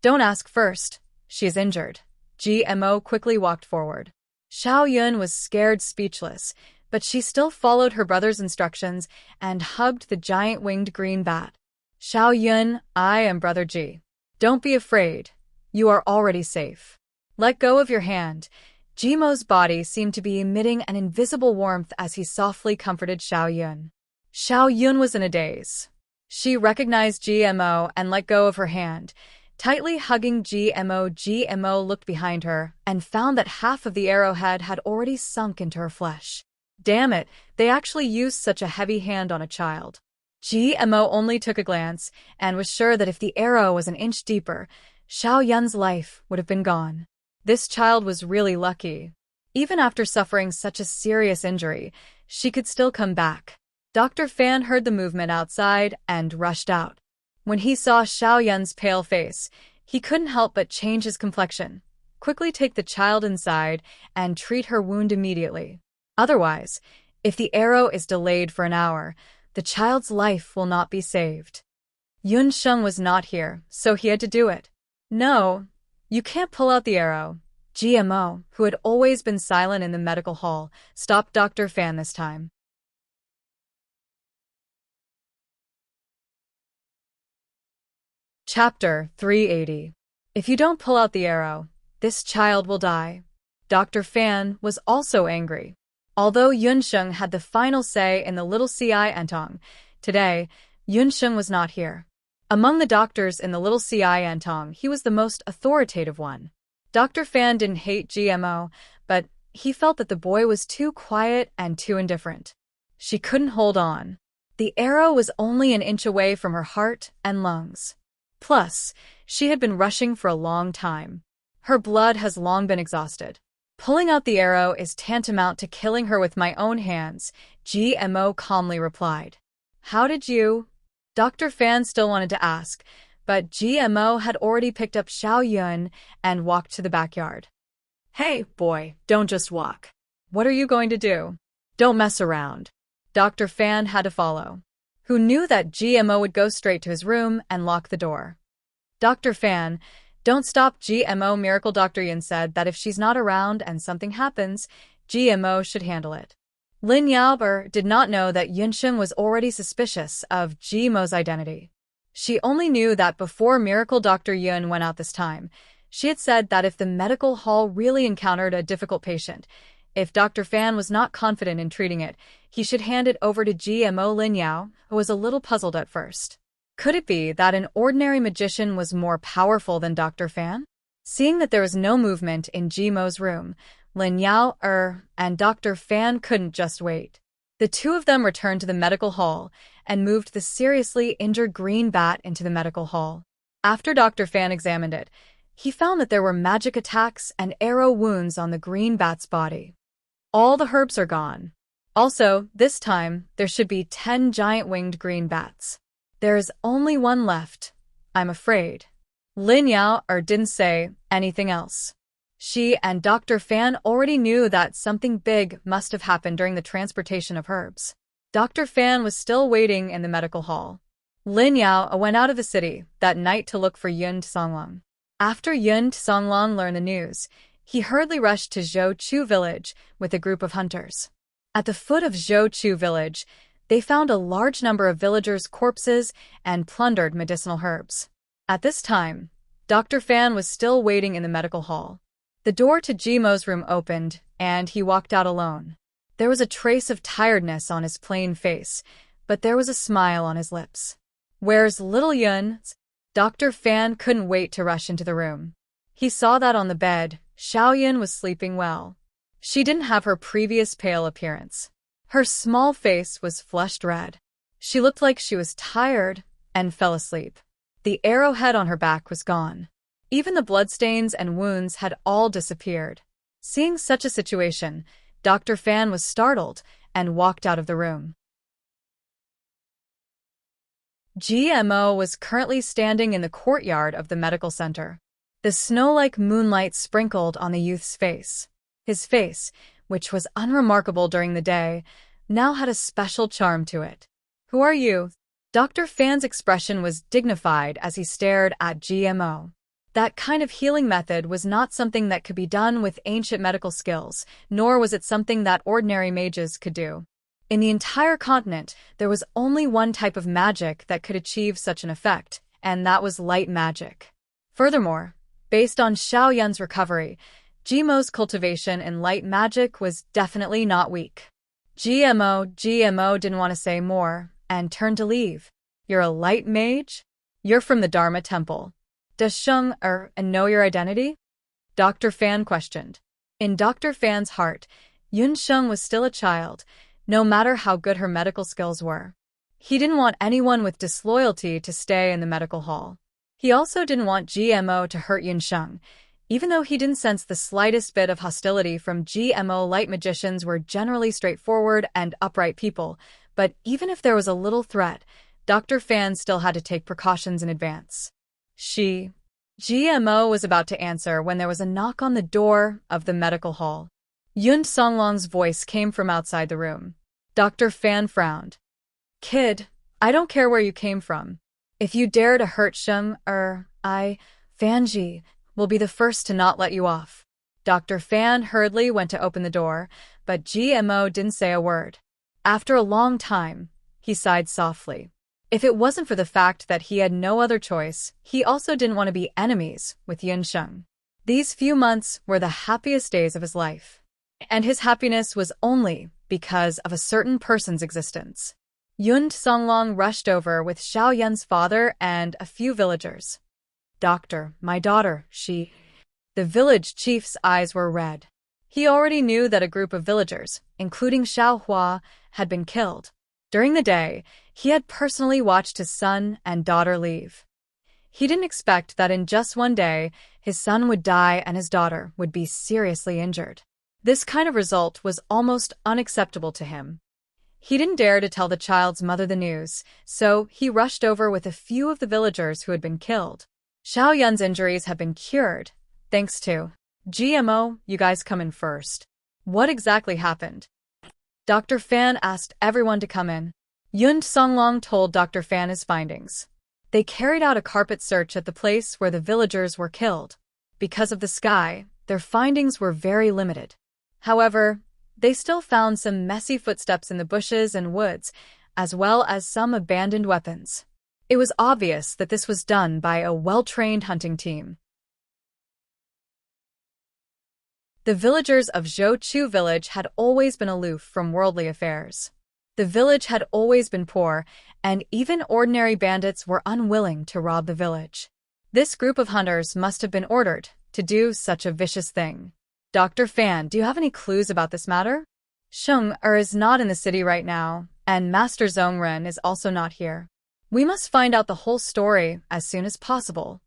Don't ask first. She is injured. GMO quickly walked forward. Xiao Yun was scared speechless, but she still followed her brother's instructions and hugged the giant winged green bat. Xiao Yun, I am Brother Ji. Don't be afraid. You are already safe. Let go of your hand. GMO's body seemed to be emitting an invisible warmth as he softly comforted Xiao Yun. Xiao Yun was in a daze. She recognized GMO and let go of her hand. Tightly hugging GMO, GMO looked behind her and found that half of the arrowhead had already sunk into her flesh. Damn it, they actually used such a heavy hand on a child. GMO only took a glance and was sure that if the arrow was an inch deeper, Xiao Yun's life would have been gone. This child was really lucky. Even after suffering such a serious injury, she could still come back. Dr. Fan heard the movement outside and rushed out. When he saw Xiao Yun's pale face, he couldn't help but change his complexion. Quickly take the child inside and treat her wound immediately. Otherwise, if the arrow is delayed for an hour, the child's life will not be saved. Yun Sheng was not here, so he had to do it. No, you can't pull out the arrow. GMO, who had always been silent in the medical hall, stopped Dr. Fan this time. Chapter 380. If you don't pull out the arrow, this child will die. Dr. Fan was also angry. Although Yunsheng had the final say in the little enchanting, today, Yunsheng was not here. Among the doctors in the little Ciantong, he was the most authoritative one. Dr. Fan didn't hate GMO, but he felt that the boy was too quiet and too indifferent. She couldn't hold on. The arrow was only an inch away from her heart and lungs. Plus, she had been rushing for a long time. Her blood has long been exhausted. Pulling out the arrow is tantamount to killing her with my own hands, GMO calmly replied. How did you? Dr. Fan still wanted to ask, but GMO had already picked up Xiao Yun and walked to the backyard. Hey, boy, don't just walk. What are you going to do? Don't mess around. Dr. Fan had to follow. Who knew that GMO would go straight to his room and lock the door? Dr. Fan, don't stop GMO. Miracle Dr. Yun said that if she's not around and something happens, GMO should handle it. Lin Yaober did not know that Yunsheng was already suspicious of GMO's identity. She only knew that before Miracle Dr. Yun went out this time, she had said that if the medical hall really encountered a difficult patient, if Dr. Fan was not confident in treating it, he should hand it over to GMO. Lin Yao, who was a little puzzled at first. Could it be that an ordinary magician was more powerful than Dr. Fan? Seeing that there was no movement in GMO's room, Lin Yao and Dr. Fan couldn't just wait. The two of them returned to the medical hall and moved the seriously injured green bat into the medical hall. After Dr. Fan examined it, he found that there were magic attacks and arrow wounds on the green bat's body. All the herbs are gone. Also, this time, there should be 10 giant winged green bats. There is only one left, I'm afraid. Lin Yao didn't say anything else. She and Dr. Fan already knew that something big must have happened during the transportation of herbs. Dr. Fan was still waiting in the medical hall. Lin Yao went out of the city that night to look for Yun Tsonglong. After Yun Tsonglong learned the news, he hurriedly rushed to Zhou Chu village with a group of hunters. At the foot of Zhou Chu village, they found a large number of villagers' corpses and plundered medicinal herbs. At this time, Dr. Fan was still waiting in the medical hall. The door to Jimo's room opened, and he walked out alone. There was a trace of tiredness on his plain face, but there was a smile on his lips. Where's little Yun? Dr. Fan couldn't wait to rush into the room. He saw that on the bed, Xiao Yun was sleeping well. She didn't have her previous pale appearance. Her small face was flushed red. She looked like she was tired and fell asleep. The arrowhead on her back was gone. Even the bloodstains and wounds had all disappeared. Seeing such a situation, Dr. Fan was startled and walked out of the room. GMO was currently standing in the courtyard of the medical center. The snow-like moonlight sprinkled on the youth's face. His face, which was unremarkable during the day, now had a special charm to it. Who are you? Dr. Fan's expression was dignified as he stared at GMO. That kind of healing method was not something that could be done with ancient medical skills, nor was it something that ordinary mages could do. In the entire continent, there was only one type of magic that could achieve such an effect, and that was light magic. Furthermore, based on Xiao Yun's recovery, GMO's cultivation in light magic was definitely not weak. GMO didn't want to say more, and turned to leave. You're a light mage? You're from the Dharma Temple. Does Sheng know your identity? Dr. Fan questioned. In Dr. Fan's heart, Yun Sheng was still a child, no matter how good her medical skills were. He didn't want anyone with disloyalty to stay in the medical hall. He also didn't want GMO to hurt Yun Sheng, even though he didn't sense the slightest bit of hostility from GMO. Light magicians were generally straightforward and upright people, but even if there was a little threat, Dr. Fan still had to take precautions in advance. GMO was about to answer when there was a knock on the door of the medical hall. Yun Songlong's voice came from outside the room. Dr. Fan frowned. Kid, I don't care where you came from. If you dare to hurt Sheng, Fanji, will be the first to not let you off. Dr. Fan hurriedly went to open the door, but GMO didn't say a word. After a long time, he sighed softly. If it wasn't for the fact that he had no other choice, he also didn't want to be enemies with Yun Sheng. These few months were the happiest days of his life. And his happiness was only because of a certain person's existence. Yun Songlong rushed over with Xiao Yun's father and a few villagers. "Doctor, my daughter, she—" The village chief's eyes were red. He already knew that a group of villagers, including Xiao Hua, had been killed. During the day, he had personally watched his son and daughter leave. He didn't expect that in just one day, his son would die and his daughter would be seriously injured. This kind of result was almost unacceptable to him. He didn't dare to tell the child's mother the news, so he rushed over with a few of the villagers who had been killed. Xiao Yun's injuries have been cured, thanks to GMO. You guys come in first. What exactly happened? Dr. Fan asked everyone to come in. Yun Songlong told Dr. Fan his findings. They carried out a carpet search at the place where the villagers were killed. Because of the sky, their findings were very limited. However, they still found some messy footsteps in the bushes and woods, as well as some abandoned weapons. It was obvious that this was done by a well-trained hunting team. The villagers of Zhou village had always been aloof from worldly affairs. The village had always been poor, and even ordinary bandits were unwilling to rob the village. This group of hunters must have been ordered to do such a vicious thing. Dr. Fan, do you have any clues about this matter? Sheng is not in the city right now, and Master Zhongren is also not here. We must find out the whole story as soon as possible.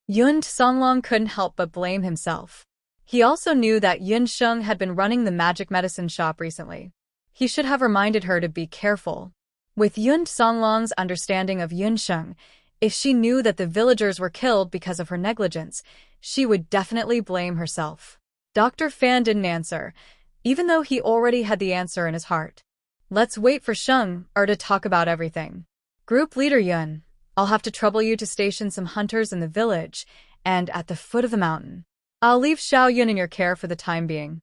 Yun Songlong couldn't help but blame himself. He also knew that Yun Sheng had been running the magic medicine shop recently. He should have reminded her to be careful. With Yun Songlong's understanding of Yun Sheng, if she knew that the villagers were killed because of her negligence, she would definitely blame herself. Dr. Fan didn't answer, even though he already had the answer in his heart. Let's wait for Sheng to talk about everything. Group leader Yun, I'll have to trouble you to station some hunters in the village and at the foot of the mountain. I'll leave Xiao Yun in your care for the time being.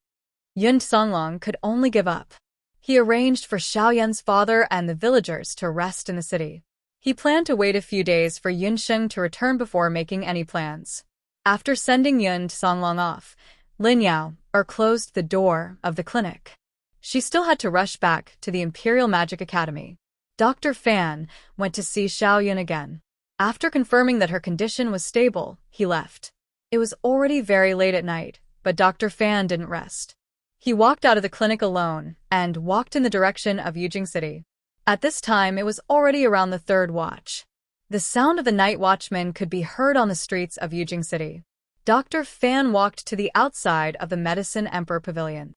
Yun Songlong could only give up. He arranged for Xiao Yun's father and the villagers to rest in the city. He planned to wait a few days for Yun Sheng to return before making any plans. After sending Yun Songlong off, Lin Yao closed the door of the clinic. She still had to rush back to the Imperial Magic Academy. Dr. Fan went to see Xiao Yun again. After confirming that her condition was stable, he left. It was already very late at night, but Dr. Fan didn't rest. He walked out of the clinic alone and walked in the direction of Yujing City. At this time, it was already around the third watch. The sound of the night watchman could be heard on the streets of Yujing City. Dr. Fan walked to the outside of the Medicine Emperor Pavilion.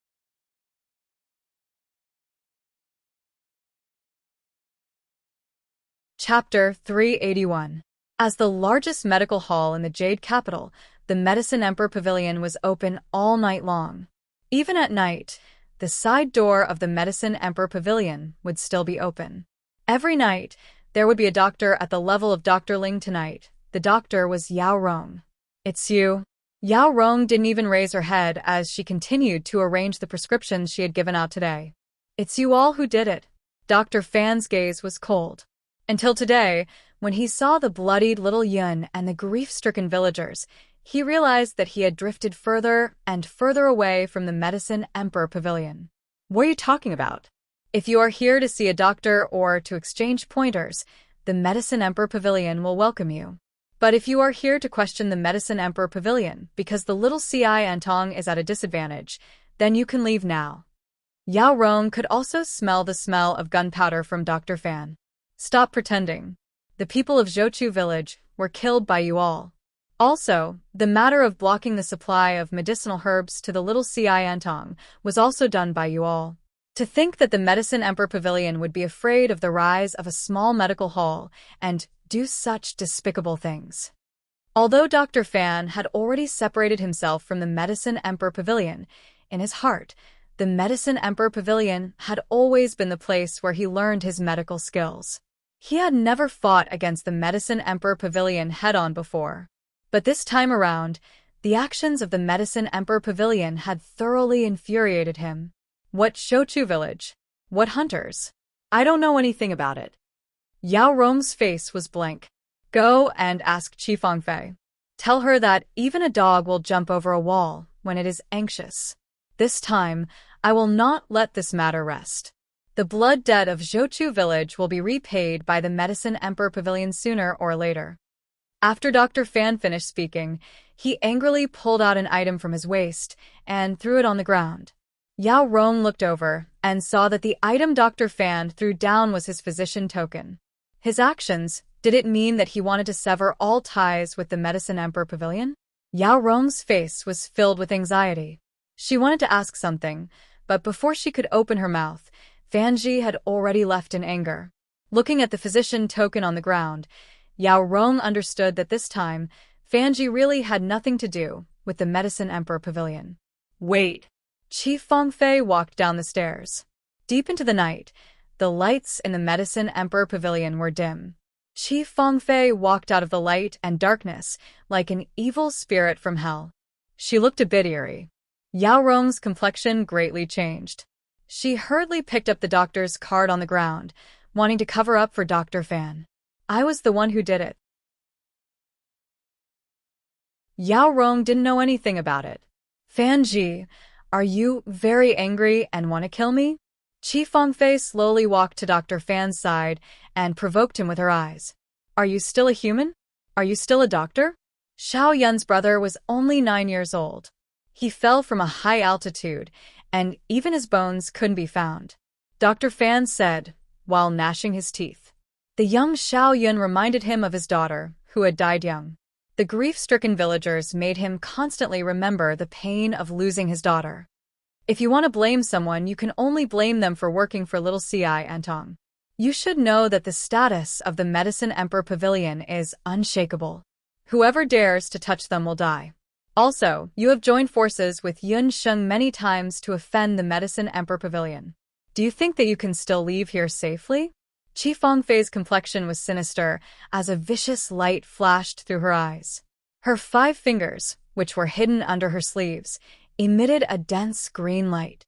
Chapter 381. As the largest medical hall in the Jade Capital, the Medicine Emperor Pavilion was open all night long. Even at night, the side door of the Medicine Emperor Pavilion would still be open. Every night, there would be a doctor at the level of Dr. Ling tonight. The doctor was Yao Rong. It's you. Yao Rong didn't even raise her head as she continued to arrange the prescriptions she had given out today. It's you all who did it. Dr. Fan's gaze was cold. Until today, when he saw the bloodied little Yun and the grief-stricken villagers, he realized that he had drifted further and further away from the Medicine Emperor Pavilion. What are you talking about? If you are here to see a doctor or to exchange pointers, the Medicine Emperor Pavilion will welcome you. But if you are here to question the Medicine Emperor Pavilion because the little enchanting is at a disadvantage, then you can leave now. Yao Rong could also smell the smell of gunpowder from Dr. Fan. Stop pretending. The people of Zhou village were killed by you all. Also, the matter of blocking the supply of medicinal herbs to the little enchanting was also done by you all. To think that the Medicine Emperor Pavilion would be afraid of the rise of a small medical hall and do such despicable things. Although Dr. Fan had already separated himself from the Medicine Emperor Pavilion, in his heart, the Medicine Emperor Pavilion had always been the place where he learned his medical skills. He had never fought against the Medicine Emperor Pavilion head-on before. But this time around, the actions of the Medicine Emperor Pavilion had thoroughly infuriated him. What Zhou village? What hunters? I don't know anything about it. Yao Rong's face was blank. Go and ask Qi Fangfei. Tell her that even a dog will jump over a wall when it is anxious. This time, I will not let this matter rest. The blood debt of Zhouchu village will be repaid by the Medicine Emperor Pavilion sooner or later. After Dr. Fan finished speaking, he angrily pulled out an item from his waist and threw it on the ground. Yao Rong looked over and saw that the item Dr. Fan threw down was his physician token. His actions, did it mean that he wanted to sever all ties with the Medicine Emperor Pavilion? Yao Rong's face was filled with anxiety. She wanted to ask something, but before she could open her mouth, Fanji had already left in anger. Looking at the physician token on the ground, Yao Rong understood that this time, Fanji really had nothing to do with the Medicine Emperor Pavilion. Wait! Chief Fengfei walked down the stairs. Deep into the night, the lights in the Medicine Emperor Pavilion were dim. Chief Fengfei walked out of the light and darkness like an evil spirit from hell. She looked a bit eerie. Yao Rong's complexion greatly changed. She hurriedly picked up the doctor's card on the ground, wanting to cover up for Dr. Fan. I was the one who did it. Yao Rong didn't know anything about it. Fanji, are you very angry and want to kill me? Chi Fengfei slowly walked to Dr. Fan's side and provoked him with her eyes. Are you still a human? Are you still a doctor? Xiao Yun's brother was only 9 years old. He fell from a high altitude, and even his bones couldn't be found. Dr. Fan said, while gnashing his teeth. The young Xiao Yun reminded him of his daughter, who had died young. The grief-stricken villagers made him constantly remember the pain of losing his daughter. If you want to blame someone, you can only blame them for working for little Ci Antong. You should know that the status of the Medicine Emperor Pavilion is unshakable. Whoever dares to touch them will die. Also, you have joined forces with Yun Sheng many times to offend the Medicine Emperor Pavilion. Do you think that you can still leave here safely? Chi Fengfei's complexion was sinister as a vicious light flashed through her eyes. Her 5 fingers, which were hidden under her sleeves, emitted a dense green light.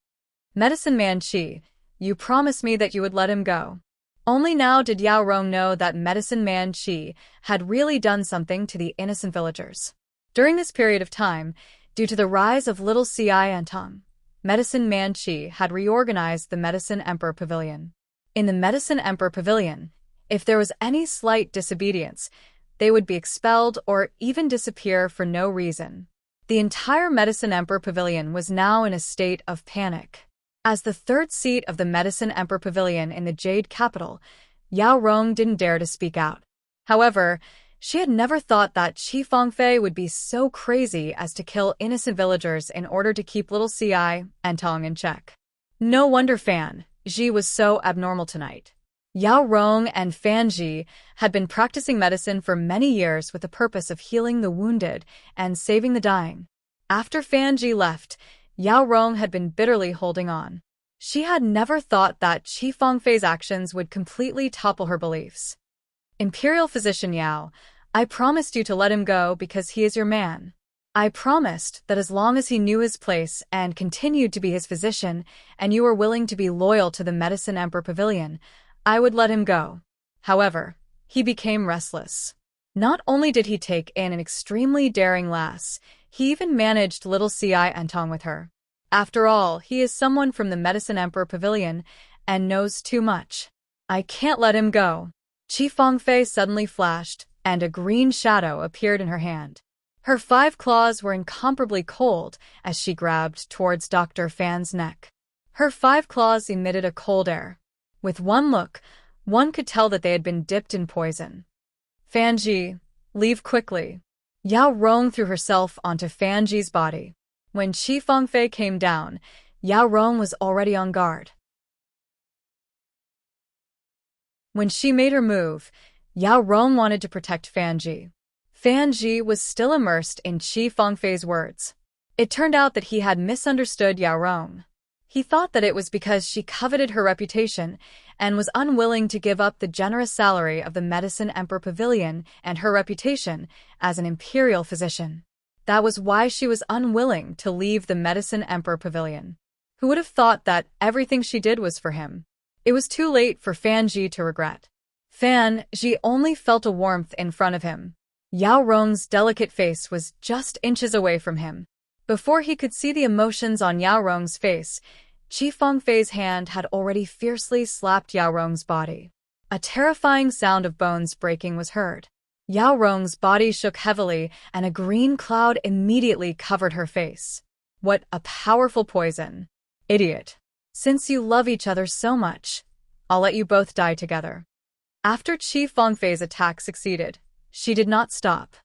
Medicine Man Chi, you promised me that you would let him go. Only now did Yao Rong know that Medicine Man Chi had really done something to the innocent villagers. During this period of time, due to the rise of little Ci Antong, Medicine Man Chi had reorganized the Medicine Emperor Pavilion. In the Medicine Emperor Pavilion, if there was any slight disobedience, they would be expelled or even disappear for no reason. The entire Medicine Emperor Pavilion was now in a state of panic. As the 3rd seat of the Medicine Emperor Pavilion in the Jade Capital, Yao Rong didn't dare to speak out. However, she had never thought that Chi Fengfei would be so crazy as to kill innocent villagers in order to keep little Ci Antong in check. No wonder Fan Ji was so abnormal tonight. Yao Rong and Fanji had been practicing medicine for many years with the purpose of healing the wounded and saving the dying. After Fanji left, Yao Rong had been bitterly holding on. She had never thought that Chi Fengfei's actions would completely topple her beliefs. Imperial Physician Yao, I promised you to let him go because he is your man. I promised that as long as he knew his place and continued to be his physician, and you were willing to be loyal to the Medicine Emperor Pavilion, I would let him go. However, he became restless. Not only did he take in an extremely daring lass, he even managed little Ci Antong with her. After all, he is someone from the Medicine Emperor Pavilion and knows too much. I can't let him go. Chi Fengfei suddenly flashed, and a green shadow appeared in her hand. Her 5 claws were incomparably cold as she grabbed towards Dr. Fan's neck. Her 5 claws emitted a cold air. With one look, one could tell that they had been dipped in poison. Fanji, leave quickly. Yao Rong threw herself onto Fanji's body. When Chi Fengfei came down, Yao Rong was already on guard. When she made her move, Yao Rong wanted to protect Fanji. Fanji was still immersed in Chi Fengfei's words. It turned out that he had misunderstood Yao Rong. He thought that it was because she coveted her reputation and was unwilling to give up the generous salary of the Medicine Emperor Pavilion and her reputation as an imperial physician. That was why she was unwilling to leave the Medicine Emperor Pavilion. Who would have thought that everything she did was for him? It was too late for Fanji to regret. Fanji only felt a warmth in front of him. Yao Rong's delicate face was just inches away from him. Before he could see the emotions on Yao Rong's face, Qi Fengfei's hand had already fiercely slapped Yao Rong's body. A terrifying sound of bones breaking was heard. Yao Rong's body shook heavily, and a green cloud immediately covered her face. What a powerful poison! Idiot! Since you love each other so much, I'll let you both die together. After Qi Fengfei's attack succeeded, she did not stop.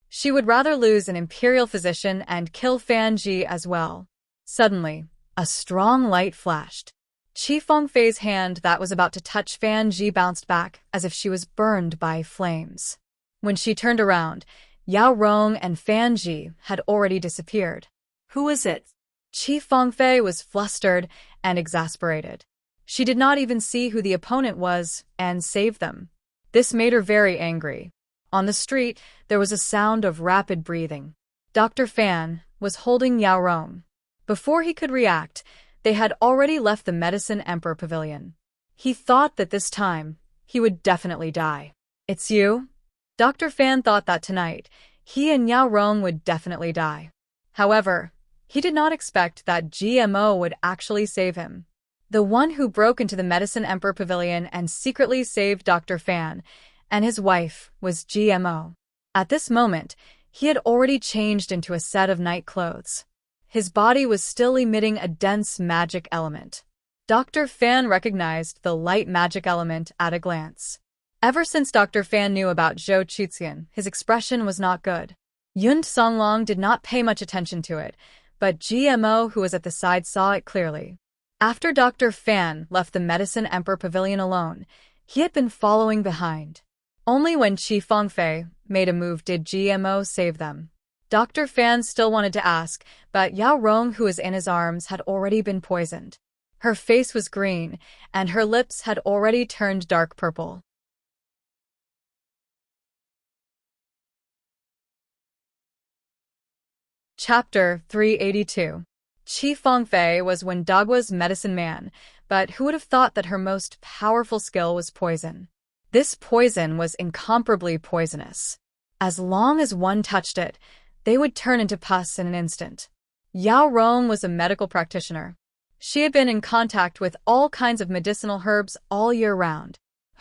She would rather lose an imperial physician and kill Fan Ji as well. Suddenly, a strong light flashed. Qi Fengfei's hand that was about to touch Fan Ji bounced back as if she was burned by flames. When she turned around, Yao Rong and Fan Ji had already disappeared. Who is it? Qi Fengfei was flustered and exasperated. She did not even see who the opponent was and save them. This made her very angry. On the street, there was a sound of rapid breathing. Dr. Fan was holding Yao Rong. Before he could react, they had already left the Medicine Emperor Pavilion. He thought that this time, he would definitely die. It's you? Dr. Fan thought that tonight, he and Yao Rong would definitely die. However, he did not expect that GMO would actually save him. The one who broke into the Medicine Emperor Pavilion and secretly saved Dr. Fan and his wife was GMO. At this moment, he had already changed into a set of night clothes. His body was still emitting a dense magic element. Dr. Fan recognized the light magic element at a glance. Ever since Dr. Fan knew about Zhou Chuxian, his expression was not good. Yun Songlong did not pay much attention to it, but GMO, who was at the side, saw it clearly. After Dr. Fan left the Medicine Emperor Pavilion alone, he had been following behind. Only when Qi Fengfei made a move did GMO save them. Dr. Fan still wanted to ask, but Yao Rong, who was in his arms, had already been poisoned. Her face was green, and her lips had already turned dark purple. Chapter 382. Qi Fengfei was Wendagua's medicine man, but who would have thought that her most powerful skill was poison? This poison was incomparably poisonous. As long as one touched it, they would turn into pus in an instant. Yao Rong was a medical practitioner. She had been in contact with all kinds of medicinal herbs all year round.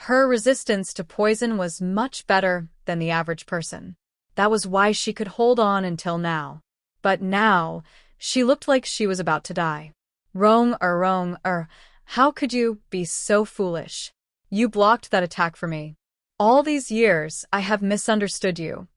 Her resistance to poison was much better than the average person. That was why she could hold on until now. But now, she looked like she was about to die. Rong, how could you be so foolish? You blocked that attack for me. All these years, I have misunderstood you.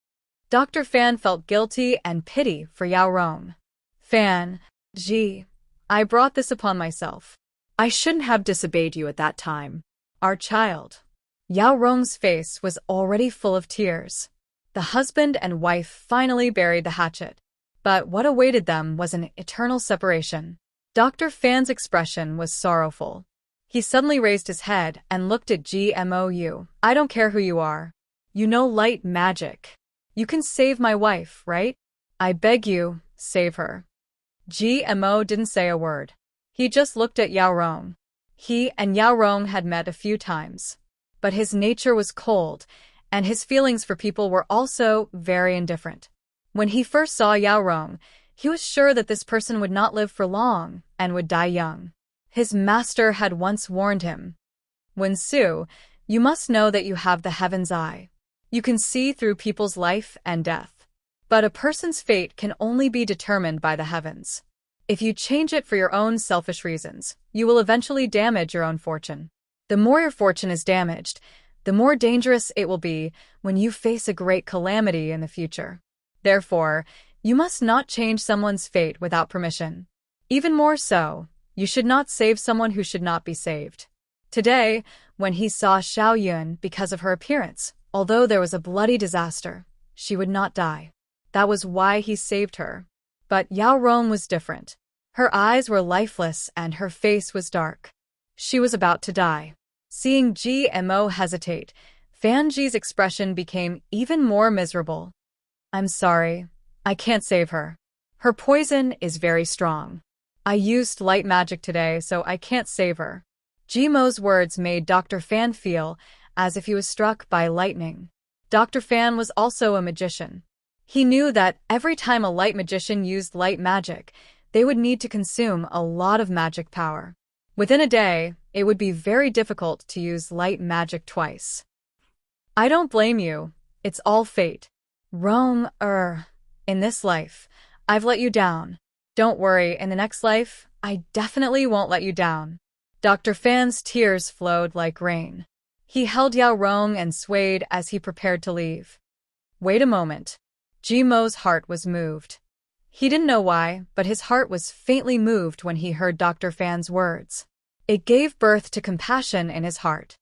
Dr. Fan felt guilty and pity for Yao Rong. Fan, gee, I brought this upon myself. I shouldn't have disobeyed you at that time. Our child. Yao Rong's face was already full of tears. The husband and wife finally buried the hatchet. But what awaited them was an eternal separation. Dr. Fan's expression was sorrowful. He suddenly raised his head and looked at GMOU. I don't care who you are. You know light magic. You can save my wife, right? I beg you, save her. GMO didn't say a word. He just looked at Yao Rong. He and Yao Rong had met a few times. But his nature was cold, and his feelings for people were also very indifferent. When he first saw Yao Rong, he was sure that this person would not live for long and would die young. His master had once warned him. Wen Su, you must know that you have the heaven's eye. You can see through people's life and death. But a person's fate can only be determined by the heavens. If you change it for your own selfish reasons, you will eventually damage your own fortune. The more your fortune is damaged, the more dangerous it will be when you face a great calamity in the future. Therefore, you must not change someone's fate without permission. Even more so, you should not save someone who should not be saved. Today, when he saw Xiao Yun because of her appearance, although there was a bloody disaster, she would not die. That was why he saved her. But Yao Rong was different. Her eyes were lifeless and her face was dark. She was about to die. Seeing GMO hesitate, Fan Ji's expression became even more miserable. I'm sorry. I can't save her. Her poison is very strong. I used light magic today, so I can't save her. GMO's words made Dr. Fan feel as if he was struck by lightning. Dr. Fan was also a magician. He knew that every time a light magician used light magic, they would need to consume a lot of magic power. Within a day, it would be very difficult to use light magic twice. I don't blame you. It's all fate. Rome, in this life, I've let you down. Don't worry, in the next life, I definitely won't let you down. Dr. Fan's tears flowed like rain. He held Yao Rong and swayed as he prepared to leave. Wait a moment. Jimo's heart was moved. He didn't know why, but his heart was faintly moved when he heard Dr. Fan's words. It gave birth to compassion in his heart.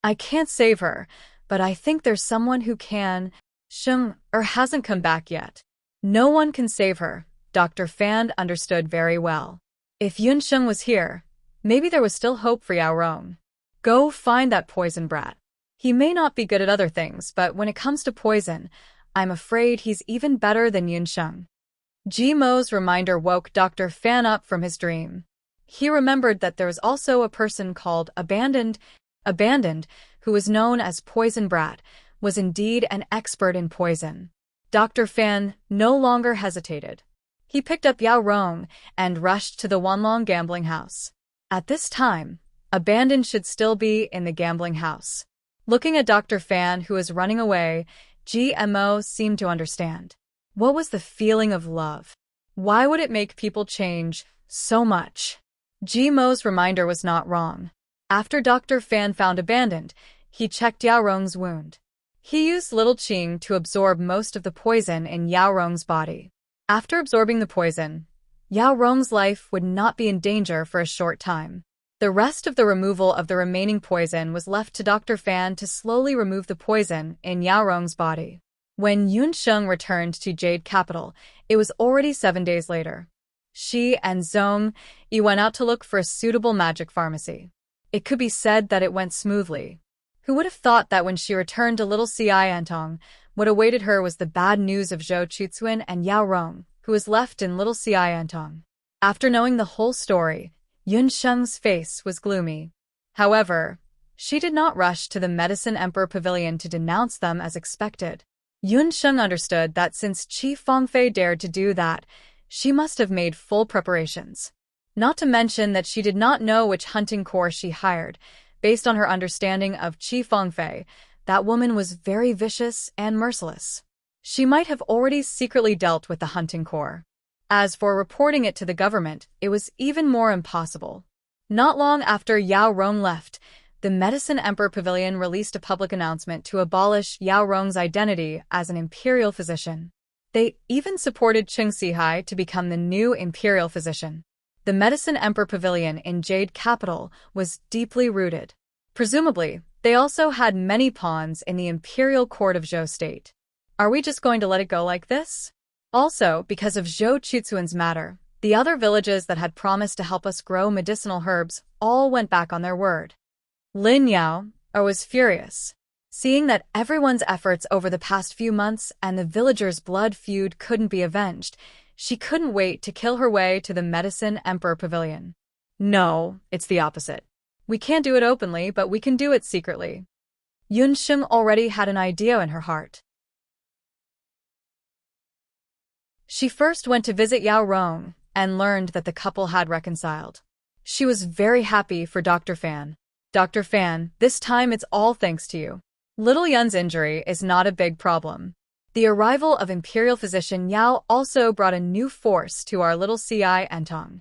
I can't save her, but I think there's someone who can. Sheng hasn't come back yet. No one can save her. Dr. Fan understood very well. If Yun Sheng was here, maybe there was still hope for Yao Rong. Go find that poison brat. He may not be good at other things, but when it comes to poison, I'm afraid he's even better than Yun Sheng. Jimo's reminder woke Dr. Fan up from his dream. He remembered that there was also a person called Abandoned, who was known as Poison Brat, was indeed an expert in poison. Dr. Fan no longer hesitated. He picked up Yao Rong and rushed to the Wanlong gambling house. At this time, Abandoned should still be in the gambling house. Looking at Dr. Fan, who was running away, GMO seemed to understand. What was the feeling of love? Why would it make people change so much? GMO's reminder was not wrong. After Dr. Fan found Abandoned, he checked Yao Rong's wound. He used Little Qing to absorb most of the poison in Yao Rong's body. After absorbing the poison, Yao Rong's life would not be in danger for a short time. The rest of the removal of the remaining poison was left to Dr. Fan to slowly remove the poison in Yao Rong's body. When Yun Sheng returned to Jade Capital, it was already 7 days later. She and Zhong Yi went out to look for a suitable magic pharmacy. It could be said that it went smoothly. Who would have thought that when she returned to Little Xiantong, what awaited her was the bad news of Zhou Chuxuan and Yao Rong, who was left in Little Xiantong. After knowing the whole story, Yun Sheng's face was gloomy. However, she did not rush to the Medicine Emperor Pavilion to denounce them as expected. Yun Sheng understood that since Qi Fengfei dared to do that, she must have made full preparations. Not to mention that she did not know which hunting corps she hired. Based on her understanding of Qi Fengfei, that woman was very vicious and merciless. She might have already secretly dealt with the hunting corps. As for reporting it to the government, it was even more impossible. Not long after Yao Rong left, the Medicine Emperor Pavilion released a public announcement to abolish Yao Rong's identity as an imperial physician. They even supported Qing Sihai to become the new imperial physician. The Medicine Emperor Pavilion in Jade Capital was deeply rooted. Presumably, they also had many pawns in the imperial court of Zhou State. Are we just going to let it go like this? Also, because of Zhou Chuxuan's matter, the other villages that had promised to help us grow medicinal herbs all went back on their word. Lin Yao was furious. Seeing that everyone's efforts over the past few months and the villagers' blood feud couldn't be avenged, she couldn't wait to kill her way to the Medicine Emperor Pavilion. No, it's the opposite. We can't do it openly, but we can do it secretly. Yun Sheng already had an idea in her heart. She first went to visit Yao Rong and learned that the couple had reconciled. She was very happy for Dr. Fan. Dr. Fan, this time it's all thanks to you. Little Yun's injury is not a big problem. The arrival of Imperial Physician Yao also brought a new force to our Little Xiantong.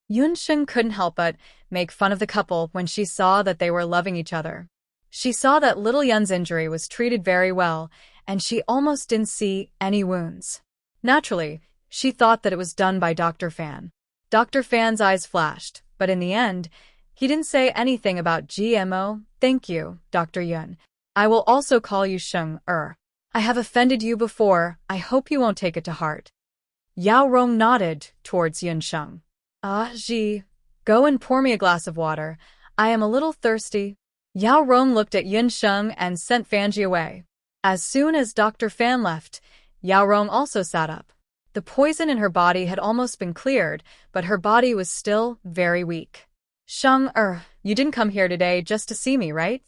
Yun Sheng couldn't help but make fun of the couple when she saw that they were loving each other. She saw that Little Yun's injury was treated very well, and she almost didn't see any wounds. Naturally, she thought that it was done by Dr. Fan. Dr. Fan's eyes flashed, but in the end, he didn't say anything about GMO. Thank you, Dr. Yun. I will also call you Sheng. I have offended you before. I hope you won't take it to heart. Yao Rong nodded towards Yun Sheng. Ji, go and pour me a glass of water. I am a little thirsty. Yao Rong looked at Yun Sheng and sent Fanji away. As soon as Dr. Fan left, Yao Rong also sat up. The poison in her body had almost been cleared, but her body was still very weak. Sheng, you didn't come here today just to see me, right?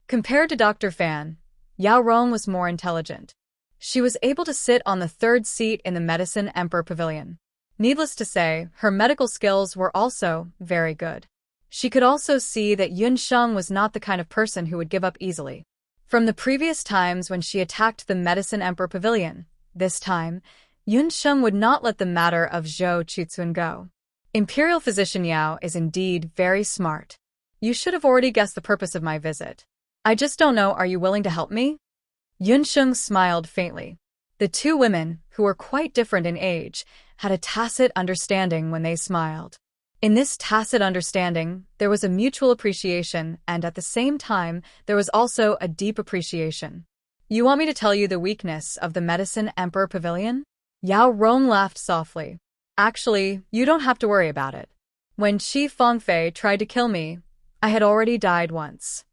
Compared to Dr. Fan, Yao Rong was more intelligent. She was able to sit on the third seat in the Medicine Emperor Pavilion. Needless to say, her medical skills were also very good. She could also see that Yun Sheng was not the kind of person who would give up easily. From the previous times when she attacked the Medicine Emperor Pavilion, this time, Yun Sheng would not let the matter of Zhou Chuxun go. Imperial Physician Yao is indeed very smart. You should have already guessed the purpose of my visit. I just don't know, are you willing to help me? Yun Sheng smiled faintly. The two women, who were quite different in age, had a tacit understanding when they smiled. In this tacit understanding, there was a mutual appreciation, and at the same time, there was also a deep appreciation. You want me to tell you the weakness of the Medicine Emperor Pavilion? Yao Rong laughed softly. Actually, you don't have to worry about it. When Qi Fengfei tried to kill me, I had already died once.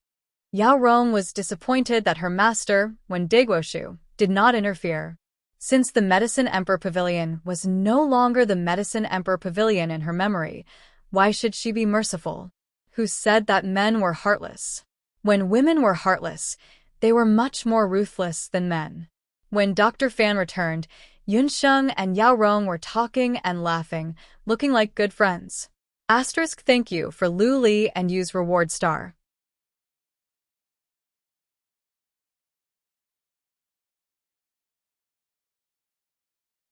Yao Rong was disappointed that her master, Wen Diguoshu, did not interfere. Since the Medicine Emperor Pavilion was no longer the Medicine Emperor Pavilion in her memory, why should she be merciful? Who said that men were heartless? When women were heartless, they were much more ruthless than men. When Dr. Fan returned, Yun Sheng and Yao Rong were talking and laughing, looking like good friends. Thank you for Lu Li and use reward star.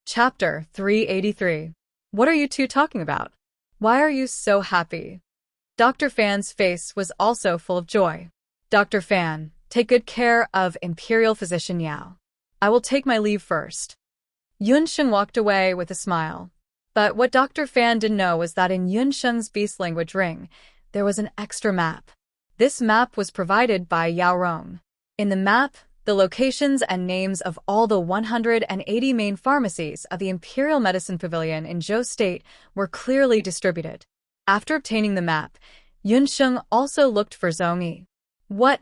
Chapter 383. What are you two talking about? Why are you so happy? Dr. Fan's face was also full of joy. Dr. Fan, take good care of Imperial Physician Yao. I will take my leave first. Yun Sheng walked away with a smile. But what Dr. Fan didn't know was that in Yun Sheng's beast language ring, there was an extra map. This map was provided by Yao Rong. In the map, the locations and names of all the 180 main pharmacies of the Imperial Medicine Pavilion in Zhou State were clearly distributed. After obtaining the map, Yun Sheng also looked for Zhong Yi. What?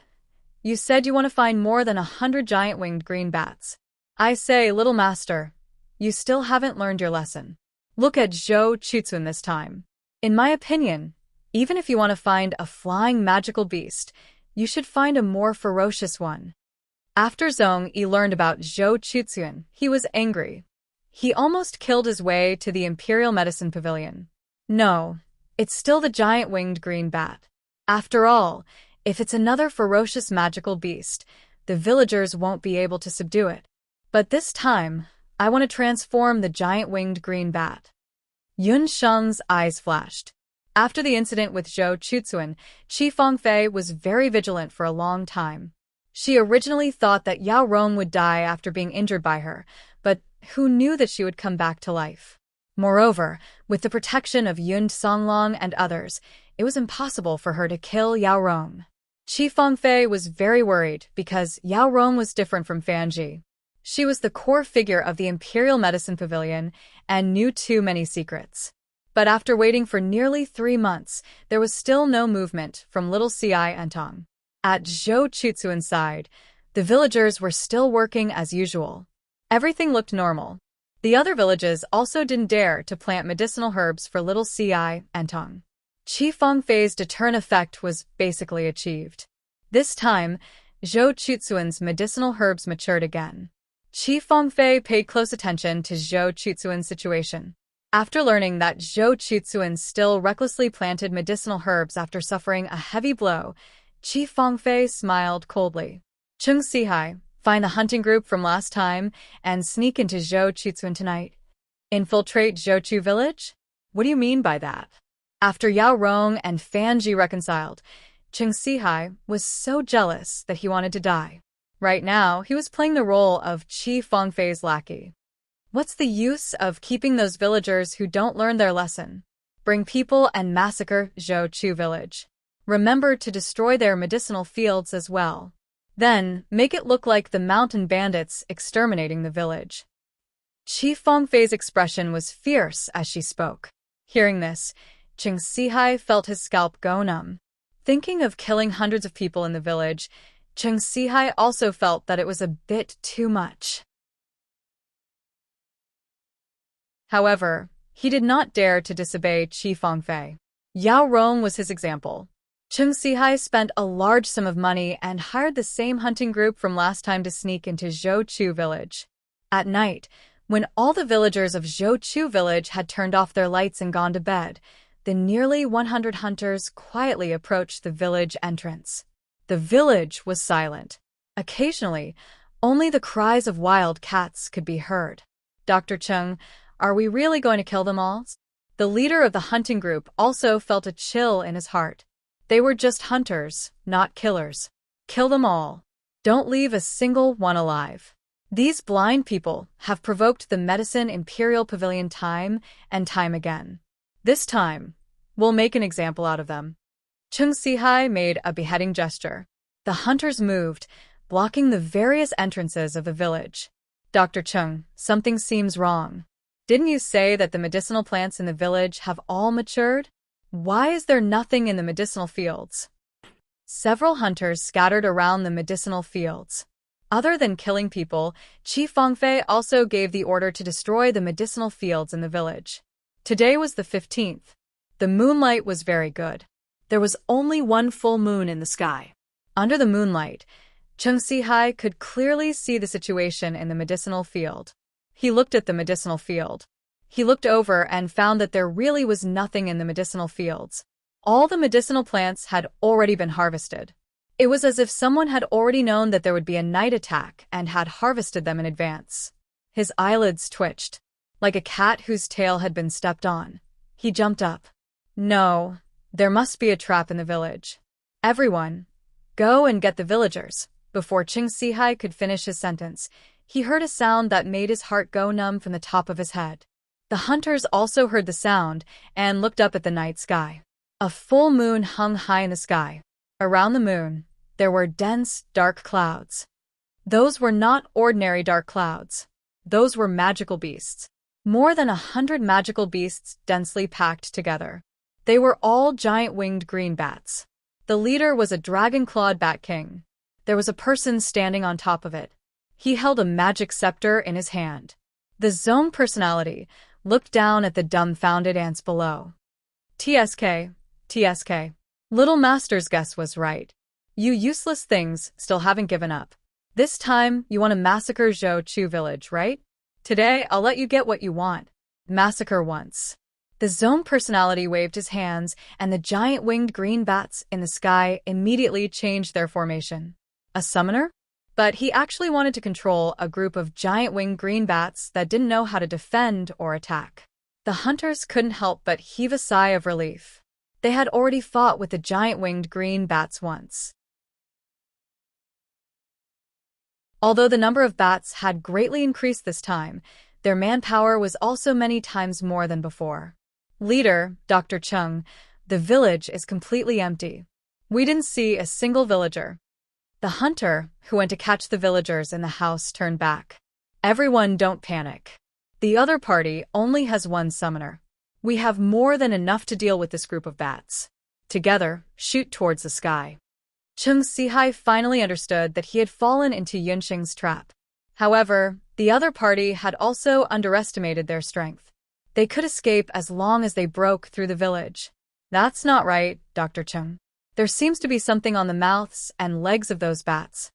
You said you want to find more than 100 giant-winged green bats. I say, little master, you still haven't learned your lesson. Look at Zhou Chuxun this time. In my opinion, even if you want to find a flying magical beast, you should find a more ferocious one. After Zhong Yi learned about Zhou Chuxun, he was angry. He almost killed his way to the Imperial Medicine Pavilion. No, it's still the giant-winged green bat. After all, if it's another ferocious magical beast, the villagers won't be able to subdue it. But this time, I want to transform the giant-winged green bat. Yun Sheng's eyes flashed. After the incident with Zhou Chuxun, Qi Fengfei was very vigilant for a long time. She originally thought that Yao Rong would die after being injured by her, but who knew that she would come back to life? Moreover, with the protection of Yun Songlong and others, it was impossible for her to kill Yao Rong. Qi Fengfei was very worried because Yao Rong was different from Fan Ji. She was the core figure of the Imperial Medicine Pavilion and knew too many secrets. But after waiting for nearly 3 months, there was still no movement from little C.I. Entong. At Zhou Chuxuan's side, the villagers were still working as usual. Everything looked normal. The other villages also didn't dare to plant medicinal herbs for little C.I. Entong. Qi Fengfei's deterrent effect was basically achieved. This time, Zhou Chuxuan's medicinal herbs matured again. Qi Fengfei paid close attention to Zhou Chuxuan's situation. After learning that Zhou Chuxuan still recklessly planted medicinal herbs after suffering a heavy blow, Qi Fengfei smiled coldly. Chung Sihai, find the hunting group from last time and sneak into Zhou Chuxuan tonight. Infiltrate Zhouchu village? What do you mean by that? After Yao Rong and Fan Ji reconciled, Chung Sihai was so jealous that he wanted to die. Right now, he was playing the role of Qi Fengfei's lackey. What's the use of keeping those villagers who don't learn their lesson? Bring people and massacre Zhouchu village. Remember to destroy their medicinal fields as well. Then, make it look like the mountain bandits exterminating the village. Qi Fengfei's expression was fierce as she spoke. Hearing this, Chung Sihai felt his scalp go numb. Thinking of killing hundreds of people in the village, Chung Sihai also felt that it was a bit too much. However, he did not dare to disobey Qi Fengfei. Yao Rong was his example. Chung Si-hai spent a large sum of money and hired the same hunting group from last time to sneak into Zhou-Chu village. At night, when all the villagers of Zhou-Chu village had turned off their lights and gone to bed, the nearly 100 hunters quietly approached the village entrance. The village was silent. Occasionally, only the cries of wild cats could be heard. Dr. Chung, are we really going to kill them all? The leader of the hunting group also felt a chill in his heart. They were just hunters, not killers. Kill them all. Don't leave a single one alive. These blind people have provoked the Medicine Imperial Pavilion time and time again. This time, we'll make an example out of them. Chung Si-hai made a beheading gesture. The hunters moved, blocking the various entrances of the village. Dr. Chung, something seems wrong. Didn't you say that the medicinal plants in the village have all matured? Why is there nothing in the medicinal fields? Several hunters scattered around the medicinal fields. Other than killing people, Chief Fangfei also gave the order to destroy the medicinal fields in the village. Today was the 15th. The moonlight was very good. There was only one full moon in the sky. Under the moonlight, Chung Si-hai could clearly see the situation in the medicinal field. He looked at the medicinal field. He looked over and found that there really was nothing in the medicinal fields. All the medicinal plants had already been harvested. It was as if someone had already known that there would be a night attack and had harvested them in advance. His eyelids twitched, like a cat whose tail had been stepped on. He jumped up. No, there must be a trap in the village. Everyone, go and get the villagers. Before Chung Si-hai could finish his sentence, he heard a sound that made his heart go numb from the top of his head. The hunters also heard the sound and looked up at the night sky. A full moon hung high in the sky. Around the moon, there were dense, dark clouds. Those were not ordinary dark clouds. Those were magical beasts. More than 100 magical beasts densely packed together. They were all giant winged green bats. The leader was a dragon-clawed bat king. There was a person standing on top of it. He held a magic scepter in his hand. The zone personality looked down at the dumbfounded ants below. TSK. Little Master's guess was right. You useless things still haven't given up. This time, you want to massacre Zhou-Chu village, right? Today, I'll let you get what you want. Massacre once. The zone personality waved his hands, and the giant winged green bats in the sky immediately changed their formation. A summoner? But he actually wanted to control a group of giant winged green bats that didn't know how to defend or attack. The hunters couldn't help but heave a sigh of relief. They had already fought with the giant winged green bats once. Although the number of bats had greatly increased this time, their manpower was also many times more than before. Leader, Dr. Chung, the village is completely empty. We didn't see a single villager. The hunter, who went to catch the villagers in the house, turned back. Everyone, don't panic. The other party only has one summoner. We have more than enough to deal with this group of bats. Together, shoot towards the sky. Chung Si-hai finally understood that he had fallen into Yunxing's trap. However, the other party had also underestimated their strength. They could escape as long as they broke through the village. That's not right, Dr. Chung. There seems to be something on the mouths and legs of those bats.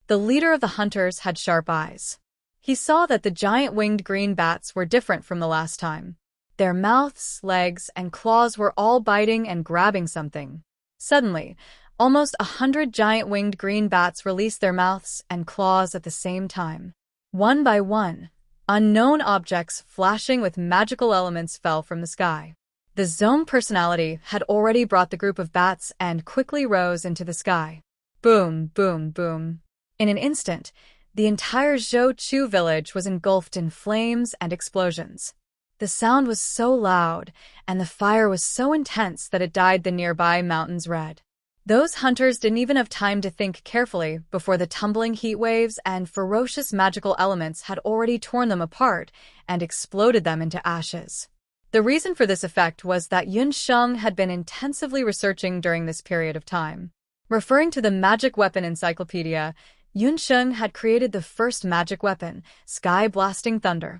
The leader of the hunters had sharp eyes. He saw that the giant winged green bats were different from the last time. Their mouths, legs, and claws were all biting and grabbing something. Suddenly, almost 100 giant winged green bats released their mouths and claws at the same time. One by one, unknown objects flashing with magical elements fell from the sky. The zone personality had already brought the group of bats and quickly rose into the sky. Boom, boom, boom. In an instant, the entire Zhou-Chu village was engulfed in flames and explosions. The sound was so loud, and the fire was so intense that it dyed the nearby mountains red. Those hunters didn't even have time to think carefully before the tumbling heat waves and ferocious magical elements had already torn them apart and exploded them into ashes. The reason for this effect was that Yunxing had been intensively researching during this period of time. Referring to the magic weapon encyclopedia, Yunxing had created the first magic weapon, sky-blasting thunder.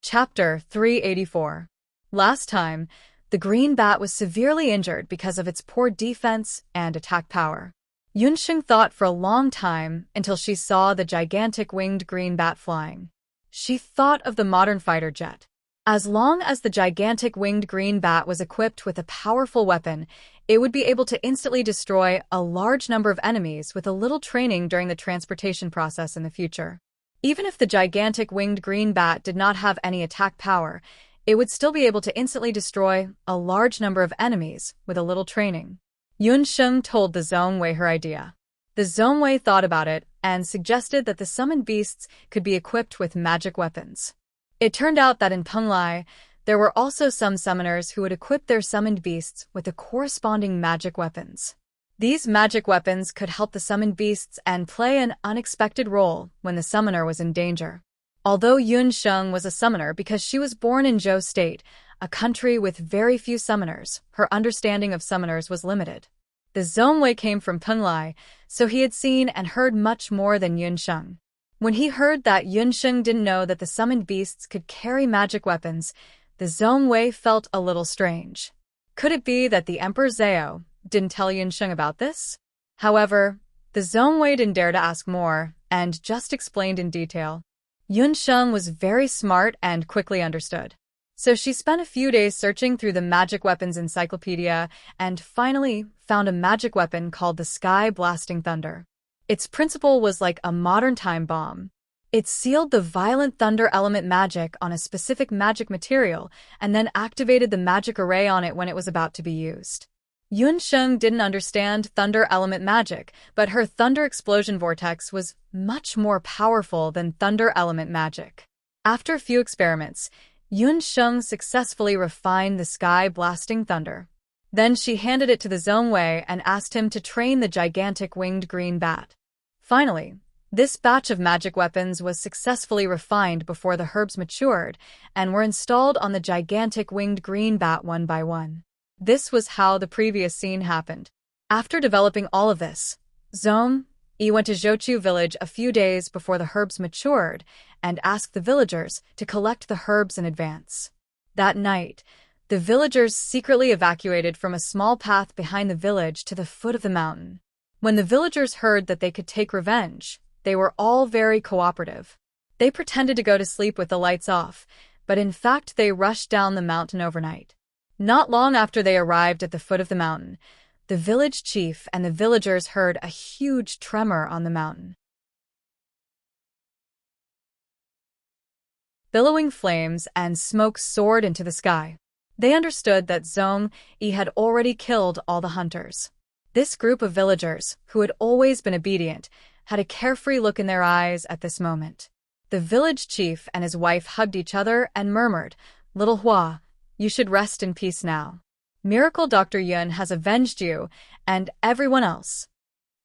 Chapter 384. Last time, the green bat was severely injured because of its poor defense and attack power. Yunsheng thought for a long time until she saw the gigantic winged green bat flying. She thought of the modern fighter jet. As long as the gigantic winged green bat was equipped with a powerful weapon, it would be able to instantly destroy a large number of enemies with a little training during the transportation process in the future. Even if the gigantic winged green bat did not have any attack power, it would still be able to instantly destroy a large number of enemies with a little training. Yunsheng told the Zhongwei her idea. The Zhongwei thought about it and suggested that the summoned beasts could be equipped with magic weapons. It turned out that in Penglai, there were also some summoners who would equip their summoned beasts with the corresponding magic weapons. These magic weapons could help the summoned beasts and play an unexpected role when the summoner was in danger. Although Yunsheng was a summoner because she was born in Zhou State, a country with very few summoners, her understanding of summoners was limited. The Zhongwei came from Penglai, so he had seen and heard much more than Yunsheng. When he heard that Yunsheng didn't know that the summoned beasts could carry magic weapons, the Zhongwei felt a little strange. Could it be that the Emperor Zhao didn't tell Yunsheng about this? However, the Zhongwei didn't dare to ask more and just explained in detail. Yunsheng was very smart and quickly understood. So she spent a few days searching through the magic weapons encyclopedia and finally found a magic weapon called the Sky Blasting Thunder. Its principle was like a modern time bomb. It sealed the violent thunder element magic on a specific magic material and then activated the magic array on it when it was about to be used. Yunsheng didn't understand thunder element magic, but her thunder explosion vortex was much more powerful than thunder element magic. After a few experiments, Yunsheng successfully refined the Sky Blasting Thunder. Then she handed it to the Zhongwei and asked him to train the gigantic winged green bat. Finally, this batch of magic weapons was successfully refined before the herbs matured and were installed on the gigantic winged green bat one by one. This was how the previous scene happened. After developing all of this, Zhong-yi went to Zhouchu village a few days before the herbs matured and asked the villagers to collect the herbs in advance. That night, the villagers secretly evacuated from a small path behind the village to the foot of the mountain. When the villagers heard that they could take revenge, they were all very cooperative. They pretended to go to sleep with the lights off, but in fact they rushed down the mountain overnight. Not long after they arrived at the foot of the mountain, the village chief and the villagers heard a huge tremor on the mountain. Billowing flames and smoke soared into the sky. They understood that Zhong-yi had already killed all the hunters. This group of villagers, who had always been obedient, had a carefree look in their eyes at this moment. The village chief and his wife hugged each other and murmured, "Little Hua, you should rest in peace now. Miracle Dr. Yun has avenged you and everyone else."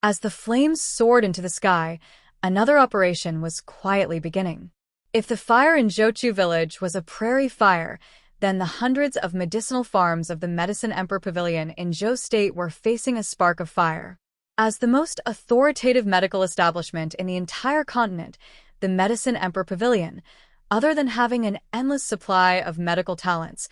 As the flames soared into the sky, another operation was quietly beginning. If the fire in Zhouchu village was a prairie fire, then the hundreds of medicinal farms of the Medicine Emperor Pavilion in Zhou State were facing a spark of fire. As the most authoritative medical establishment in the entire continent, the Medicine Emperor Pavilion, other than having an endless supply of medical talents,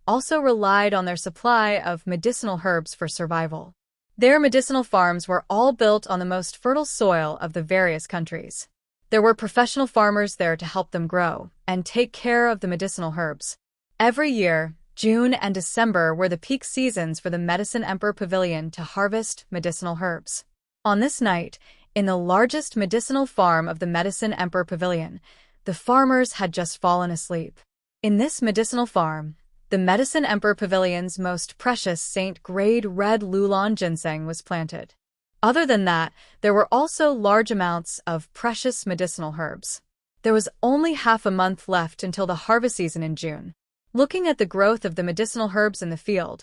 also relied on their supply of medicinal herbs for survival. Their medicinal farms were all built on the most fertile soil of the various countries. There were professional farmers there to help them grow and take care of the medicinal herbs. Every year, June and December were the peak seasons for the Medicine Emperor Pavilion to harvest medicinal herbs. On this night, in the largest medicinal farm of the Medicine Emperor Pavilion, the farmers had just fallen asleep. In this medicinal farm, the Medicine Emperor Pavilion's most precious Saint-grade red Lulon ginseng was planted. Other than that, there were also large amounts of precious medicinal herbs. There was only half a month left until the harvest season in June. Looking at the growth of the medicinal herbs in the field,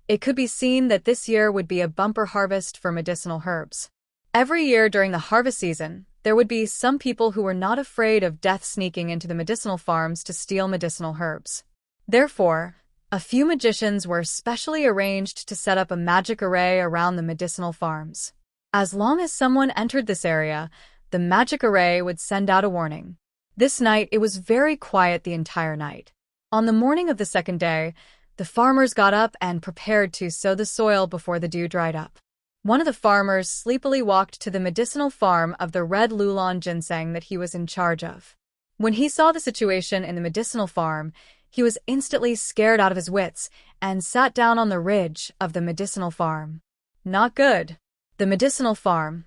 it could be seen that this year would be a bumper harvest for medicinal herbs. Every year during the harvest season, there would be some people who were not afraid of death sneaking into the medicinal farms to steal medicinal herbs. Therefore, a few magicians were specially arranged to set up a magic array around the medicinal farms. As long as someone entered this area, the magic array would send out a warning. This night, it was very quiet the entire night. On the morning of the second day, the farmers got up and prepared to sow the soil before the dew dried up. One of the farmers sleepily walked to the medicinal farm of the red Lulon ginseng that he was in charge of. When he saw the situation in the medicinal farm, he was instantly scared out of his wits and sat down on the ridge of the medicinal farm. Not good. The medicinal farm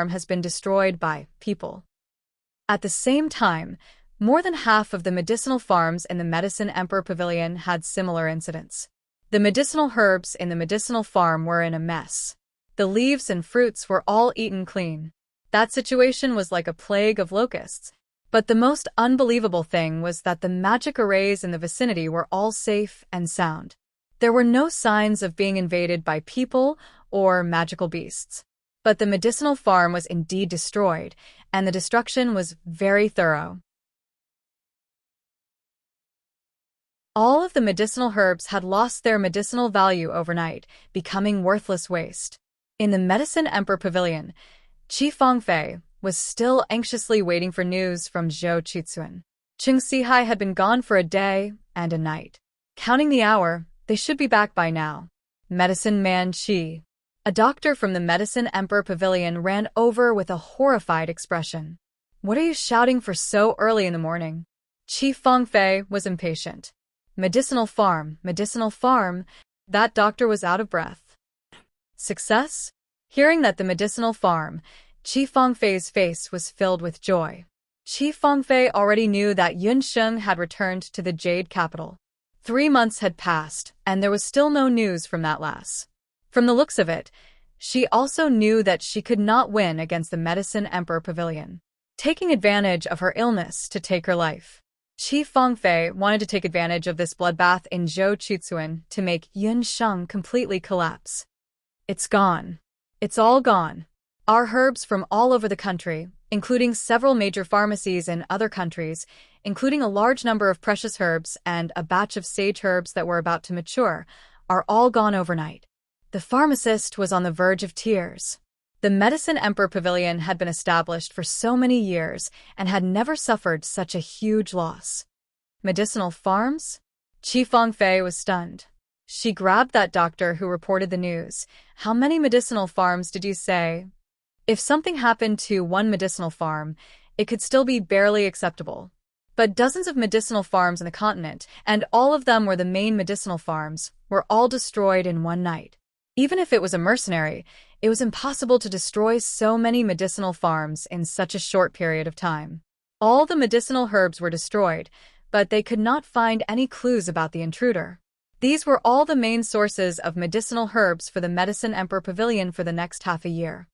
has been destroyed by people. At the same time, more than half of the medicinal farms in the Medicine Emperor Pavilion had similar incidents. The medicinal herbs in the medicinal farm were in a mess. The leaves and fruits were all eaten clean. That situation was like a plague of locusts. But the most unbelievable thing was that the magic arrays in the vicinity were all safe and sound. There were no signs of being invaded by people or magical beasts. But the medicinal farm was indeed destroyed, and the destruction was very thorough. All of the medicinal herbs had lost their medicinal value overnight, becoming worthless waste. In the Medicine Emperor Pavilion, Qi Fengfei was still anxiously waiting for news from Zhou Qizhuan. Cheng Sihai had been gone for a day and a night. Counting the hour, they should be back by now. Medicine Man Qi. A doctor from the Medicine Emperor Pavilion ran over with a horrified expression. What are you shouting for so early in the morning? Qi Fengfei was impatient. Medicinal farm. That doctor was out of breath. Success? Hearing that the medicinal farm, Qi Fengfei's face was filled with joy. Qi Fengfei already knew that Yun Sheng had returned to the Jade Capital. 3 months had passed, and there was still no news from that lass. From the looks of it, she also knew that she could not win against the Medicine Emperor Pavilion, taking advantage of her illness to take her life. Qi Fengfei wanted to take advantage of this bloodbath in Zhou Qizhuan to make Yun Sheng completely collapse. It's gone. It's all gone. Our herbs from all over the country, including several major pharmacies in other countries, including a large number of precious herbs and a batch of sage herbs that were about to mature, are all gone overnight. The pharmacist was on the verge of tears. The Medicine Emperor Pavilion had been established for so many years and had never suffered such a huge loss. Medicinal farms? Qi Fengfei was stunned. She grabbed that doctor who reported the news. How many medicinal farms did you say? If something happened to one medicinal farm, it could still be barely acceptable. But dozens of medicinal farms in the continent, and all of them were the main medicinal farms, were all destroyed in one night. Even if it was a mercenary, it was impossible to destroy so many medicinal farms in such a short period of time. All the medicinal herbs were destroyed, but they could not find any clues about the intruder. These were all the main sources of medicinal herbs for the Medicine Emperor Pavilion for the next half a year.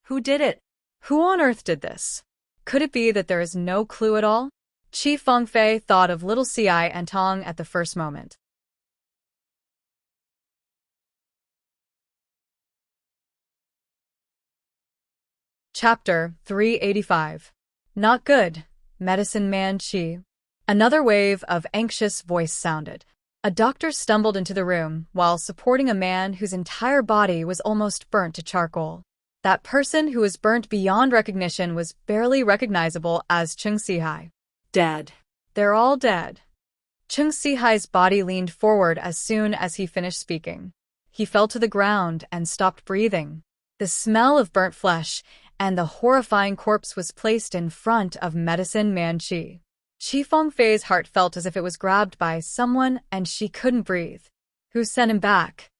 Who did it? Who on earth did this? Could it be that there is no clue at all? Qi Fengfei thought of little Ci and Tong at the first moment. Chapter 385. Not good. Medicine Man Qi. Another wave of anxious voice sounded. A doctor stumbled into the room while supporting a man whose entire body was almost burnt to charcoal. That person who was burnt beyond recognition was barely recognizable as Cheng Sihai. Dead. They're all dead. Cheng Sihai's body leaned forward as soon as he finished speaking. He fell to the ground and stopped breathing. The smell of burnt flesh and the horrifying corpse was placed in front of Medicine Man Qi. Qi Fengfei's heart felt as if it was grabbed by someone and she couldn't breathe. Who sent him back?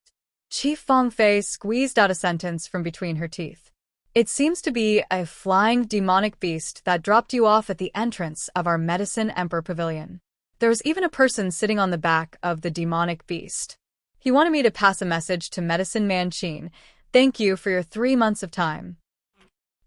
Qi Fengfei squeezed out a sentence from between her teeth. It seems to be a flying demonic beast that dropped you off at the entrance of our Medicine Emperor Pavilion. There was even a person sitting on the back of the demonic beast. He wanted me to pass a message to Medicine Man Qin. Thank you for your 3 months of time.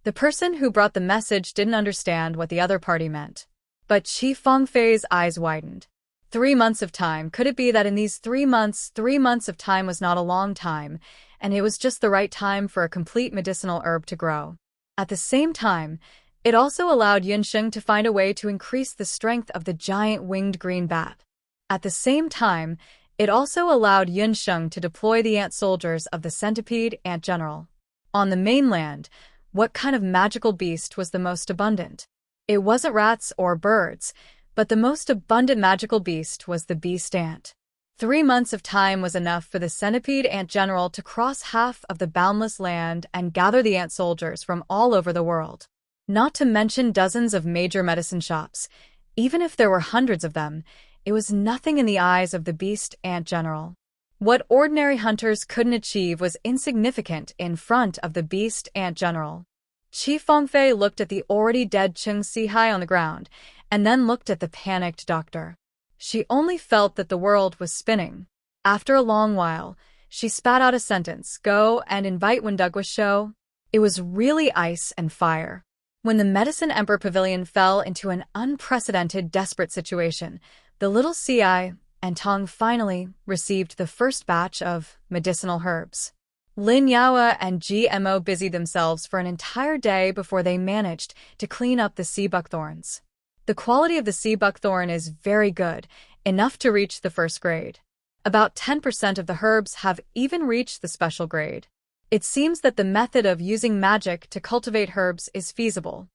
The person who brought the message didn't understand what the other party meant. But Qi Fengfei's eyes widened. 3 months of time. Could it be that in these 3 months of time was not a long time, and it was just the right time for a complete medicinal herb to grow? At the same time, it also allowed Yunsheng to find a way to increase the strength of the giant winged green bat. At the same time, it also allowed Yunsheng to deploy the ant soldiers of the centipede ant general. On the mainland, what kind of magical beast was the most abundant? It wasn't rats or birds, but the most abundant magical beast was the beast ant. 3 months of time was enough for the centipede ant general to cross half of the boundless land and gather the ant soldiers from all over the world. Not to mention dozens of major medicine shops. Even if there were hundreds of them, it was nothing in the eyes of the beast ant general. What ordinary hunters couldn't achieve was insignificant in front of the beast ant general. Chief Fengfei looked at the already dead Cheng Sihai on the ground, and then looked at the panicked doctor. She only felt that the world was spinning. After a long while, she spat out a sentence, "Go and invite Wendugwa show." It was really ice and fire. When the Medicine Emperor Pavilion fell into an unprecedented, desperate situation, the little Ci and Tong finally received the first batch of medicinal herbs. Lin Yaoa and GMO busied themselves for an entire day before they managed to clean up the sea buckthorns. The quality of the sea buckthorn is very good, enough to reach the first grade. About 10% of the herbs have even reached the special grade. It seems that the method of using magic to cultivate herbs is feasible.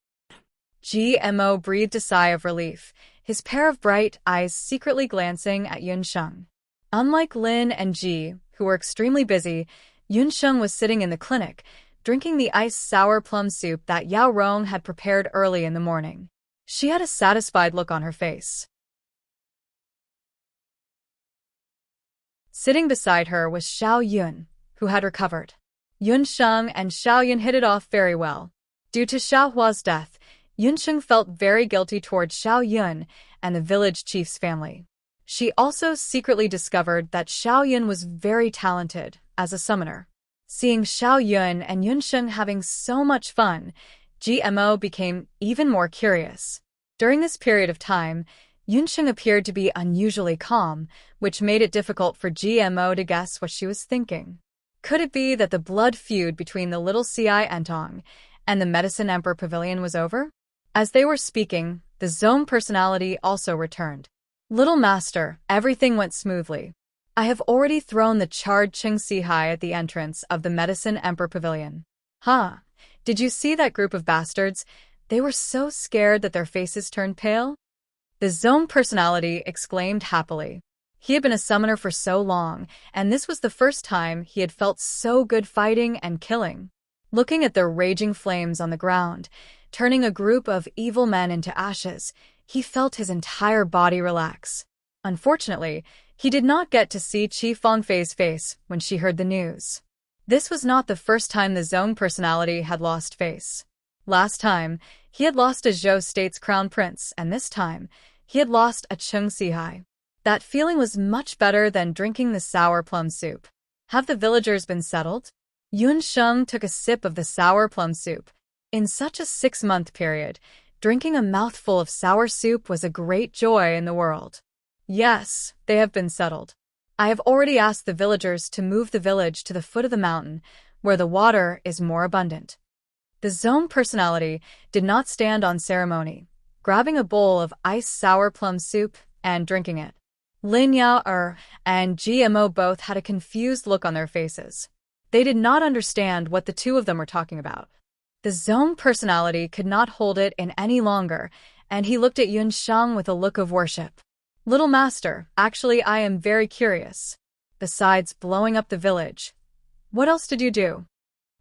GMO breathed a sigh of relief, his pair of bright eyes secretly glancing at Yunsheng. Unlike Lin and Ji, who were extremely busy, Yunsheng was sitting in the clinic, drinking the iced sour plum soup that Yao Rong had prepared early in the morning. She had a satisfied look on her face. Sitting beside her was Xiao Yun, who had recovered. Yunsheng and Xiao Yun hit it off very well. Due to Xiao Hua's death, Yunsheng felt very guilty towards Xiao Yun and the village chief's family. She also secretly discovered that Xiao Yun was very talented as a summoner. Seeing Xiao Yun and Yunsheng having so much fun, GMO became even more curious. During this period of time, Yunsheng appeared to be unusually calm, which made it difficult for GMO to guess what she was thinking. Could it be that the blood feud between the little Ci Antong and the Medicine Emperor Pavilion was over? As they were speaking, the Zone personality also returned. "Little Master, everything went smoothly. I have already thrown the charred Cheng Sihai at the entrance of the Medicine Emperor Pavilion." "Huh? Did you see that group of bastards? They were so scared that their faces turned pale." The Zone personality exclaimed happily. He had been a summoner for so long, and this was the first time he had felt so good fighting and killing. Looking at the raging flames on the ground, turning a group of evil men into ashes, he felt his entire body relax. Unfortunately, he did not get to see Chief Fengfei's face when she heard the news. This was not the first time the Zone personality had lost face. Last time, he had lost a Zhou State's crown prince, and this time, he had lost a Cheng Sihai. That feeling was much better than drinking the sour plum soup. Have the villagers been settled? Yunsheng took a sip of the sour plum soup. In such a 6-month period, drinking a mouthful of sour soup was a great joy in the world. Yes, they have been settled. I have already asked the villagers to move the village to the foot of the mountain, where the water is more abundant. The Zone personality did not stand on ceremony, grabbing a bowl of iced sour plum soup and drinking it. Lin Yao and GMO both had a confused look on their faces. They did not understand what the two of them were talking about. The Zone personality could not hold it in any longer, and he looked at Yunsheng with a look of worship. "Little Master, actually I am very curious. Besides blowing up the village, what else did you do?"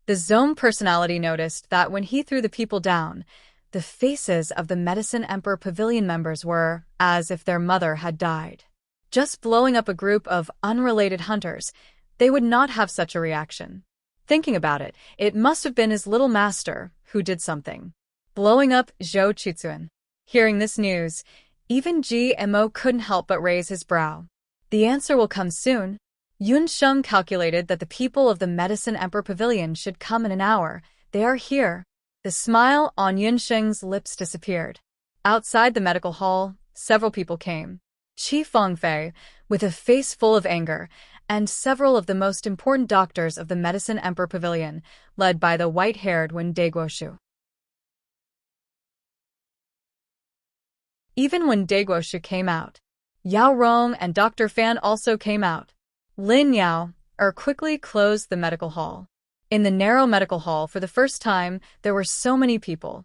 The Zone personality noticed that when he threw the people down, the faces of the Medicine Emperor Pavilion members were as if their mother had died. Just blowing up a group of unrelated hunters, they would not have such a reaction. Thinking about it, it must have been his little master who did something. Blowing up Zhou Chuzuan. Hearing this news, even GMO couldn't help but raise his brow. The answer will come soon. Yunsheng calculated that the people of the Medicine Emperor Pavilion should come in an hour. They are here. The smile on Yunsheng's lips disappeared. Outside the medical hall, several people came. Chief Fengfei, with a face full of anger, and several of the most important doctors of the Medicine Emperor Pavilion, led by the white-haired Wen Daiguoshu. Even when Daiguoshu came out, Yao Rong and Dr. Fan also came out. Lin Yao quickly closed the medical hall. In the narrow medical hall, for the first time, there were so many people.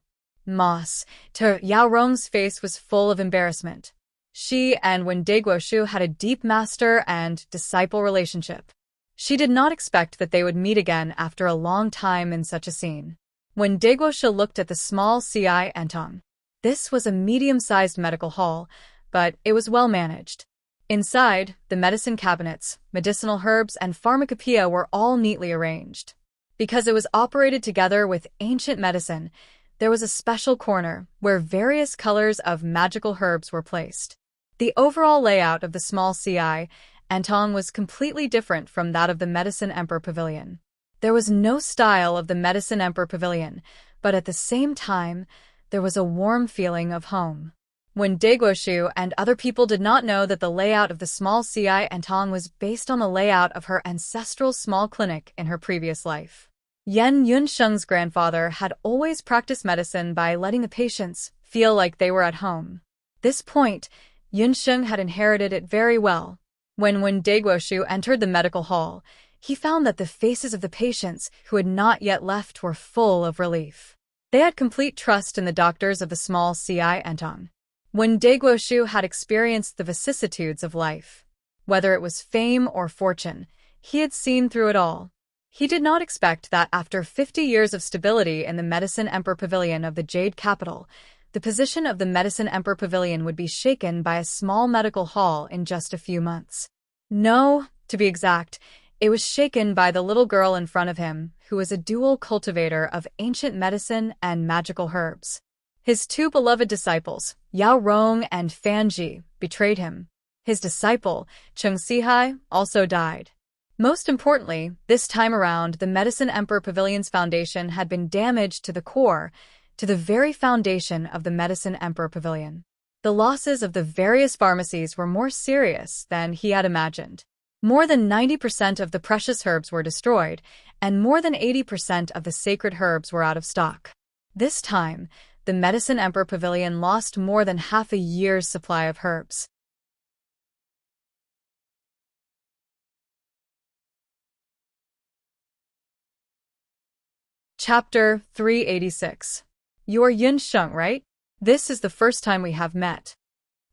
Moss. To Yao Rong's face was full of embarrassment. She and Wen Daguoshu had a deep master and disciple relationship. She did not expect that they would meet again after a long time in such a scene. When Daguoshu looked at the small CI Entong, this was a medium-sized medical hall, but it was well managed. Inside, the medicine cabinets, medicinal herbs, and pharmacopoeia were all neatly arranged. Because it was operated together with ancient medicine, there was a special corner where various colors of magical herbs were placed. The overall layout of the small CI Entong was completely different from that of the Medicine Emperor Pavilion. There was no style of the Medicine Emperor Pavilion, but at the same time, there was a warm feeling of home. When Daguoshu and other people did not know that the layout of the small CI Entong was based on the layout of her ancestral small clinic in her previous life. Yen Yunsheng's grandfather had always practiced medicine by letting the patients feel like they were at home. This point, Yunsheng had inherited it very well. When Daguoshu entered the medical hall, he found that the faces of the patients who had not yet left were full of relief. They had complete trust in the doctors of the small CI Entong. When Daguoshu had experienced the vicissitudes of life, whether it was fame or fortune, he had seen through it all. He did not expect that after 50 years of stability in the Medicine Emperor Pavilion of the Jade Capital, the position of the Medicine Emperor Pavilion would be shaken by a small medical hall in just a few months. No, to be exact, it was shaken by the little girl in front of him, who was a dual cultivator of ancient medicine and magical herbs. His two beloved disciples, Yao Rong and Fan Ji, betrayed him. His disciple, Cheng Sihai, also died. Most importantly, this time around, the Medicine Emperor Pavilion's foundation had been damaged to the core, to the very foundation of the Medicine Emperor Pavilion. The losses of the various pharmacies were more serious than he had imagined. More than 90% of the precious herbs were destroyed, and more than 80% of the sacred herbs were out of stock. This time, the Medicine Emperor Pavilion lost more than half a year's supply of herbs. Chapter 386. You're Yunsheng, right? This is the first time we have met.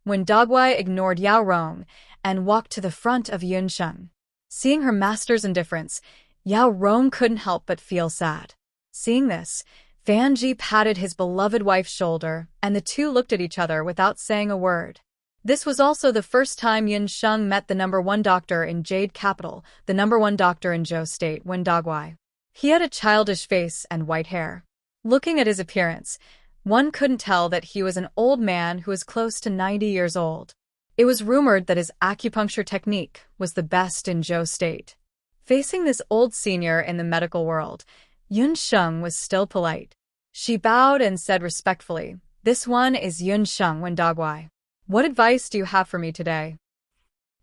When Dagwai ignored Yao Rong and walked to the front of Yunsheng. Seeing her master's indifference, Yao Rong couldn't help but feel sad. Seeing this, Fan Ji patted his beloved wife's shoulder, and the two looked at each other without saying a word. This was also the first time Yunsheng met the #1 doctor in Jade Capital, the #1 doctor in Zhou State, Wen Dagwai. He had a childish face and white hair. Looking at his appearance, one couldn't tell that he was an old man who was close to 90 years old. It was rumored that his acupuncture technique was the best in Zhou State. Facing this old senior in the medical world, Yunsheng was still polite. She bowed and said respectfully, "This one is Yunsheng Wen Dagwai. What advice do you have for me today?"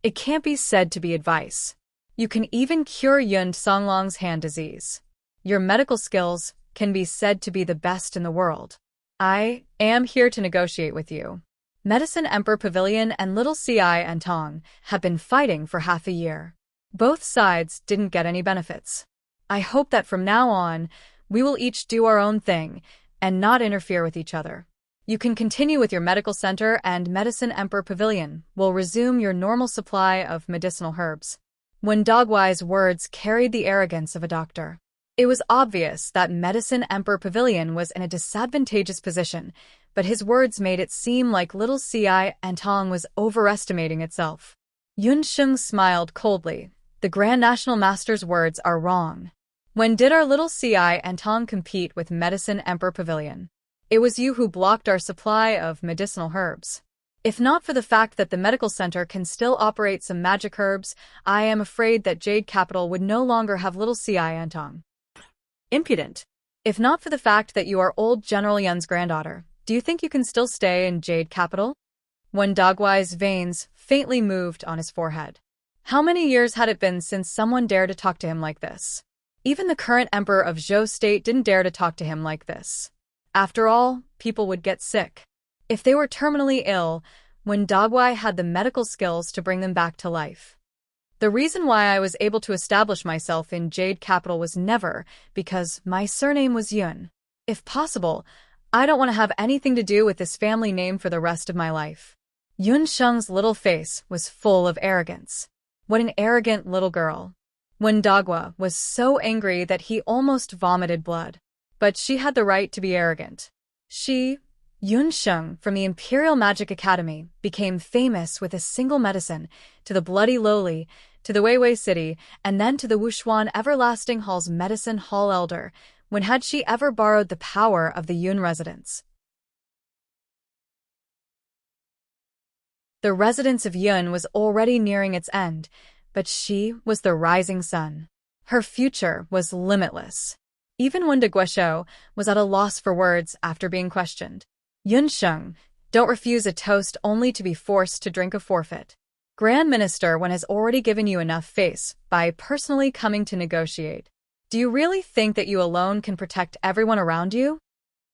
It can't be said to be advice. You can even cure Yun Songlong's hand disease. Your medical skills can be said to be the best in the world. I am here to negotiate with you. Medicine Emperor Pavilion and Little CI Entong have been fighting for half a year. Both sides didn't get any benefits. I hope that from now on, we will each do our own thing and not interfere with each other. You can continue with your medical center, and Medicine Emperor Pavilion will resume your normal supply of medicinal herbs. When Dagwai's words carried the arrogance of a doctor, it was obvious that Medicine Emperor Pavilion was in a disadvantageous position, but his words made it seem like Little CI Entong was overestimating itself. Yunsheng smiled coldly. The Grand National Master's words are wrong. When did our Little CI Entong compete with Medicine Emperor Pavilion? It was you who blocked our supply of medicinal herbs. If not for the fact that the medical center can still operate some magic herbs, I am afraid that Jade Capital would no longer have Little CI Entong. Impudent. If not for the fact that you are old General Yun's granddaughter, do you think you can still stay in Jade Capital? When Dagwai's veins faintly moved on his forehead. How many years had it been since someone dared to talk to him like this? Even the current emperor of Zhou State didn't dare to talk to him like this. After all, people would get sick. If they were terminally ill, when Dagwai had the medical skills to bring them back to life. The reason why I was able to establish myself in Jade Capital was never because my surname was Yun. If possible, I don't want to have anything to do with this family name for the rest of my life. Yun Sheng's little face was full of arrogance. What an arrogant little girl. Wen Dagua was so angry that he almost vomited blood. But she had the right to be arrogant. She, Yun Sheng from the Imperial Magic Academy, became famous with a single medicine, to the Bloody Lowly, to the Weiwei City, and then to the Wushuan Everlasting Hall's Medicine Hall Elder. When had she ever borrowed the power of the Yun residence? The residence of Yun was already nearing its end, but she was the rising sun. Her future was limitless. Even when de Guesho was at a loss for words after being questioned. Yun Sheng, don't refuse a toast only to be forced to drink a forfeit. Grand Minister, one has already given you enough face by personally coming to negotiate. Do you really think that you alone can protect everyone around you?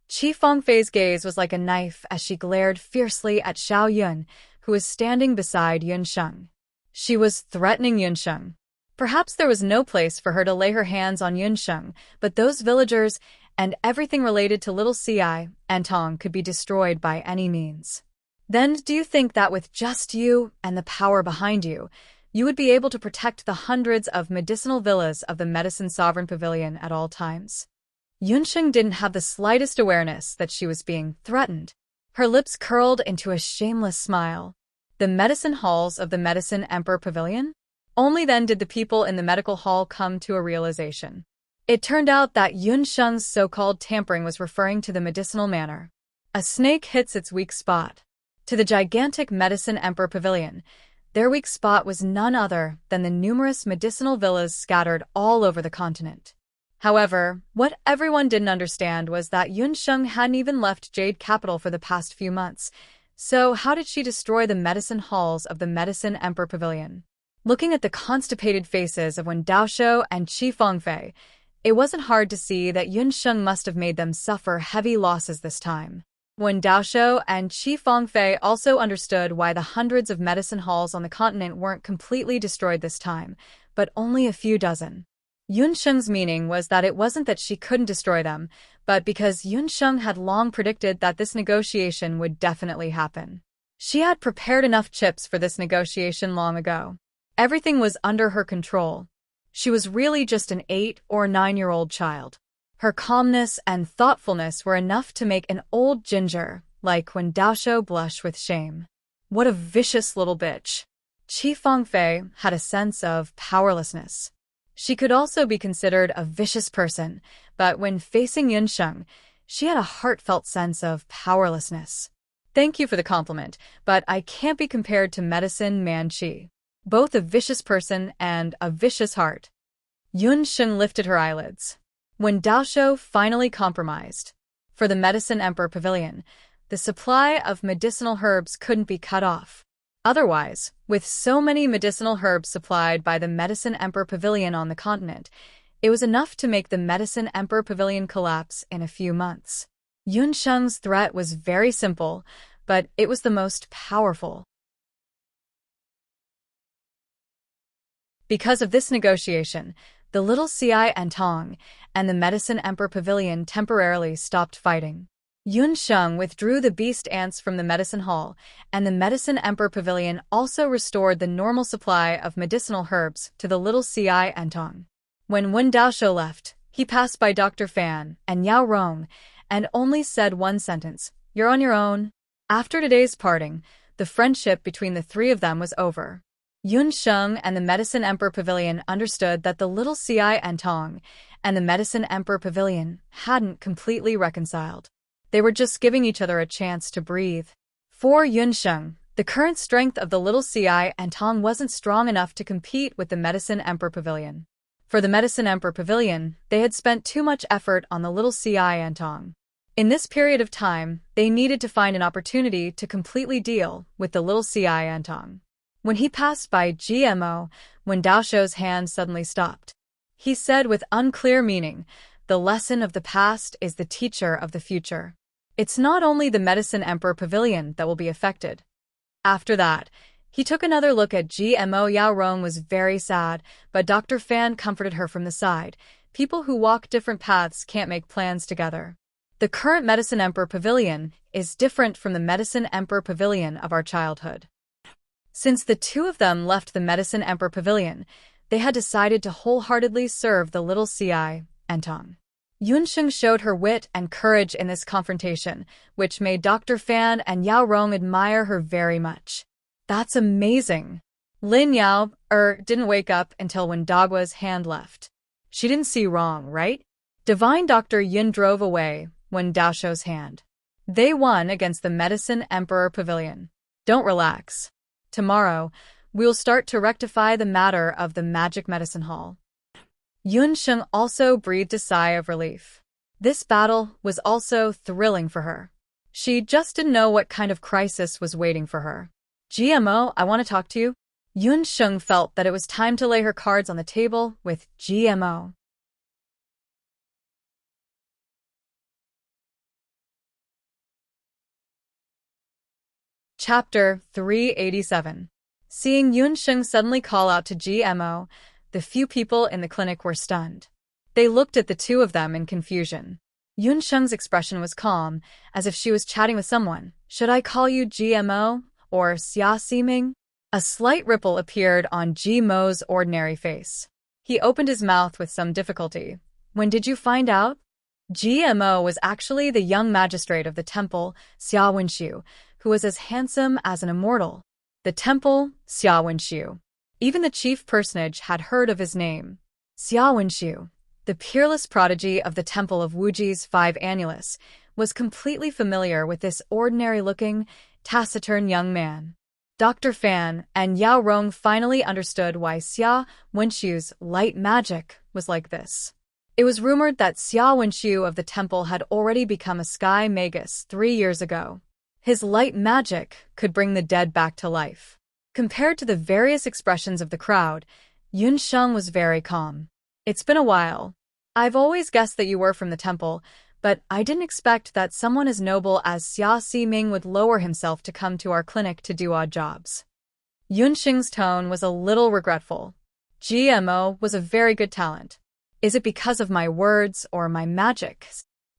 Qi Fengfei's gaze was like a knife as she glared fiercely at Xiao Yun, who was standing beside Yun Sheng. She was threatening Yun Sheng. Perhaps there was no place for her to lay her hands on Yun Sheng, but those villagers and everything related to little Ci and Tong could be destroyed by any means. Then do you think that with just you and the power behind you, you would be able to protect the hundreds of medicinal villas of the Medicine Sovereign Pavilion at all times? Yun Sheng didn't have the slightest awareness that she was being threatened. Her lips curled into a shameless smile. The medicine halls of the Medicine Emperor Pavilion? Only then did the people in the medical hall come to a realization. It turned out that Yun Sheng's so-called tampering was referring to the medicinal manor. A snake hits its weak spot. To the gigantic Medicine Emperor Pavilion, their weak spot was none other than the numerous medicinal villas scattered all over the continent. However, what everyone didn't understand was that Yun Sheng hadn't even left Jade Capital for the past few months. So how did she destroy the medicine halls of the Medicine Emperor Pavilion? Looking at the constipated faces of Wen Daoshou and Qi Fengfei, it wasn't hard to see that Yun Sheng must have made them suffer heavy losses this time. Wen Daoshou and Qi Fengfei also understood why the hundreds of medicine halls on the continent weren't completely destroyed this time, but only a few dozen. Yun Sheng's meaning was that it wasn't that she couldn't destroy them, but because Yun Sheng had long predicted that this negotiation would definitely happen. She had prepared enough chips for this negotiation long ago. Everything was under her control. She was really just an 8 or 9-year-old child. Her calmness and thoughtfulness were enough to make an old ginger, like Wen Daoshou, blush with shame. What a vicious little bitch. Qi Fengfei had a sense of powerlessness. She could also be considered a vicious person, but when facing Yun Sheng, she had a heartfelt sense of powerlessness. Thank you for the compliment, but I can't be compared to Medicine Man Qi. Both a vicious person and a vicious heart. Yun Sheng lifted her eyelids. When Daoshou finally compromised. For the Medicine Emperor Pavilion, the supply of medicinal herbs couldn't be cut off. Otherwise, with so many medicinal herbs supplied by the Medicine Emperor Pavilion on the continent, it was enough to make the Medicine Emperor Pavilion collapse in a few months. Yun Sheng's threat was very simple, but it was the most powerful. Because of this negotiation, the little Ci and Tong and the Medicine Emperor Pavilion temporarily stopped fighting. Yun Sheng withdrew the beast ants from the medicine hall, and the Medicine Emperor Pavilion also restored the normal supply of medicinal herbs to the little Ci and Tong. When Wen Daoshou left, he passed by Dr. Fan and Yao Rong and only said one sentence, "You're on your own." After today's parting, the friendship between the three of them was over. Yun Sheng and the Medicine Emperor Pavilion understood that the little Ci and Tong and the Medicine Emperor Pavilion hadn't completely reconciled. They were just giving each other a chance to breathe. For Yun Sheng, the current strength of the little Ci and Tong wasn't strong enough to compete with the Medicine Emperor Pavilion. For the Medicine Emperor Pavilion, they had spent too much effort on the little Ci and Tong. In this period of time, they needed to find an opportunity to completely deal with the little Ci and Tong. When he passed by GMO, Wen Daoshou's hand suddenly stopped. He said with unclear meaning, "The lesson of the past is the teacher of the future. It's not only the Medicine Emperor Pavilion that will be affected." After that, he took another look at GMO. Yao Rong was very sad, but Dr. Fan comforted her from the side. People who walk different paths can't make plans together. The current Medicine Emperor Pavilion is different from the Medicine Emperor Pavilion of our childhood. Since the two of them left the Medicine Emperor Pavilion, they had decided to wholeheartedly serve the little CI, Entong. Yunsheng showed her wit and courage in this confrontation, which made Dr. Fan and Yao Rong admire her very much. That's amazing. Lin Yao, didn't wake up until when Dagwa's hand left. She didn't see wrong, right? Divine Dr. Yun drove away when Daosho's hand. They won against the Medicine Emperor Pavilion. Don't relax. Tomorrow, we'll start to rectify the matter of the Magic Medicine Hall. Yunsheng also breathed a sigh of relief. This battle was also thrilling for her. She just didn't know what kind of crisis was waiting for her. GMO, I want to talk to you. Yunsheng felt that it was time to lay her cards on the table with GMO. Chapter 387. Seeing Yunsheng suddenly call out to GMO, the few people in the clinic were stunned. They looked at the two of them in confusion. Yunsheng's expression was calm, as if she was chatting with someone. Should I call you GMO or Xia Ximing? A slight ripple appeared on GMO's ordinary face. He opened his mouth with some difficulty. When did you find out? GMO was actually the young magistrate of the temple, Xia Wenxiu, who was as handsome as an immortal. The temple, Xia Wenxiu. Even the chief personage had heard of his name. Xia Wenxiu, the peerless prodigy of the temple of Wuji's 5 Annulus, was completely familiar with this ordinary-looking, taciturn young man. Dr. Fan and Yao Rong finally understood why Xia Wenxiu's light magic was like this. It was rumored that Xia Wenxiu of the temple had already become a sky magus 3 years ago. His light magic could bring the dead back to life. Compared to the various expressions of the crowd, Yunsheng was very calm. It's been a while. I've always guessed that you were from the temple, but I didn't expect that someone as noble as Xia Ximing would lower himself to come to our clinic to do odd jobs. Yunsheng's tone was a little regretful. GMO was a very good talent. Is it because of my words or my magic?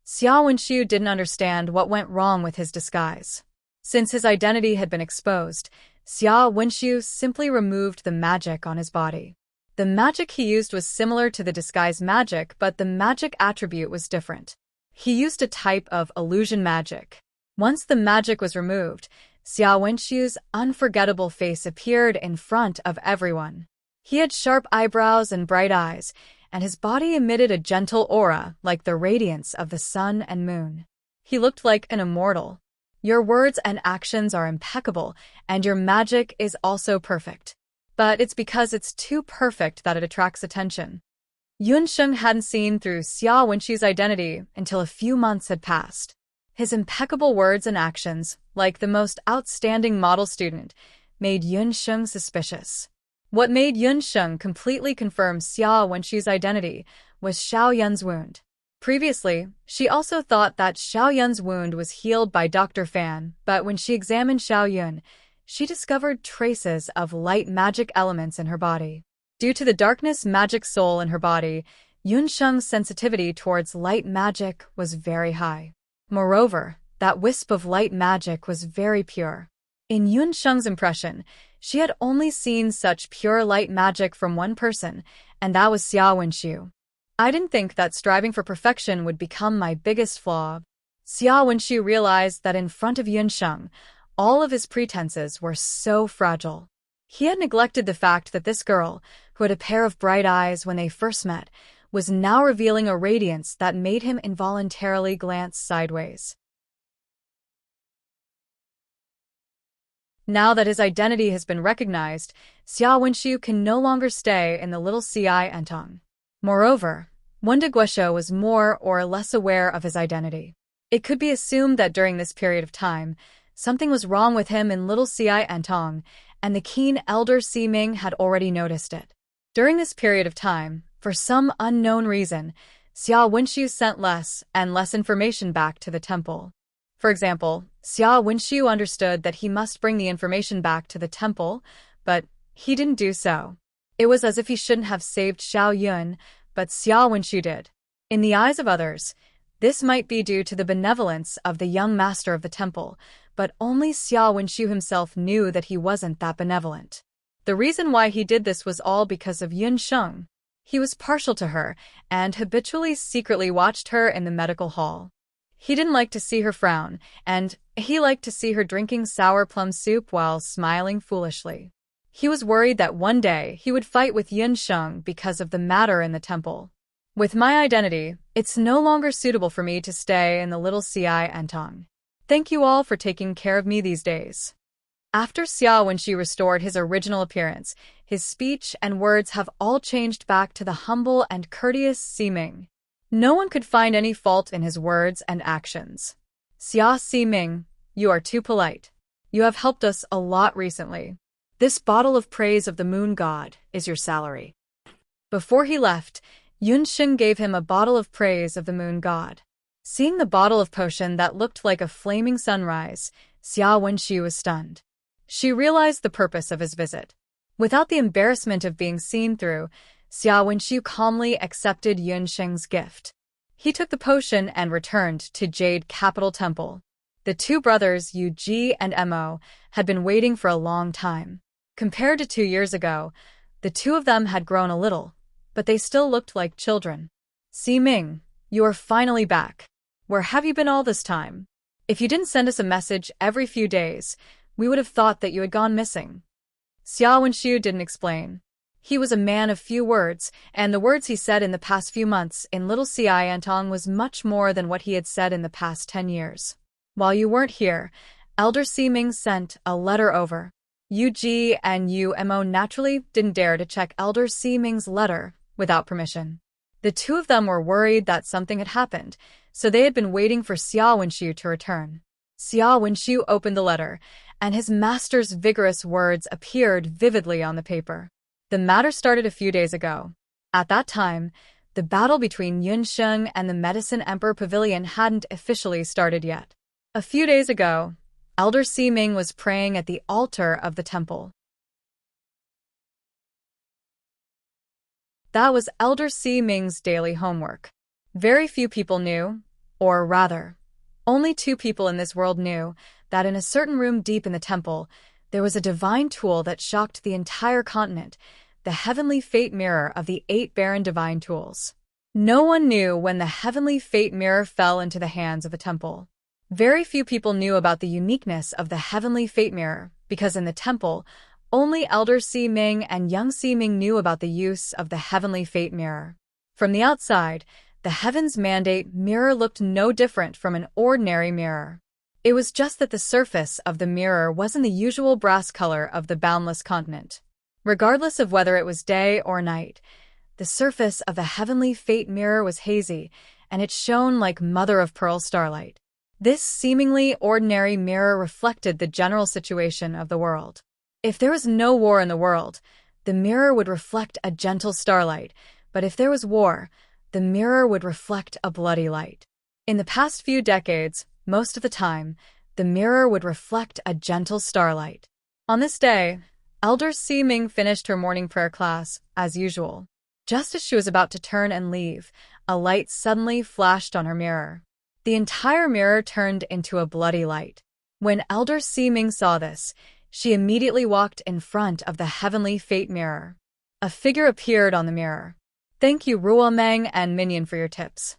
Xia Wenxiu didn't understand what went wrong with his disguise. Since his identity had been exposed, Xia Wenxiu simply removed the magic on his body. The magic he used was similar to the disguise magic, but the magic attribute was different. He used a type of illusion magic. Once the magic was removed, Xia Wenxiu's unforgettable face appeared in front of everyone. He had sharp eyebrows and bright eyes, and his body emitted a gentle aura like the radiance of the sun and moon. He looked like an immortal. Your words and actions are impeccable, and your magic is also perfect. But it's because it's too perfect that it attracts attention. Yunsheng hadn't seen through Xia Wenxiu's identity until a few months had passed. His impeccable words and actions, like the most outstanding model student, made Yunsheng suspicious. What made Yunsheng completely confirm Xia Wenxiu's identity was Xiao Yun's wound. Previously, she also thought that Xiao Yun's wound was healed by Dr. Fan, but when she examined Xiao Yun, she discovered traces of light magic elements in her body. Due to the darkness magic soul in her body, Yunsheng's sensitivity towards light magic was very high. Moreover, that wisp of light magic was very pure. In Yunsheng's impression, she had only seen such pure light magic from one person, and that was Xia Wenxiu. I didn't think that striving for perfection would become my biggest flaw. Xia Wenxiu realized that in front of Yunsheng, all of his pretenses were so fragile. He had neglected the fact that this girl, who had a pair of bright eyes when they first met, was now revealing a radiance that made him involuntarily glance sideways. Now that his identity has been recognized, Xia Wenxiu can no longer stay in the little CI Entong. Moreover, Wenda Guosho was more or less aware of his identity. It could be assumed that during this period of time, something was wrong with him in little CI Entong, and the keen elder Ximing had already noticed it. During this period of time, for some unknown reason, Xia Wenxiu sent less and less information back to the temple. For example, Xia Wenxiu understood that he must bring the information back to the temple, but he didn't do so. It was as if he shouldn't have saved Xiao Yun, but Xia Wenxiu did. In the eyes of others, This might be due to the benevolence of the young master of the temple, but only Xia Wenxiu himself knew that he wasn't that benevolent. The reason why he did this was all because of Yun Sheng. He was partial to her and habitually secretly watched her in the medical hall. He didn't like to see her frown, and he liked to see her drinking sour plum soup while smiling foolishly. He was worried that one day he would fight with Yun Sheng because of the matter in the temple. With my identity, it's no longer suitable for me to stay in the little Xi Antong. Thank you all for taking care of me these days. After Xia Wenxiu restored his original appearance, his speech and words have all changed back to the humble and courteous Ximing. No one could find any fault in his words and actions. Xia Ximing, you are too polite. You have helped us a lot recently. This bottle of praise of the moon god is your salary. Before he left, Yun Sheng gave him a bottle of praise of the moon god. Seeing the bottle of potion that looked like a flaming sunrise, Xia Wenxiu was stunned. She realized the purpose of his visit. Without the embarrassment of being seen through, Xia Wenxiu calmly accepted Yun Sheng's gift. He took the potion and returned to Jade Capital Temple. The two brothers, Yu Ji and Mo, had been waiting for a long time. Compared to 2 years ago, the two of them had grown a little, but they still looked like children. Ximing, you are finally back. Where have you been all this time? If you didn't send us a message every few days, we would have thought that you had gone missing. Xia Wenxiu didn't explain. He was a man of few words, and the words he said in the past few months in Little Xi Antong was much more than what he had said in the past 10 years. While you weren't here, Elder Ximing sent a letter over. Yu Ji and Yu Mo naturally didn't dare to check Elder Ximing's letter without permission. The two of them were worried that something had happened, so they had been waiting for Xia Wenxiu to return. Xia Wenxiu opened the letter, and his master's vigorous words appeared vividly on the paper. The matter started a few days ago. At that time, the battle between Yun Sheng and the Medicine Emperor Pavilion hadn't officially started yet. A few days ago, Elder Ximing was praying at the altar of the temple. That was Elder Ximing's daily homework. Very few people knew, or rather, only 2 people in this world knew, that in a certain room deep in the temple, there was a divine tool that shocked the entire continent, the heavenly fate mirror of the 8 barren divine tools. No one knew when the heavenly fate mirror fell into the hands of the temple. Very few people knew about the uniqueness of the heavenly fate mirror, because in the temple, only Elder Ximing and Young Ximing knew about the use of the heavenly fate mirror. From the outside, the Heaven's Mandate mirror looked no different from an ordinary mirror. It was just that the surface of the mirror wasn't the usual brass color of the boundless continent. Regardless of whether it was day or night, the surface of the heavenly fate mirror was hazy, and it shone like mother-of-pearl starlight. This seemingly ordinary mirror reflected the general situation of the world. If there was no war in the world, the mirror would reflect a gentle starlight, but if there was war, the mirror would reflect a bloody light. In the past few decades, most of the time, the mirror would reflect a gentle starlight. On this day, Elder Ximing finished her morning prayer class, as usual. Just as she was about to turn and leave, a light suddenly flashed on her mirror. The entire mirror turned into a bloody light. When Elder Ximing saw this, she immediately walked in front of the heavenly fate mirror. A figure appeared on the mirror. Thank you Ruomeng and Minion for your tips.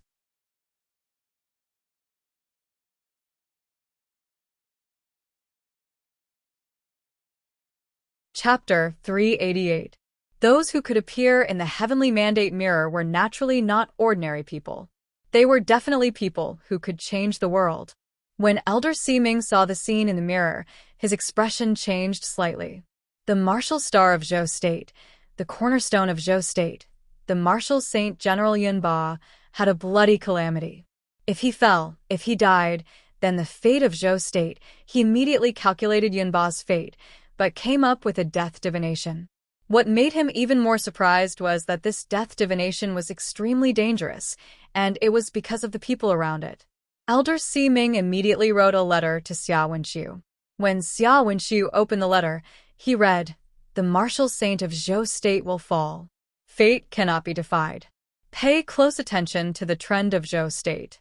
Chapter 388. Those who could appear in the heavenly mandate mirror were naturally not ordinary people. They were definitely people who could change the world. When Elder Ximing saw the scene in the mirror, his expression changed slightly. The martial star of Zhou State, the cornerstone of Zhou State, the martial saint General Yunba, had a bloody calamity. If he fell, if he died, then the fate of Zhou State, he immediately calculated Yunba's fate, but came up with a death divination. What made him even more surprised was that this death divination was extremely dangerous, and it was because of the people around it. Elder Ximing immediately wrote a letter to Xia Wenxiu. When Xia Wenxiu opened the letter, he read, "The martial saint of Zhou State will fall. Fate cannot be defied. Pay close attention to the trend of Zhou State.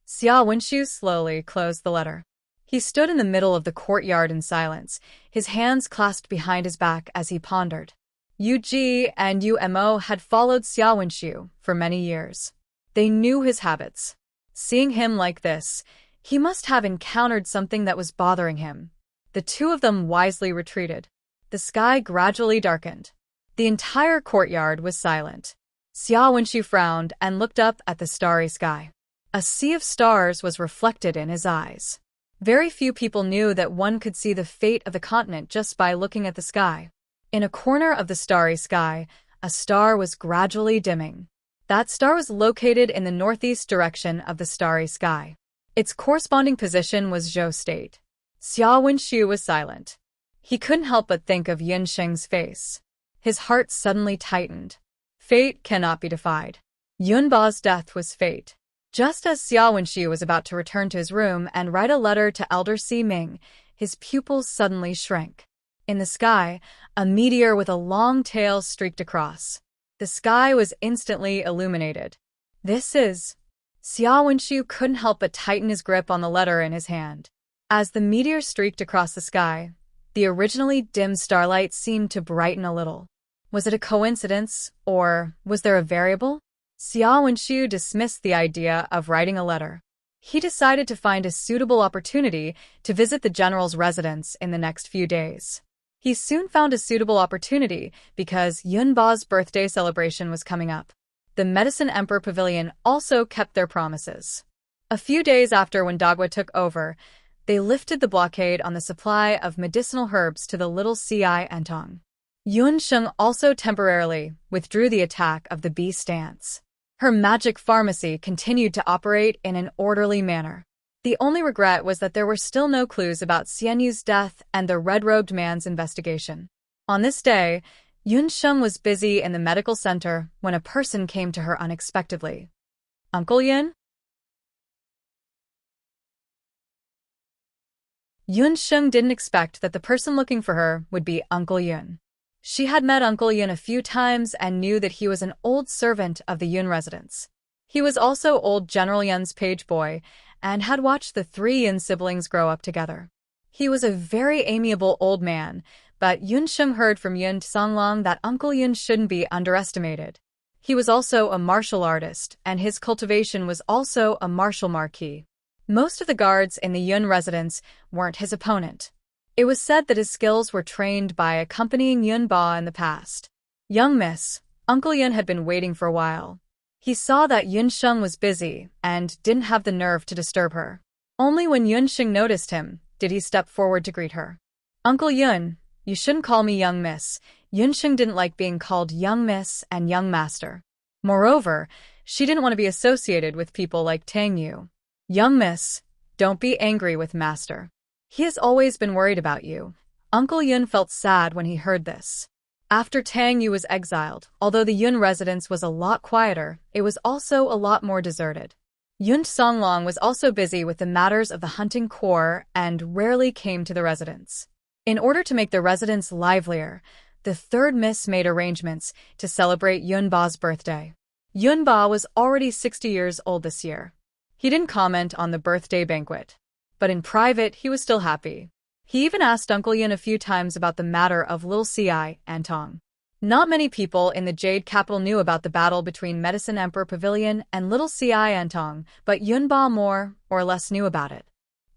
Xia Wenshu slowly closed the letter. He stood in the middle of the courtyard in silence, his hands clasped behind his back as he pondered. Yu Ji and Yu Mo had followed Xia Wenshu for many years. They knew his habits. Seeing him like this, he must have encountered something that was bothering him. The two of them wisely retreated. The sky gradually darkened. The entire courtyard was silent. Xia Wenshu frowned and looked up at the starry sky. A sea of stars was reflected in his eyes. Very few people knew that one could see the fate of the continent just by looking at the sky. In a corner of the starry sky, a star was gradually dimming. That star was located in the northeast direction of the starry sky. Its corresponding position was Zhou State. Xia Wenshu was silent. He couldn't help but think of Yunsheng's face. His heart suddenly tightened. Fate cannot be defied. Yunba's death was fate. Just as Xia Wenshu was about to return to his room and write a letter to Elder Si Ming, his pupils suddenly shrank. In the sky, a meteor with a long tail streaked across. The sky was instantly illuminated. This is... Xia Wenshu couldn't help but tighten his grip on the letter in his hand. As the meteor streaked across the sky, the originally dim starlight seemed to brighten a little. Was it a coincidence, or was there a variable? Xia Wenshu dismissed the idea of writing a letter. He decided to find a suitable opportunity to visit the general's residence in the next few days. He soon found a suitable opportunity because Yunba's birthday celebration was coming up. The Medicine Emperor Pavilion also kept their promises. A few days after when Dagwa took over, they lifted the blockade on the supply of medicinal herbs to the Little Ci Antong. Yunsheng also temporarily withdrew the attack of the bee stance. Her magic pharmacy continued to operate in an orderly manner. The only regret was that there were still no clues about Xianyu's death and the red-robed man's investigation. On this day, Yunsheng was busy in the medical center when a person came to her unexpectedly. Uncle Yun? Yunsheng didn't expect that the person looking for her would be Uncle Yun. She had met Uncle Yun a few times and knew that he was an old servant of the Yun residence. He was also old General Yun's page boy and had watched the three Yun siblings grow up together. He was a very amiable old man, but Yunsheng heard from Yun Songlong that Uncle Yun shouldn't be underestimated. He was also a martial artist, and his cultivation was also a martial marquis. Most of the guards in the Yun residence weren't his opponent. It was said that his skills were trained by accompanying Yunba in the past. Young miss, Uncle Yun had been waiting for a while. He saw that Yunsheng was busy and didn't have the nerve to disturb her. Only when Yunsheng noticed him did he step forward to greet her. Uncle Yun, you shouldn't call me young miss. Yunsheng didn't like being called young miss and young master. Moreover, she didn't want to be associated with people like Tang Yu. Young miss, don't be angry with master. He has always been worried about you. Uncle Yun felt sad when he heard this. After Tang Yu was exiled, although the Yun residence was a lot quieter, it was also a lot more deserted. Yun Songlong was also busy with the matters of the hunting corps and rarely came to the residence. In order to make the residence livelier, the third miss made arrangements to celebrate Yunba's birthday. Yunba was already 60 years old this year. He didn't comment on the birthday banquet. But in private, he was still happy. He even asked Uncle Yun a few times about the matter of Little Ci Antong. Not many people in the Jade Capital knew about the battle between Medicine Emperor Pavilion and Little Ci Antong, but Yunba more or less knew about it.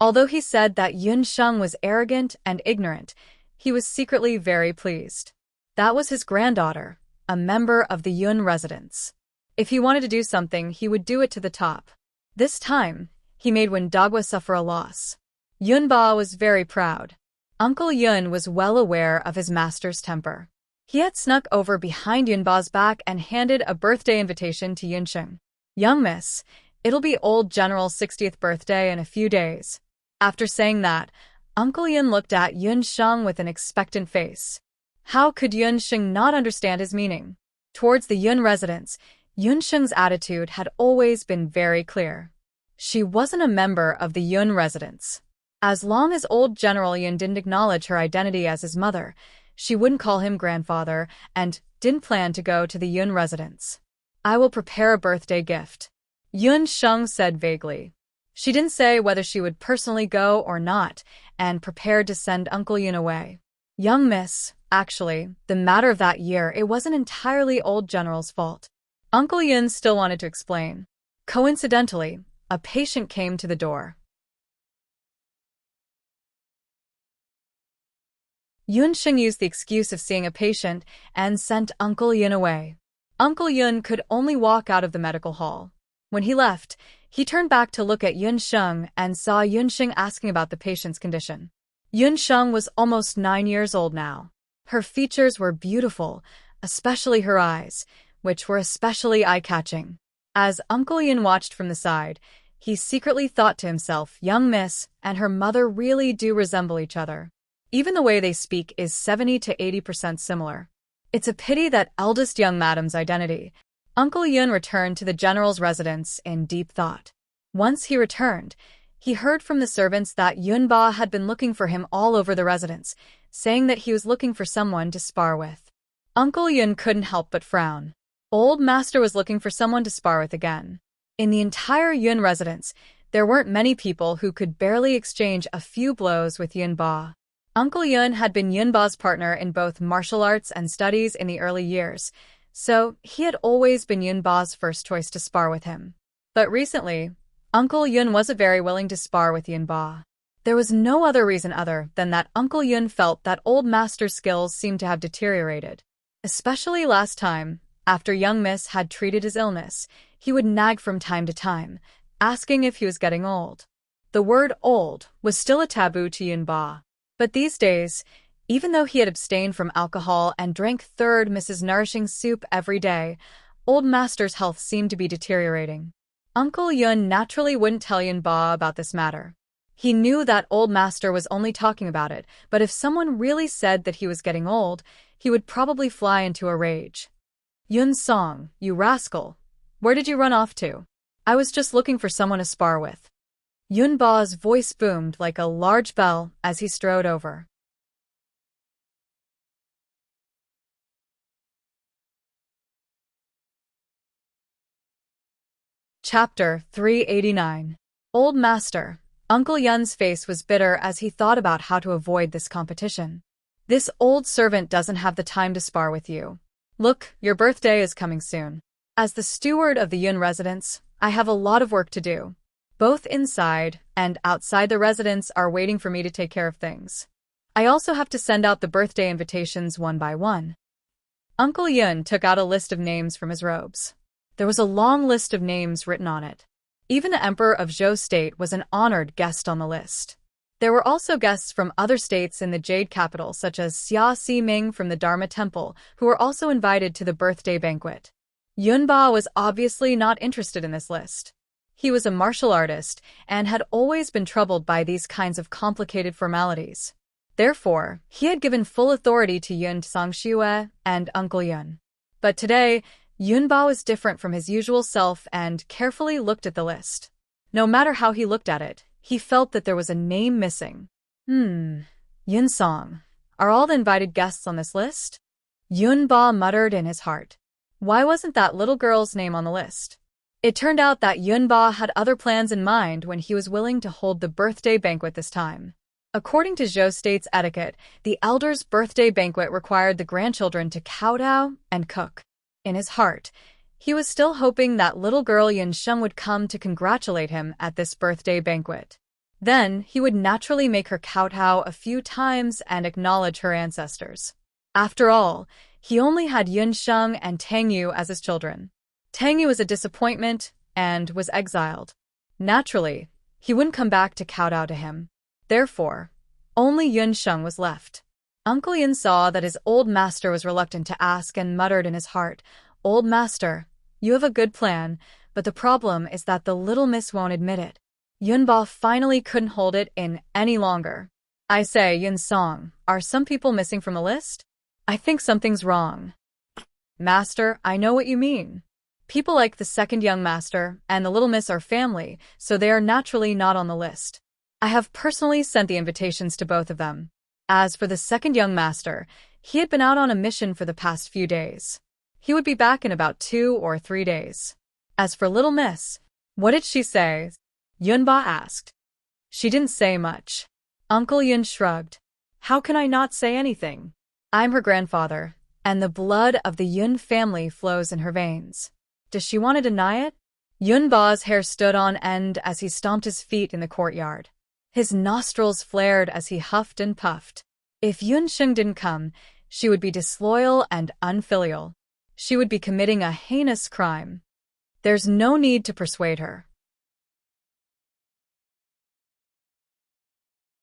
Although he said that Yunsheng was arrogant and ignorant, he was secretly very pleased. That was his granddaughter, a member of the Yun residence. If he wanted to do something, he would do it to the top. This time, he made Wendagwa suffer a loss. Yunba was very proud. Uncle Yun was well aware of his master's temper. He had snuck over behind Yunba's back and handed a birthday invitation to Yunsheng. Young miss, it'll be old General's 60th birthday in a few days. After saying that, Uncle Yun looked at Yunsheng with an expectant face. How could Yunsheng not understand his meaning? Towards the Yun residence, Yunsheng's attitude had always been very clear. She wasn't a member of the Yun residence. As long as old General Yun didn't acknowledge her identity as his mother, she wouldn't call him grandfather and didn't plan to go to the Yun residence. I will prepare a birthday gift, Yunsheng said vaguely. She didn't say whether she would personally go or not, and prepared to send Uncle Yun away. Young miss, actually, the matter of that year, it wasn't entirely old General's fault. Uncle Yun still wanted to explain. Coincidentally, a patient came to the door. Yun Sheng used the excuse of seeing a patient and sent Uncle Yun away. Uncle Yun could only walk out of the medical hall. When he left, he turned back to look at Yun Sheng and saw Yun Sheng asking about the patient's condition. Yun Sheng was almost 9 years old now. Her features were beautiful, especially her eyes, which were especially eye-catching. As Uncle Yun watched from the side, he secretly thought to himself, young miss and her mother really do resemble each other. Even the way they speak is 70 to 80% similar. It's a pity that eldest young madam's identity. Uncle Yun returned to the general's residence in deep thought. Once he returned, he heard from the servants that Yun Ba had been looking for him all over the residence, saying that he was looking for someone to spar with. Uncle Yun couldn't help but frown. Old master was looking for someone to spar with again. In the entire Yun residence, there weren't many people who could barely exchange a few blows with Yun Ba. Uncle Yun had been Yun Ba's partner in both martial arts and studies in the early years, so he had always been Yun Ba's first choice to spar with him. But recently, Uncle Yun wasn't very willing to spar with Yun Ba. There was no other reason other than that Uncle Yun felt that old master's skills seemed to have deteriorated. Especially last time, after young miss had treated his illness, he would nag from time to time, asking if he was getting old. The word old was still a taboo to Yun Ba. But these days, even though he had abstained from alcohol and drank third Mrs. Nourishing soup every day, old master's health seemed to be deteriorating. Uncle Yun naturally wouldn't tell Yun Ba about this matter. He knew that old master was only talking about it, but if someone really said that he was getting old, he would probably fly into a rage. Yun Song, you rascal. Where did you run off to? I was just looking for someone to spar with. Yun Ba's voice boomed like a large bell as he strode over. Chapter 389. Old Master. Uncle Yun's face was bitter as he thought about how to avoid this competition. This old servant doesn't have the time to spar with you. Look, your birthday is coming soon. As the steward of the Yun residence, I have a lot of work to do. Both inside and outside the residence are waiting for me to take care of things. I also have to send out the birthday invitations one by one. Uncle Yun took out a list of names from his robes. There was a long list of names written on it. Even the Emperor of Zhou State was an honored guest on the list. There were also guests from other states in the Jade capital, such as Xia Ximing from the Dharma Temple, who were also invited to the birthday banquet. Yun Ba was obviously not interested in this list. He was a martial artist and had always been troubled by these kinds of complicated formalities. Therefore, he had given full authority to Yun Songxue and Uncle Yun. But today, Yun Ba was different from his usual self and carefully looked at the list. No matter how he looked at it, he felt that there was a name missing. Yun Song. Are all the invited guests on this list? Yun Ba muttered in his heart. Why wasn't that little girl's name on the list? It turned out that Yun Ba had other plans in mind when he was willing to hold the birthday banquet this time. According to Zhou State's etiquette, the elders' birthday banquet required the grandchildren to kowtow and cook. In his heart, he was still hoping that little girl Yun Sheng would come to congratulate him at this birthday banquet. Then, he would naturally make her kowtow a few times and acknowledge her ancestors. After all, he only had Yun Sheng and Tang Yu as his children. Tang Yu was a disappointment and was exiled. Naturally, he wouldn't come back to kowtow to him. Therefore, only Yun Sheng was left. Uncle Yun saw that his old master was reluctant to ask and muttered in his heart, Old master, you have a good plan, but the problem is that the little miss won't admit it. Yun Ba finally couldn't hold it in any longer. I say, Yun Song, are some people missing from the list? I think something's wrong. Master, I know what you mean. People like the second young master and the little miss are family, so they are naturally not on the list. I have personally sent the invitations to both of them. As for the second young master, he had been out on a mission for the past few days. He would be back in about 2 or 3 days. As for little miss, what did she say? Yunba asked. She didn't say much. Uncle Yun shrugged. How can I not say anything? I'm her grandfather, and the blood of the Yun family flows in her veins. Does she want to deny it? Yunba's hair stood on end as he stomped his feet in the courtyard. His nostrils flared as he huffed and puffed. If Yunsheng didn't come, she would be disloyal and unfilial. She would be committing a heinous crime. There's no need to persuade her.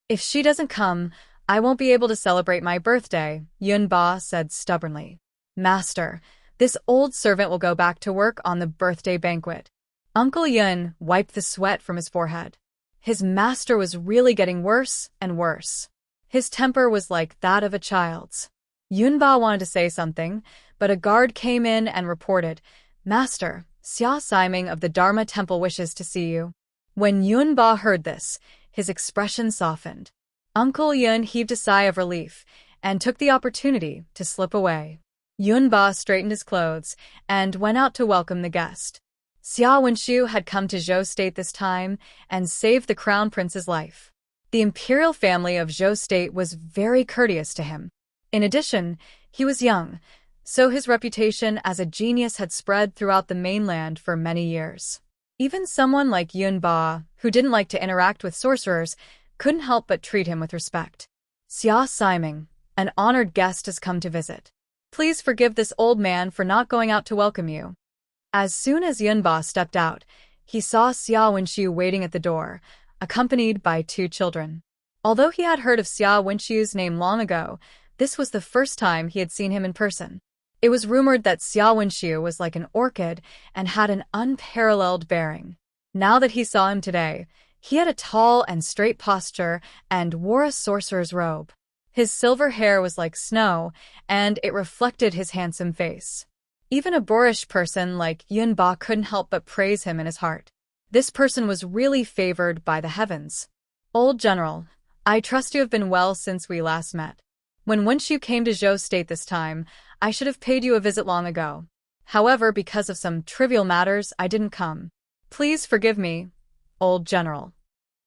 If she doesn't come, I won't be able to celebrate my birthday, Yunba said stubbornly. Master, this old servant will go back to work on the birthday banquet. Uncle Yun wiped the sweat from his forehead. His master was really getting worse and worse. His temper was like that of a child's. Yunba wanted to say something, but a guard came in and reported, Master, Xia Siming of the Dharma Temple wishes to see you. When Yunba heard this, his expression softened. Uncle Yun heaved a sigh of relief and took the opportunity to slip away. Yunba straightened his clothes and went out to welcome the guest. Xia Wenshu had come to Zhou State this time and saved the crown prince's life. The imperial family of Zhou State was very courteous to him. In addition, he was young, so his reputation as a genius had spread throughout the mainland for many years. Even someone like Yunba, who didn't like to interact with sorcerers, couldn't help but treat him with respect. Xia Siming, an honored guest has come to visit. Please forgive this old man for not going out to welcome you. As soon as Yunba stepped out, he saw Xia Wenshu waiting at the door, accompanied by 2 children. Although he had heard of Xia Wenshu's name long ago, this was the first time he had seen him in person. It was rumored that Xia Wenshu was like an orchid and had an unparalleled bearing. Now that he saw him today, he had a tall and straight posture and wore a sorcerer's robe. His silver hair was like snow, and it reflected his handsome face. Even a boorish person like Yunba couldn't help but praise him in his heart. This person was really favored by the heavens. Old General, I trust you have been well since we last met. When Wenshu came to Zhou State this time, I should have paid you a visit long ago. However, because of some trivial matters, I didn't come. Please forgive me, Old General.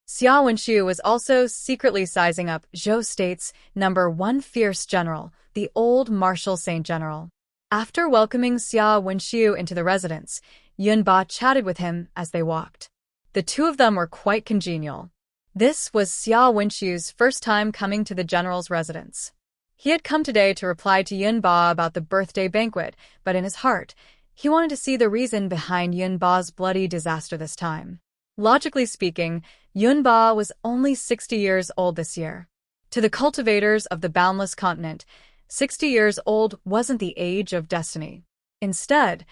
Xia Wenshu was also secretly sizing up Zhou State's #1 fierce general, the old Martial Saint General. After welcoming Xia Wenshu into the residence, Yunba chatted with him as they walked. The 2 of them were quite congenial. This was Xia Wenshu's first time coming to the general's residence. He had come today to reply to Yunba about the birthday banquet, but in his heart, he wanted to see the reason behind Yunba's bloody disaster this time. Logically speaking, Yunba was only 60 years old this year. To the cultivators of the boundless continent, 60 years old wasn't the age of destiny. Instead,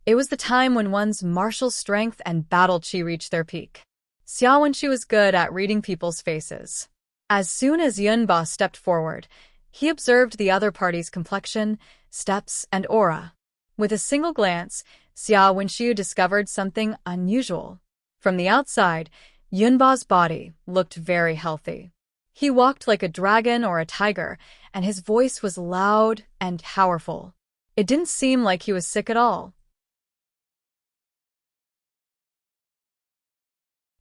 it was the time when one's martial strength and battle chi reached their peak. Xia Wenshu was good at reading people's faces. As soon as Yunba stepped forward, he observed the other party's complexion, steps, and aura. With a single glance, Xia Wenshu discovered something unusual. From the outside, Yunba's body looked very healthy. He walked like a dragon or a tiger, and his voice was loud and powerful. It didn't seem like he was sick at all.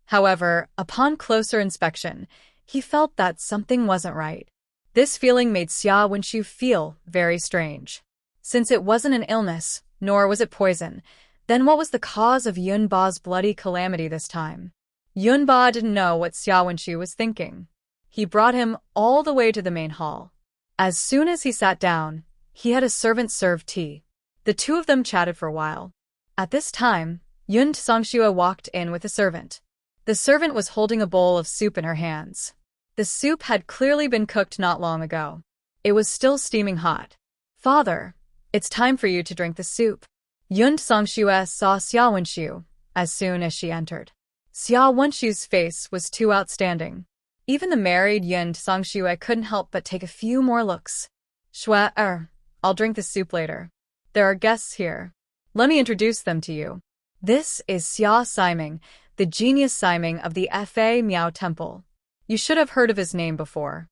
However, upon closer inspection, he felt that something wasn't right. This feeling made Xia Wenshu feel very strange. Since it wasn't an illness, nor was it poison, then what was the cause of Yunba's bloody calamity this time? Yunba didn't know what Xia Wenshu was thinking. He brought him all the way to the main hall. As soon as he sat down, he had a servant serve tea. The 2 of them chatted for a while. At this time, Yun Tsangxue walked in with a servant. The servant was holding a bowl of soup in her hands. The soup had clearly been cooked not long ago. It was still steaming hot. Father, it's time for you to drink the soup. Yun Tsangxue saw Xia Wenshu as soon as she entered. Xia Wenshu's face was too outstanding. Even the married Yun Tsangxue couldn't help but take a few more looks. I'll drink the soup later. There are guests here. Let me introduce them to you. This is Xia Siming, the genius Siming of the Fa Miao Temple. You should have heard of his name before.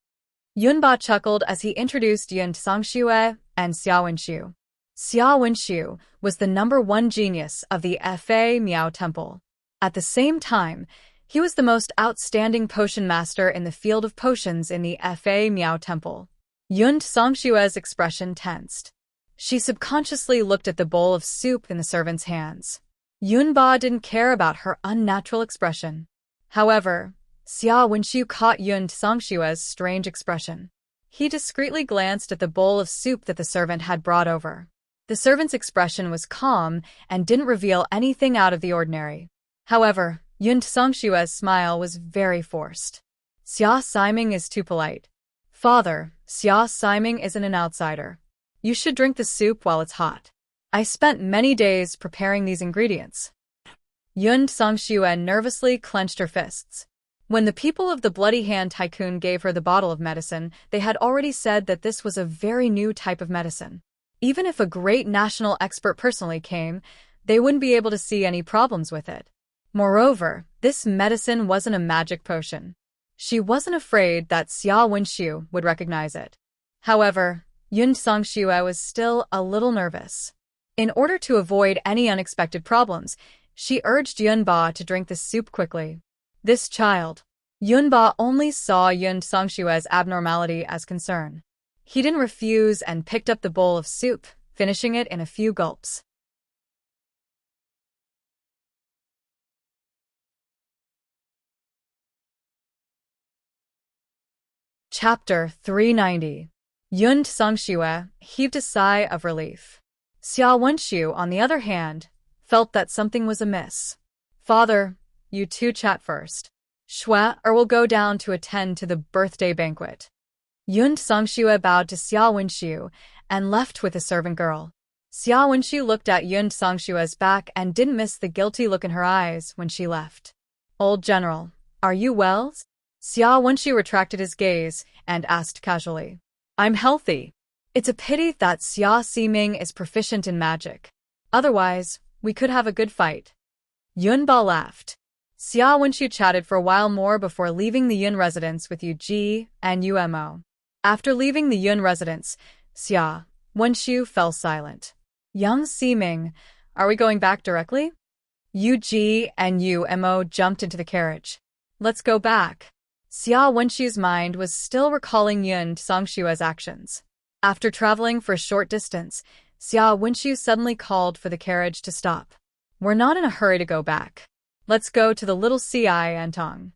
Yunba chuckled as he introduced Yun Tsangxue and Xia Wenshu. Xia Wenshu was the #1 genius of the Fa Miao Temple. At the same time, He was the most outstanding potion master in the field of potions in the Fa Miao Temple. Yun Songshue's expression tensed. She subconsciously looked at the bowl of soup in the servant's hands. Yunba didn't care about her unnatural expression. However, Xia Wenxiu caught Yun Songshue's strange expression. He discreetly glanced at the bowl of soup that the servant had brought over. The servant's expression was calm and didn't reveal anything out of the ordinary. However, Yun Songshue's smile was very forced. Xia Siming is too polite. Father, Xia Siming isn't an outsider. You should drink the soup while it's hot. I spent many days preparing these ingredients. Yun Songshue nervously clenched her fists. When the people of the Bloody Hand Tycoon gave her the bottle of medicine, they had already said that this was a very new type of medicine. Even if a great national expert personally came, they wouldn't be able to see any problems with it. Moreover, this medicine wasn't a magic potion. She wasn't afraid that Xia Wenxiu would recognize it. However, Yun Songshue was still a little nervous. In order to avoid any unexpected problems, she urged Yunba to drink the soup quickly. This child. Yunba only saw Yun Songshue's abnormality as concern. He didn't refuse and picked up the bowl of soup, finishing it in a few gulps. Chapter 390. Yun Songshue heaved a sigh of relief. Xia Wenxiu, on the other hand, felt that something was amiss. Father, you two chat first. Shue, or we'll go down to attend to the birthday banquet. Yun Songshue bowed to Xia Wenxiu and left with the servant girl. Xia Wenxiu looked at Yun Songshue's back and didn't miss the guilty look in her eyes when she left. Old General, are you well? Xia Wenxiu retracted his gaze and asked casually. I'm healthy. It's a pity that Xia Siming is proficient in magic. Otherwise, we could have a good fight. Yunba laughed. Xia Wenxiu chatted for a while more before leaving the Yun residence with Yu Ji and Umo. After leaving the Yun residence, Xia Wenxiu fell silent. Young Siming, are we going back directly? Yu Ji and Umo jumped into the carriage. Let's go back. Xia Wenxiu's mind was still recalling Yun Songshue's actions. After traveling for a short distance, Xia Wenxiu suddenly called for the carriage to stop. We're not in a hurry to go back. Let's go to the little Antong.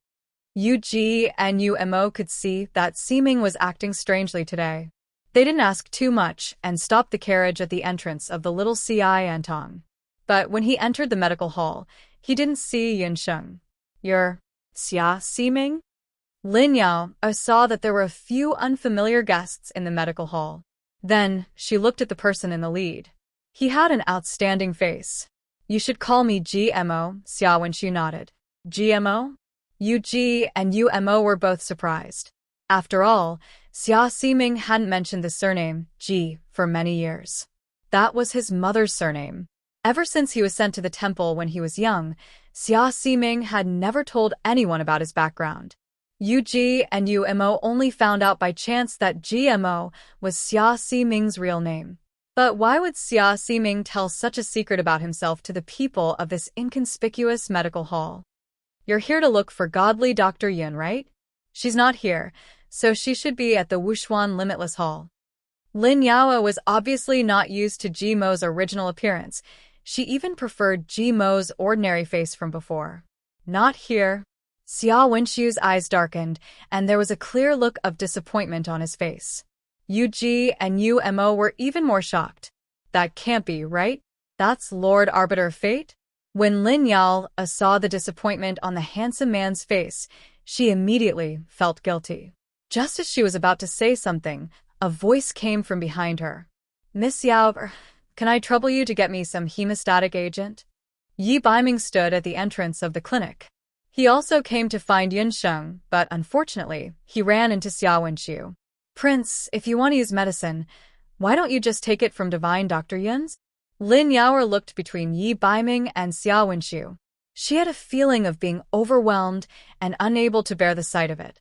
Yu Ji and Umo could see that Siming was acting strangely today. They didn't ask too much and stopped the carriage at the entrance of the little Antong. But when he entered the medical hall, he didn't see Yun Sheng. You're Xia Siming? Lin Yao saw that there were a few unfamiliar guests in the medical hall. Then, she looked at the person in the lead. He had an outstanding face. You should call me GMO, Xia Wenxiu nodded. GMO? Yu Ji and Umo were both surprised. After all, Xia Siming hadn't mentioned the surname, Ji, for many years. That was his mother's surname. Ever since he was sent to the temple when he was young, Xia Siming had never told anyone about his background. Yu Ji and Umo only found out by chance that GMO was Xia Siming's real name. But why would Xia Siming tell such a secret about himself to the people of this inconspicuous medical hall? You're here to look for godly Dr. Yun, right? She's not here, so she should be at the Wushuan Limitless Hall. Lin Yao was obviously not used to Ji Mo's original appearance. She even preferred Ji Mo's ordinary face from before. Not here. Xia Wenxiu's eyes darkened, and there was a clear look of disappointment on his face. Yu Ji and Umo were even more shocked. That can't be, right? That's Lord Arbiter of Fate? When Lin Yao saw the disappointment on the handsome man's face, she immediately felt guilty. Just as she was about to say something, a voice came from behind her. Miss Yao, can I trouble you to get me some hemostatic agent? Yi Baiming stood at the entrance of the clinic. He also came to find Yun Sheng, but unfortunately, he ran into Xia Wenxiu. Prince, if you want to use medicine, why don't you just take it from divine Dr. Yun's? Lin Yao looked between Yi Baiming and Xia Wenxiu. She had a feeling of being overwhelmed and unable to bear the sight of it.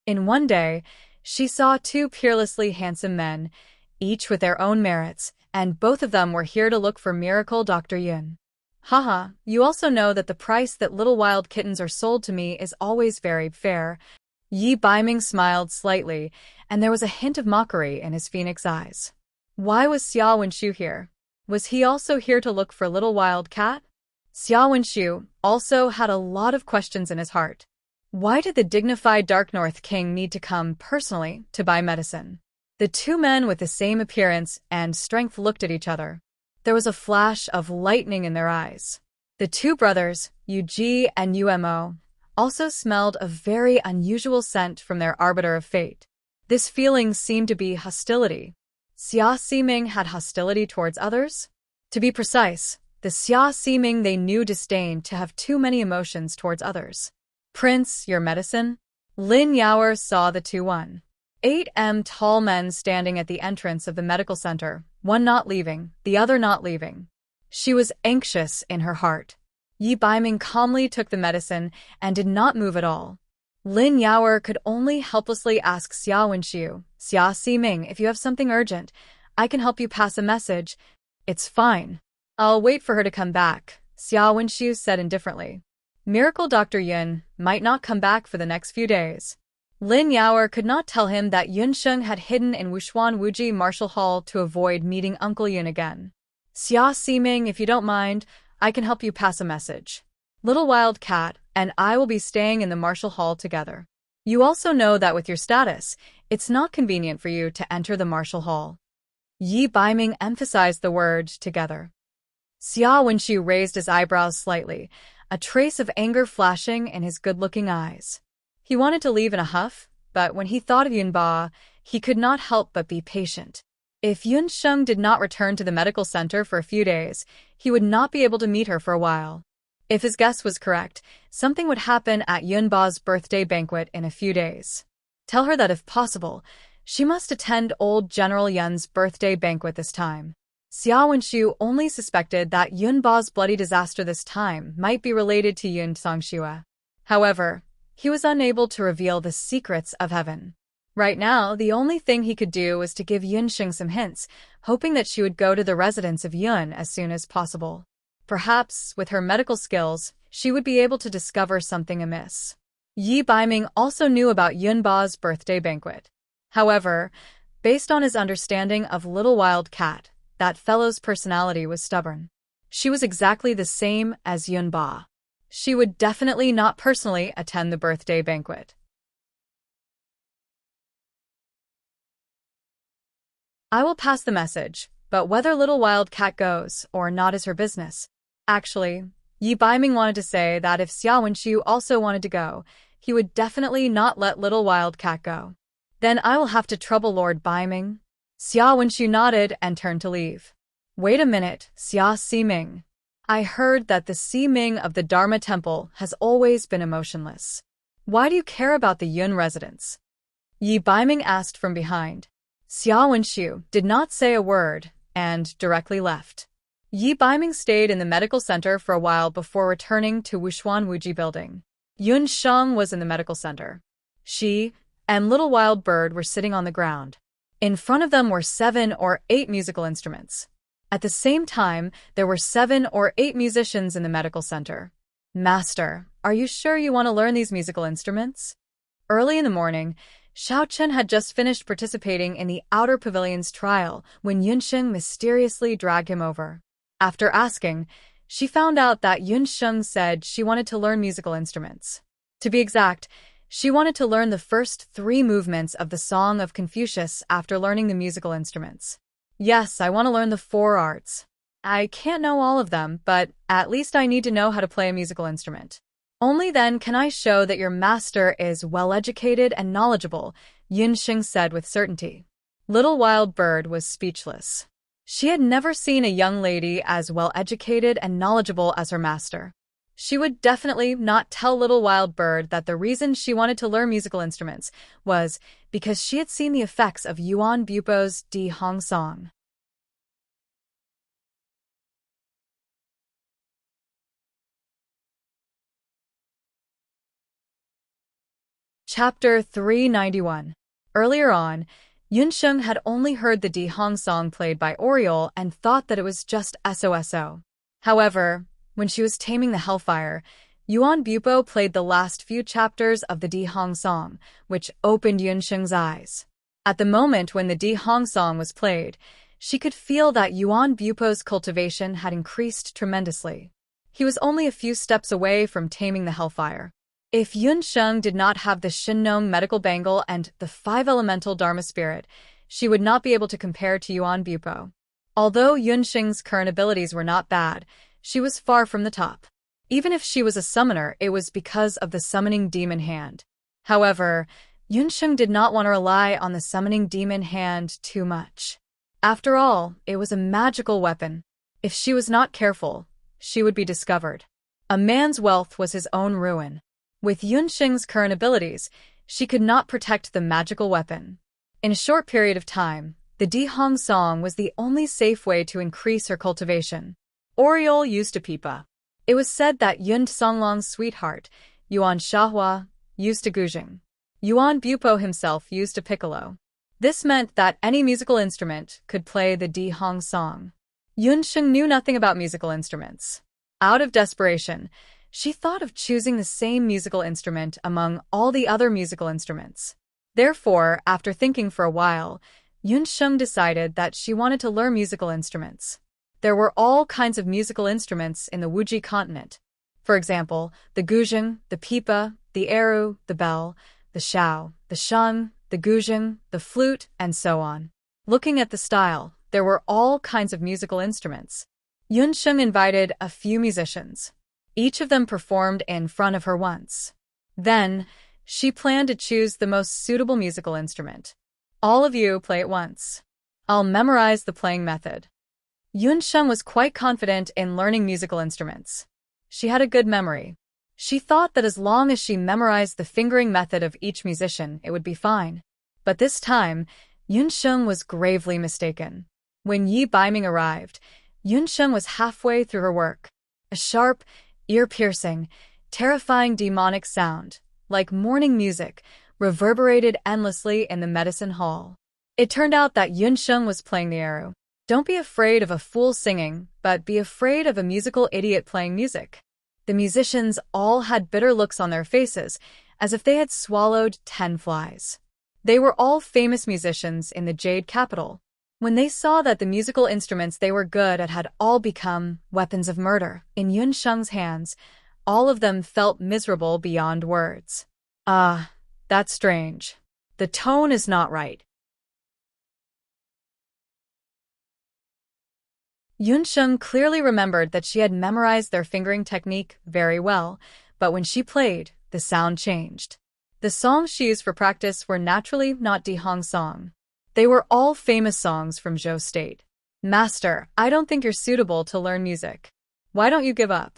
In one day, she saw two peerlessly handsome men, each with their own merits, and both of them were here to look for miracle Dr. Yun. Haha, you also know that the price that little wild kittens are sold to me is always very fair. Yi Baiming smiled slightly, and there was a hint of mockery in his phoenix eyes. Why was Xia Wenshu here? Was he also here to look for little wild cat? Xia Wenshu also had a lot of questions in his heart. Why did the dignified Dark North King need to come personally to buy medicine? The two men with the same appearance and strength looked at each other. There was a flash of lightning in their eyes. The two brothers, Yu Ji and Umo, also smelled a very unusual scent from their arbiter of fate. This feeling seemed to be hostility. Xia Ximing had hostility towards others? To be precise, the Xia Ximing they knew disdained to have too many emotions towards others. Prince, your medicine? Lin Yaoer saw the 2-1-8 tall men standing at the entrance of the medical center, one not leaving, the other not leaving. She was anxious in her heart. Yi Baiming calmly took the medicine and did not move at all. Lin Yaoer could only helplessly ask Xia Wenshu, Xia Ximing, if you have something urgent, I can help you pass a message. It's fine. I'll wait for her to come back, Xia Wenshu said indifferently. Miracle Dr. Yun might not come back for the next few days. Lin Yaoer could not tell him that Yun Sheng had hidden in Wushuan Wuji Martial Hall to avoid meeting Uncle Yun again. Xia Ximing, if you don't mind, I can help you pass a message. Little Wild Cat and I will be staying in the Martial Hall together. You also know that with your status, it's not convenient for you to enter the Martial Hall. Yi Baiming emphasized the word together. Xia Wenshu raised his eyebrows slightly, a trace of anger flashing in his good-looking eyes. He wanted to leave in a huff, but when he thought of Yunba, he could not help but be patient. If Yun Sheng did not return to the medical center for a few days, he would not be able to meet her for a while. If his guess was correct, something would happen at Yunba's birthday banquet in a few days. Tell her that if possible, she must attend old General Yun's birthday banquet this time. Xia Wenshu only suspected that Yunba's bloody disaster this time might be related to Yun Songxue. However, he was unable to reveal the secrets of heaven. Right now, the only thing he could do was to give Yun Sheng some hints, hoping that she would go to the residence of Yun as soon as possible. Perhaps, with her medical skills, she would be able to discover something amiss. Yi Baiming also knew about Yunba's birthday banquet. However, based on his understanding of Little Wild Cat, that fellow's personality was stubborn. She was exactly the same as Yunba. She would definitely not personally attend the birthday banquet. I will pass the message, but whether Little Wild Cat goes or not is her business. Actually, Yi Baiming wanted to say that if Xia Wenshu also wanted to go, he would definitely not let Little Wild Cat go. Then I will have to trouble Lord Baiming. Xia Wenshu nodded and turned to leave. Wait a minute, Xia Ximing. I heard that the Ximing of the Dharma Temple has always been emotionless. Why do you care about the Yun residence? Yi Baiming asked from behind. Xia Wenshu did not say a word and directly left. Yi Baiming stayed in the medical center for a while before returning to Wushuan Wuji building. Yun Sheng was in the medical center. She and Little Wild Bird were sitting on the ground. In front of them were 7 or 8 musical instruments. At the same time, there were 7 or 8 musicians in the medical center. Master, are you sure you want to learn these musical instruments? Early in the morning, Xiao Chen had just finished participating in the Outer Pavilion's trial when Yun Sheng mysteriously dragged him over. After asking, she found out that Yun Sheng said she wanted to learn musical instruments. To be exact, she wanted to learn the first 3 movements of the Song of Confucius after learning the musical instruments. Yes, I want to learn the 4 arts. I can't know all of them, but at least I need to know how to play a musical instrument. Only then can I show that your master is well-educated and knowledgeable, Yun Sheng said with certainty. Little Wild Bird was speechless. She had never seen a young lady as well-educated and knowledgeable as her master. She would definitely not tell Little Wild Bird that the reason she wanted to learn musical instruments was because she had seen the effects of Yuan Bupo's Di Hong Song. Chapter 391. Earlier on, Yun Sheng had only heard the Di Hong song played by Oriole and thought that it was just SOSO. However, When she was taming the hellfire, Yuan Bupo played the last few chapters of the Di Hong song, which opened Yunsheng's eyes. At the moment when the Di Hong song was played, she could feel that Yuan Bupo's cultivation had increased tremendously. He was only a few steps away from taming the hellfire. If Yunsheng did not have the Shinnong medical bangle and the 5-elemental Dharma spirit, she would not be able to compare to Yuan Bupo. Although Yunsheng's current abilities were not bad, she was far from the top. Even if she was a summoner, it was because of the summoning demon hand. However, Yunsheng did not want to rely on the summoning demon hand too much. After all, it was a magical weapon. If she was not careful, she would be discovered. A man's wealth was his own ruin. With Yunsheng's current abilities, she could not protect the magical weapon. In a short period of time, the Di Hong song was the only safe way to increase her cultivation. Oriole used a pipa. It was said that Yun Songlong's sweetheart, Yuan Shahua, used a guzheng. Yuan Bupo himself used a piccolo. This meant that any musical instrument could play the Di Hong song. Yunsheng knew nothing about musical instruments. Out of desperation, she thought of choosing the same musical instrument among all the other musical instruments. Therefore, after thinking for a while, Yunsheng decided that she wanted to learn musical instruments. There were all kinds of musical instruments in the Wuji continent. For example, the guzheng, the pipa, the eru, the bell, the shao, the sheng, the guzheng, the flute, and so on. Looking at the style, there were all kinds of musical instruments. Yunsheng invited a few musicians. Each of them performed in front of her once. Then, she planned to choose the most suitable musical instrument. All of you play it once. I'll memorize the playing method. Yunsheng was quite confident in learning musical instruments. She had a good memory. She thought that as long as she memorized the fingering method of each musician, it would be fine. But this time, Yunsheng was gravely mistaken. When Yi Baiming arrived, Yunsheng was halfway through her work. A sharp, ear-piercing, terrifying demonic sound, like morning music, reverberated endlessly in the medicine hall. It turned out that Yunsheng was playing the eru. Don't be afraid of a fool singing, but be afraid of a musical idiot playing music. The musicians all had bitter looks on their faces, as if they had swallowed 10 flies. They were all famous musicians in the Jade capital. When they saw that the musical instruments they were good at had all become weapons of murder in Yunsheng's hands, all of them felt miserable beyond words. Ah, that's strange. The tone is not right. Yunsheng clearly remembered that she had memorized their fingering technique very well, but when she played, the sound changed. The songs she used for practice were naturally not Di Hong song. They were all famous songs from Zhou State. Master, I don't think you're suitable to learn music. Why don't you give up?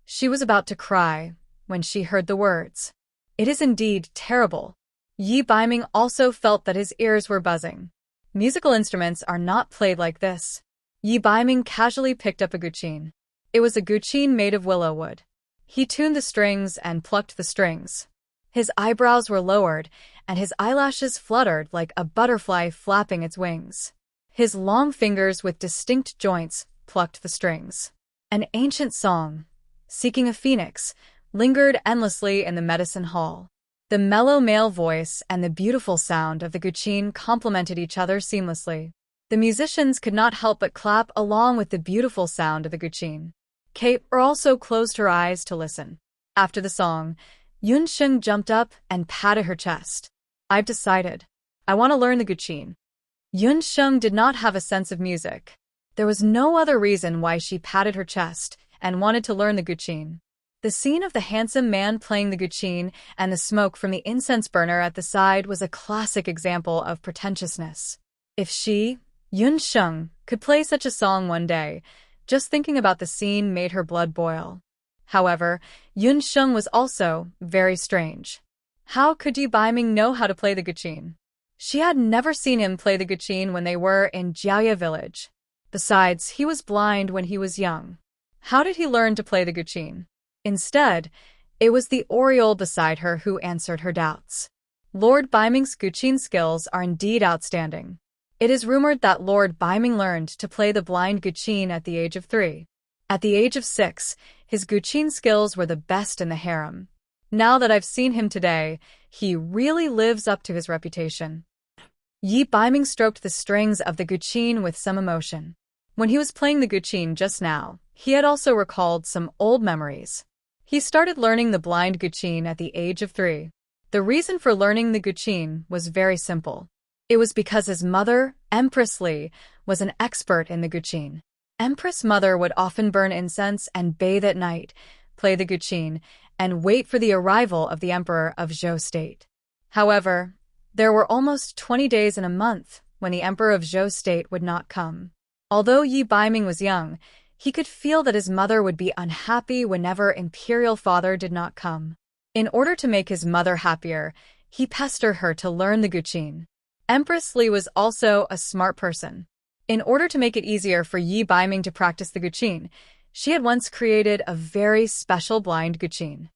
She was about to cry when she heard the words. It is indeed terrible. Yi Baiming also felt that his ears were buzzing. Musical instruments are not played like this. Yi Baiming casually picked up a guqin. It was a guqin made of willow wood. He tuned the strings and plucked the strings. His eyebrows were lowered, and his eyelashes fluttered like a butterfly flapping its wings. His long fingers with distinct joints plucked the strings. An ancient song, seeking a phoenix, lingered endlessly in the medicine hall. The mellow male voice and the beautiful sound of the guqin complemented each other seamlessly. The musicians could not help but clap along with the beautiful sound of the guqin. Kate also closed her eyes to listen. After the song, Yunsheng jumped up and patted her chest. I've decided. I want to learn the guqin. Yunsheng did not have a sense of music. There was no other reason why she patted her chest and wanted to learn the guqin. The scene of the handsome man playing the guqin and the smoke from the incense burner at the side was a classic example of pretentiousness. If she, Yunsheng, could play such a song one day, just thinking about the scene made her blood boil. However, Yunsheng was also very strange. How could Yi Baiming know how to play the guqin? She had never seen him play the guqin when they were in Jiaoya village. Besides, he was blind when he was young. How did he learn to play the guqin? Instead, it was the Oriole beside her who answered her doubts. Lord Baiming's guqin skills are indeed outstanding. It is rumored that Lord Baiming learned to play the blind guqin at the age of 3. At the age of 6, his guqin skills were the best in the harem. Now that I've seen him today, he really lives up to his reputation. Yi Baiming stroked the strings of the guqin with some emotion. When he was playing the guqin just now, he had also recalled some old memories. He started learning the blind guqin at the age of 3. The reason for learning the guqin was very simple. It was because his mother, Empress Li, was an expert in the guqin. Empress' mother would often burn incense and bathe at night, play the guqin, and wait for the arrival of the emperor of Zhou state. However, there were almost 20 days in a month when the emperor of Zhou state would not come. Although Yi Baiming was young, he could feel that his mother would be unhappy whenever imperial father did not come. In order to make his mother happier, he pestered her to learn the guqin. Empress Li was also a smart person. In order to make it easier for Yi Baiming to practice the guqin, she had once created a very special blind guqin.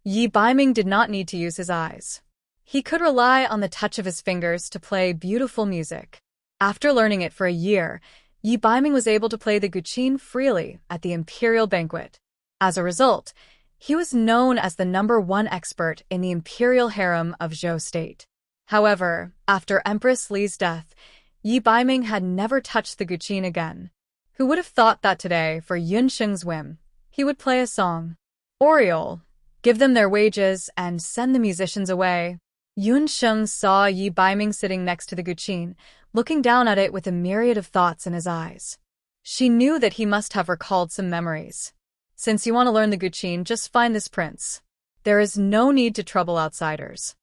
Yi Baiming did not need to use his eyes. He could rely on the touch of his fingers to play beautiful music. After learning it for a year, Yi Baiming was able to play the guqin freely at the imperial banquet. As a result, he was known as the #1 expert in the imperial harem of Zhou state. However, after Empress Li's death, Yi Baiming had never touched the guqin again. Who would have thought that today, for Yunsheng's whim, he would play a song? Oriole, give them their wages and send the musicians away. Yunsheng saw Yi Baiming sitting next to the guqin, looking down at it with a myriad of thoughts in his eyes. She knew that he must have recalled some memories. Since you want to learn the guqin, just find this prince. There is no need to trouble outsiders.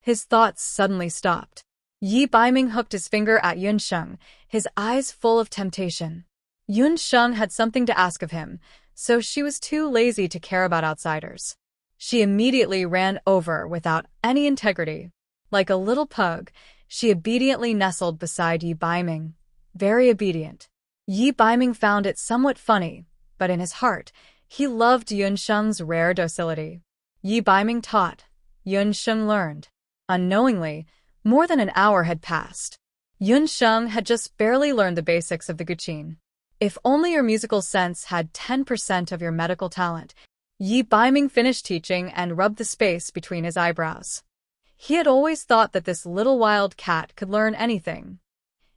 His thoughts suddenly stopped. Yi Baiming hooked his finger at Yunsheng, his eyes full of temptation. Yunsheng had something to ask of him, so she was too lazy to care about outsiders. She immediately ran over without any integrity. Like a little pug, she obediently nestled beside Yi Baiming. Very obedient. Yi Baiming found it somewhat funny, but in his heart, he loved Yunsheng's rare docility. Yi Baiming taught. Yunsheng learned. Unknowingly, more than an hour had passed. Yunsheng had just barely learned the basics of the guqin. If only your musical sense had 10% of your medical talent. Yi Baiming finished teaching and rubbed the space between his eyebrows. He had always thought that this little wild cat could learn anything.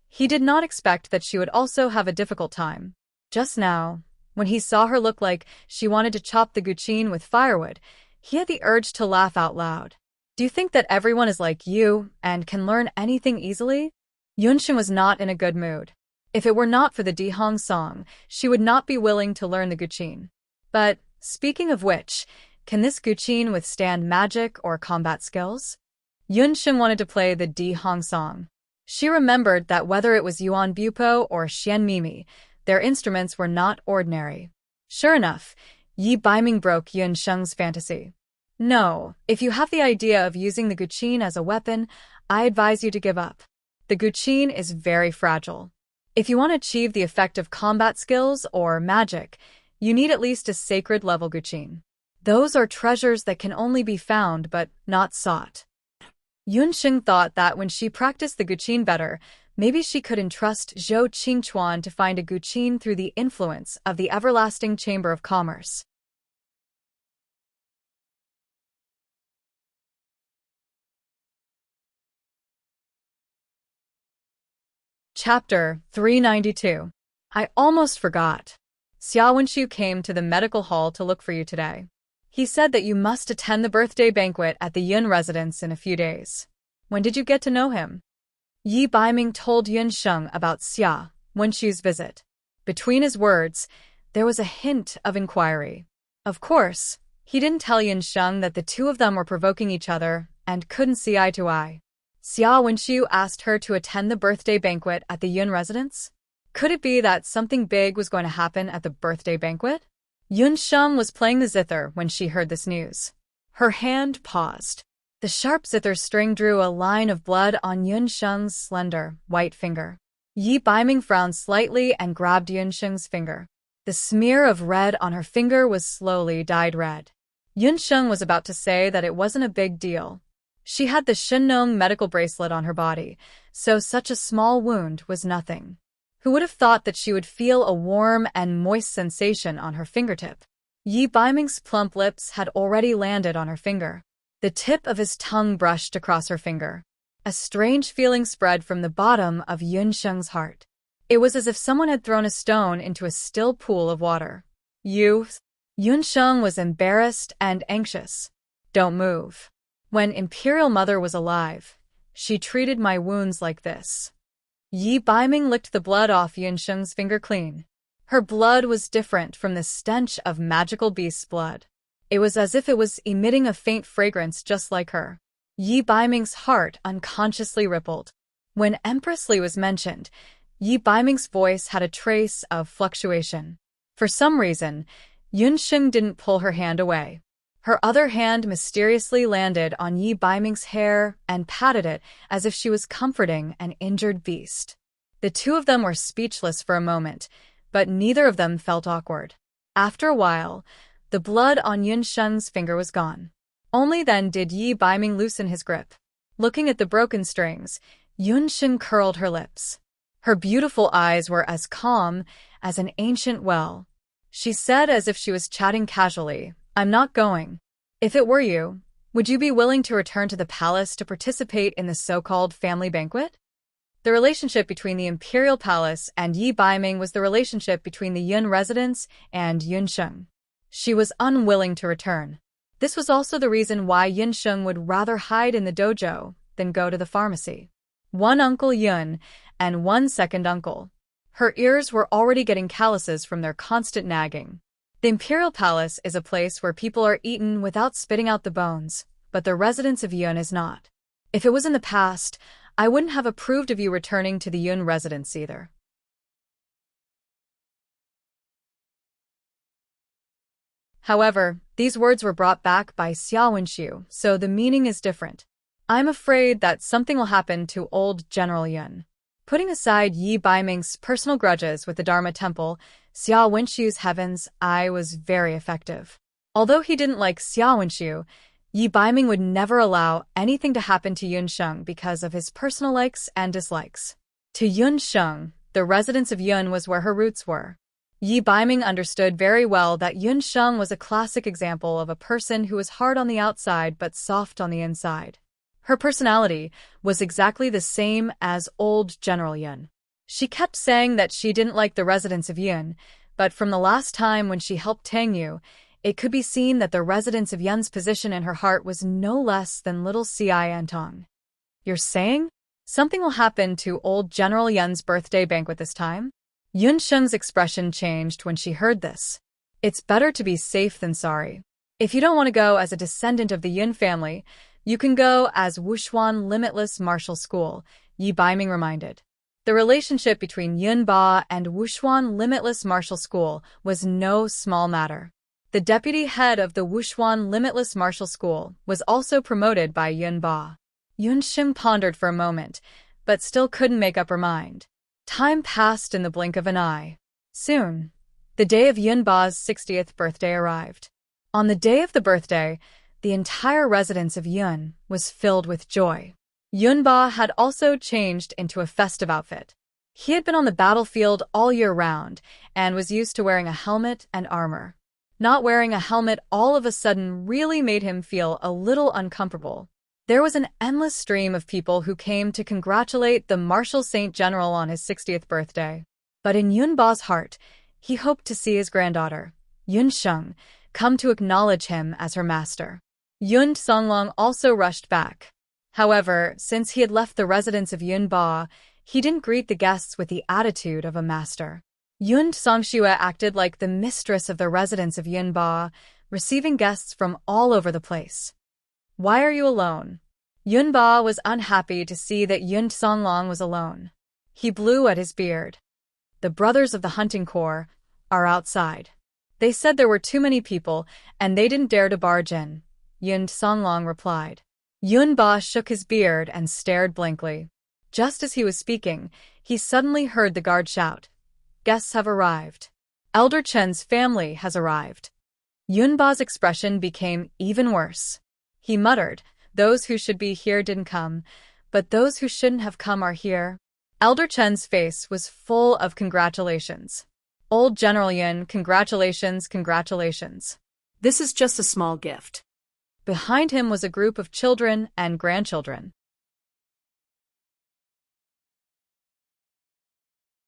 He did not expect that she would also have a difficult time. Just now, when he saw her look like she wanted to chop the guqin with firewood, he had the urge to laugh out loud. Do you think that everyone is like you and can learn anything easily? Yunsheng was not in a good mood. If it were not for the Dihong song, she would not be willing to learn the guqin. But, speaking of which, can this guqin withstand magic or combat skills? Yunsheng wanted to play the Dihong song. She remembered that whether it was Yuan Bupo or Xian Mimi, their instruments were not ordinary. Sure enough, Yi Baiming broke Yunsheng's fantasy. No, if you have the idea of using the guqin as a weapon, I advise you to give up. The guqin is very fragile. If you want to achieve the effect of combat skills or magic, you need at least a sacred level guqin. Those are treasures that can only be found but not sought. Yunsheng thought that when she practiced the guqin better, maybe she could entrust Zhou Qingchuan to find a guqin through the influence of the everlasting Chamber of Commerce. Chapter 392. I almost forgot. Xia Wenxiu came to the medical hall to look for you today. He said that you must attend the birthday banquet at the Yun residence in a few days. When did you get to know him? Yi Baiming told Yunsheng about Xia Wenxiu's visit. Between his words, there was a hint of inquiry. Of course, he didn't tell Yunsheng that the two of them were provoking each other and couldn't see eye to eye. Xia Wenxiu asked her to attend the birthday banquet at the Yun residence. Could it be that something big was going to happen at the birthday banquet? Yunsheng was playing the zither when she heard this news. Her hand paused. The sharp zither string drew a line of blood on Yunsheng's slender, white finger. Yi Baiming frowned slightly and grabbed Yunsheng's finger. The smear of red on her finger was slowly dyed red. Yunsheng was about to say that it wasn't a big deal. She had the Shinong medical bracelet on her body, so such a small wound was nothing. Who would have thought that she would feel a warm and moist sensation on her fingertip? Yi Baiming's plump lips had already landed on her finger. The tip of his tongue brushed across her finger. A strange feeling spread from the bottom of Yunsheng's heart. It was as if someone had thrown a stone into a still pool of water. Yunsheng was embarrassed and anxious. Don't move. When Imperial Mother was alive, she treated my wounds like this. Yi Baiming licked the blood off Yunsheng's finger clean. Her blood was different from the stench of magical beast's blood. It was as if it was emitting a faint fragrance just like her. Yi Baiming's heart unconsciously rippled. When Empress Li was mentioned, Yi Baiming's voice had a trace of fluctuation. For some reason, Yunsheng didn't pull her hand away. Her other hand mysteriously landed on Yi Baiming's hair and patted it as if she was comforting an injured beast. The two of them were speechless for a moment, but neither of them felt awkward. After a while, the blood on Yunsheng's finger was gone. Only then did Yi Baiming loosen his grip. Looking at the broken strings, Yunsheng curled her lips. Her beautiful eyes were as calm as an ancient well. She said as if she was chatting casually, "I'm not going. If it were you, would you be willing to return to the palace to participate in the so-called family banquet?" The relationship between the Imperial Palace and Yi Baiming was the relationship between the Yun residents and Yunsheng. She was unwilling to return. This was also the reason why Yunsheng would rather hide in the dojo than go to the pharmacy. One Uncle Yun and one second uncle. Her ears were already getting calluses from their constant nagging. The Imperial Palace is a place where people are eaten without spitting out the bones, but the residence of Yun is not. If it was in the past, I wouldn't have approved of you returning to the Yun residence either. However, these words were brought back by Xiao Wenxiu, so the meaning is different. I'm afraid that something will happen to old General Yun. Putting aside Yi Baiming's personal grudges with the Dharma Temple, Xiao Wenxiu's heaven's eye was very effective. Although he didn't like Xiao Wenxiu, Yi Baiming would never allow anything to happen to Yunsheng because of his personal likes and dislikes. To Yunsheng, the residence of Yun was where her roots were. Yi Baiming understood very well that Yunsheng was a classic example of a person who was hard on the outside but soft on the inside. Her personality was exactly the same as old General Yun. She kept saying that she didn't like the residence of Yun, but from the last time when she helped Tang Yu, it could be seen that the residence of Yun's position in her heart was no less than little Ci Antong. You're saying? Something will happen to old General Yun's birthday banquet this time? Yunsheng's expression changed when she heard this. It's better to be safe than sorry. If you don't want to go as a descendant of the Yun family, you can go as Wushuan Limitless Martial School, Yi Baiming reminded. The relationship between Yun Ba and Wushuan Limitless Martial School was no small matter. The deputy head of the Wushuan Limitless Martial School was also promoted by Yun Ba. Yunsheng pondered for a moment, but still couldn't make up her mind. Time passed in the blink of an eye. Soon, the day of Yun Ba's 60th birthday arrived. On the day of the birthday, the entire residence of Yun was filled with joy. Yun Ba had also changed into a festive outfit. He had been on the battlefield all year round and was used to wearing a helmet and armor. Not wearing a helmet all of a sudden really made him feel a little uncomfortable. There was an endless stream of people who came to congratulate the martial saint general on his 60th birthday. But in Yun Ba's heart, he hoped to see his granddaughter, Yunsheng, come to acknowledge him as her master. Yun Songlong also rushed back. However, since he had left the residence of Yun Ba, he didn't greet the guests with the attitude of a master. Yun Songxue acted like the mistress of the residence of Yun Ba, receiving guests from all over the place. Why are you alone? Yun Ba was unhappy to see that Yun Songlong was alone. He blew at his beard. The brothers of the hunting corps are outside. They said there were too many people, and they didn't dare to barge in, Yun Songlong replied. Yun Ba shook his beard and stared blankly. Just as he was speaking, he suddenly heard the guard shout, "Guests have arrived. Elder Chen's family has arrived." Yun Ba's expression became even worse. He muttered, Those who should be here didn't come, but those who shouldn't have come are here. Elder Chen's face was full of congratulations. Old General Yun, congratulations, congratulations. This is just a small gift. Behind him was a group of children and grandchildren.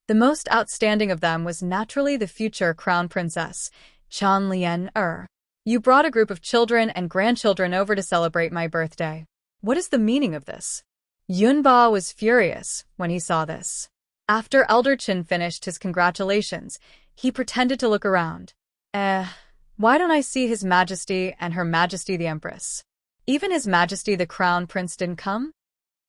The most outstanding of them was naturally the future crown princess, Chan Lien-er. You brought a group of children and grandchildren over to celebrate my birthday. What is the meaning of this? Yunba was furious when he saw this. After Elder Chen finished his congratulations, he pretended to look around. Why don't I see His Majesty and Her Majesty the Empress? Even His Majesty the Crown Prince didn't come?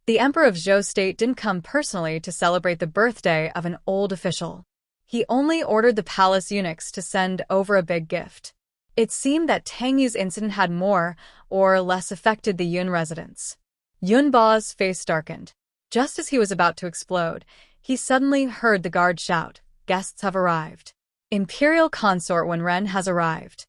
The Emperor of Zhou State didn't come personally to celebrate the birthday of an old official. He only ordered the palace eunuchs to send over a big gift. It seemed that Tang Yu's incident had more or less affected the Yun residents. Yunba's face darkened. Just as he was about to explode, he suddenly heard the guard shout, "Guests have arrived. Imperial Consort Wenren has arrived."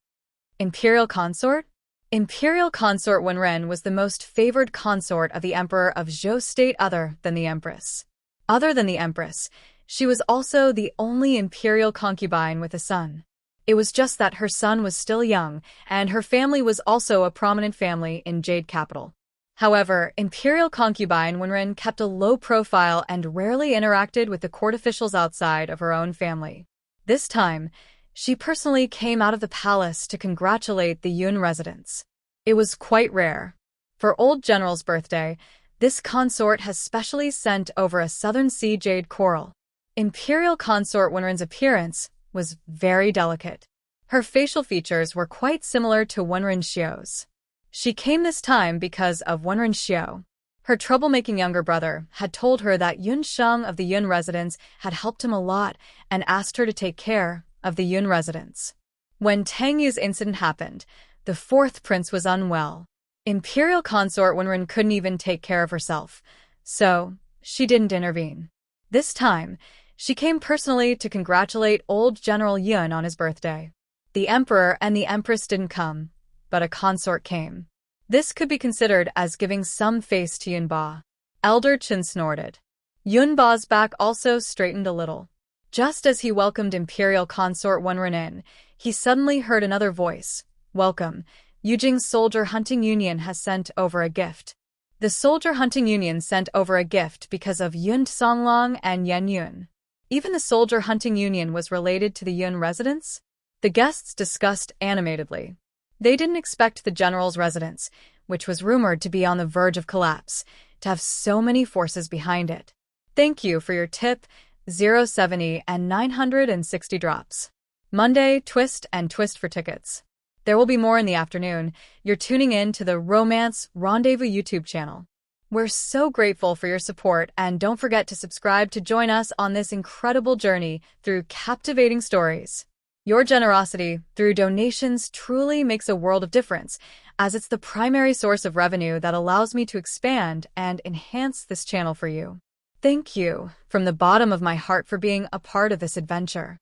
Imperial Consort? Imperial Consort Wenren was the most favored consort of the Emperor of Zhou State other than the Empress. Other than the Empress, she was also the only imperial concubine with a son. It was just that her son was still young, and her family was also a prominent family in Jade Capital. However, Imperial Concubine Wenren kept a low profile and rarely interacted with the court officials outside of her own family. This time, she personally came out of the palace to congratulate the Yun residents. It was quite rare. For Old General's birthday, this consort has specially sent over a Southern Sea jade coral. Imperial Consort Wenren's appearance was very delicate. Her facial features were quite similar to Wenren Xiu's. She came this time because of Wenren Xiu. Her troublemaking younger brother had told her that Yun Sheng of the Yun residence had helped him a lot and asked her to take care of the Yun residents. When Tang Yu's incident happened, the fourth prince was unwell. Imperial Consort Wenren couldn't even take care of herself, so she didn't intervene. This time, she came personally to congratulate Old General Yun on his birthday. The Emperor and the Empress didn't come, but a consort came. This could be considered as giving some face to Yunba. Elder Chen snorted. Yunba's back also straightened a little. Just as he welcomed Imperial Consort Wenren in, he suddenly heard another voice. "Welcome. Yujing's Soldier Hunting Union has sent over a gift." The Soldier Hunting Union sent over a gift because of Yun Songlong and Yen Yun. Even the Soldier Hunting Union was related to the Yun residents? The guests discussed animatedly. They didn't expect the general's residence, which was rumored to be on the verge of collapse, to have so many forces behind it. Thank you for your tip, 070 and 960 drops. Monday, twist and twist for tickets. There will be more in the afternoon. You're tuning in to the Romance Rendezvous YouTube channel. We're so grateful for your support, and don't forget to subscribe to join us on this incredible journey through captivating stories. Your generosity through donations truly makes a world of difference, as it's the primary source of revenue that allows me to expand and enhance this channel for you. Thank you from the bottom of my heart for being a part of this adventure.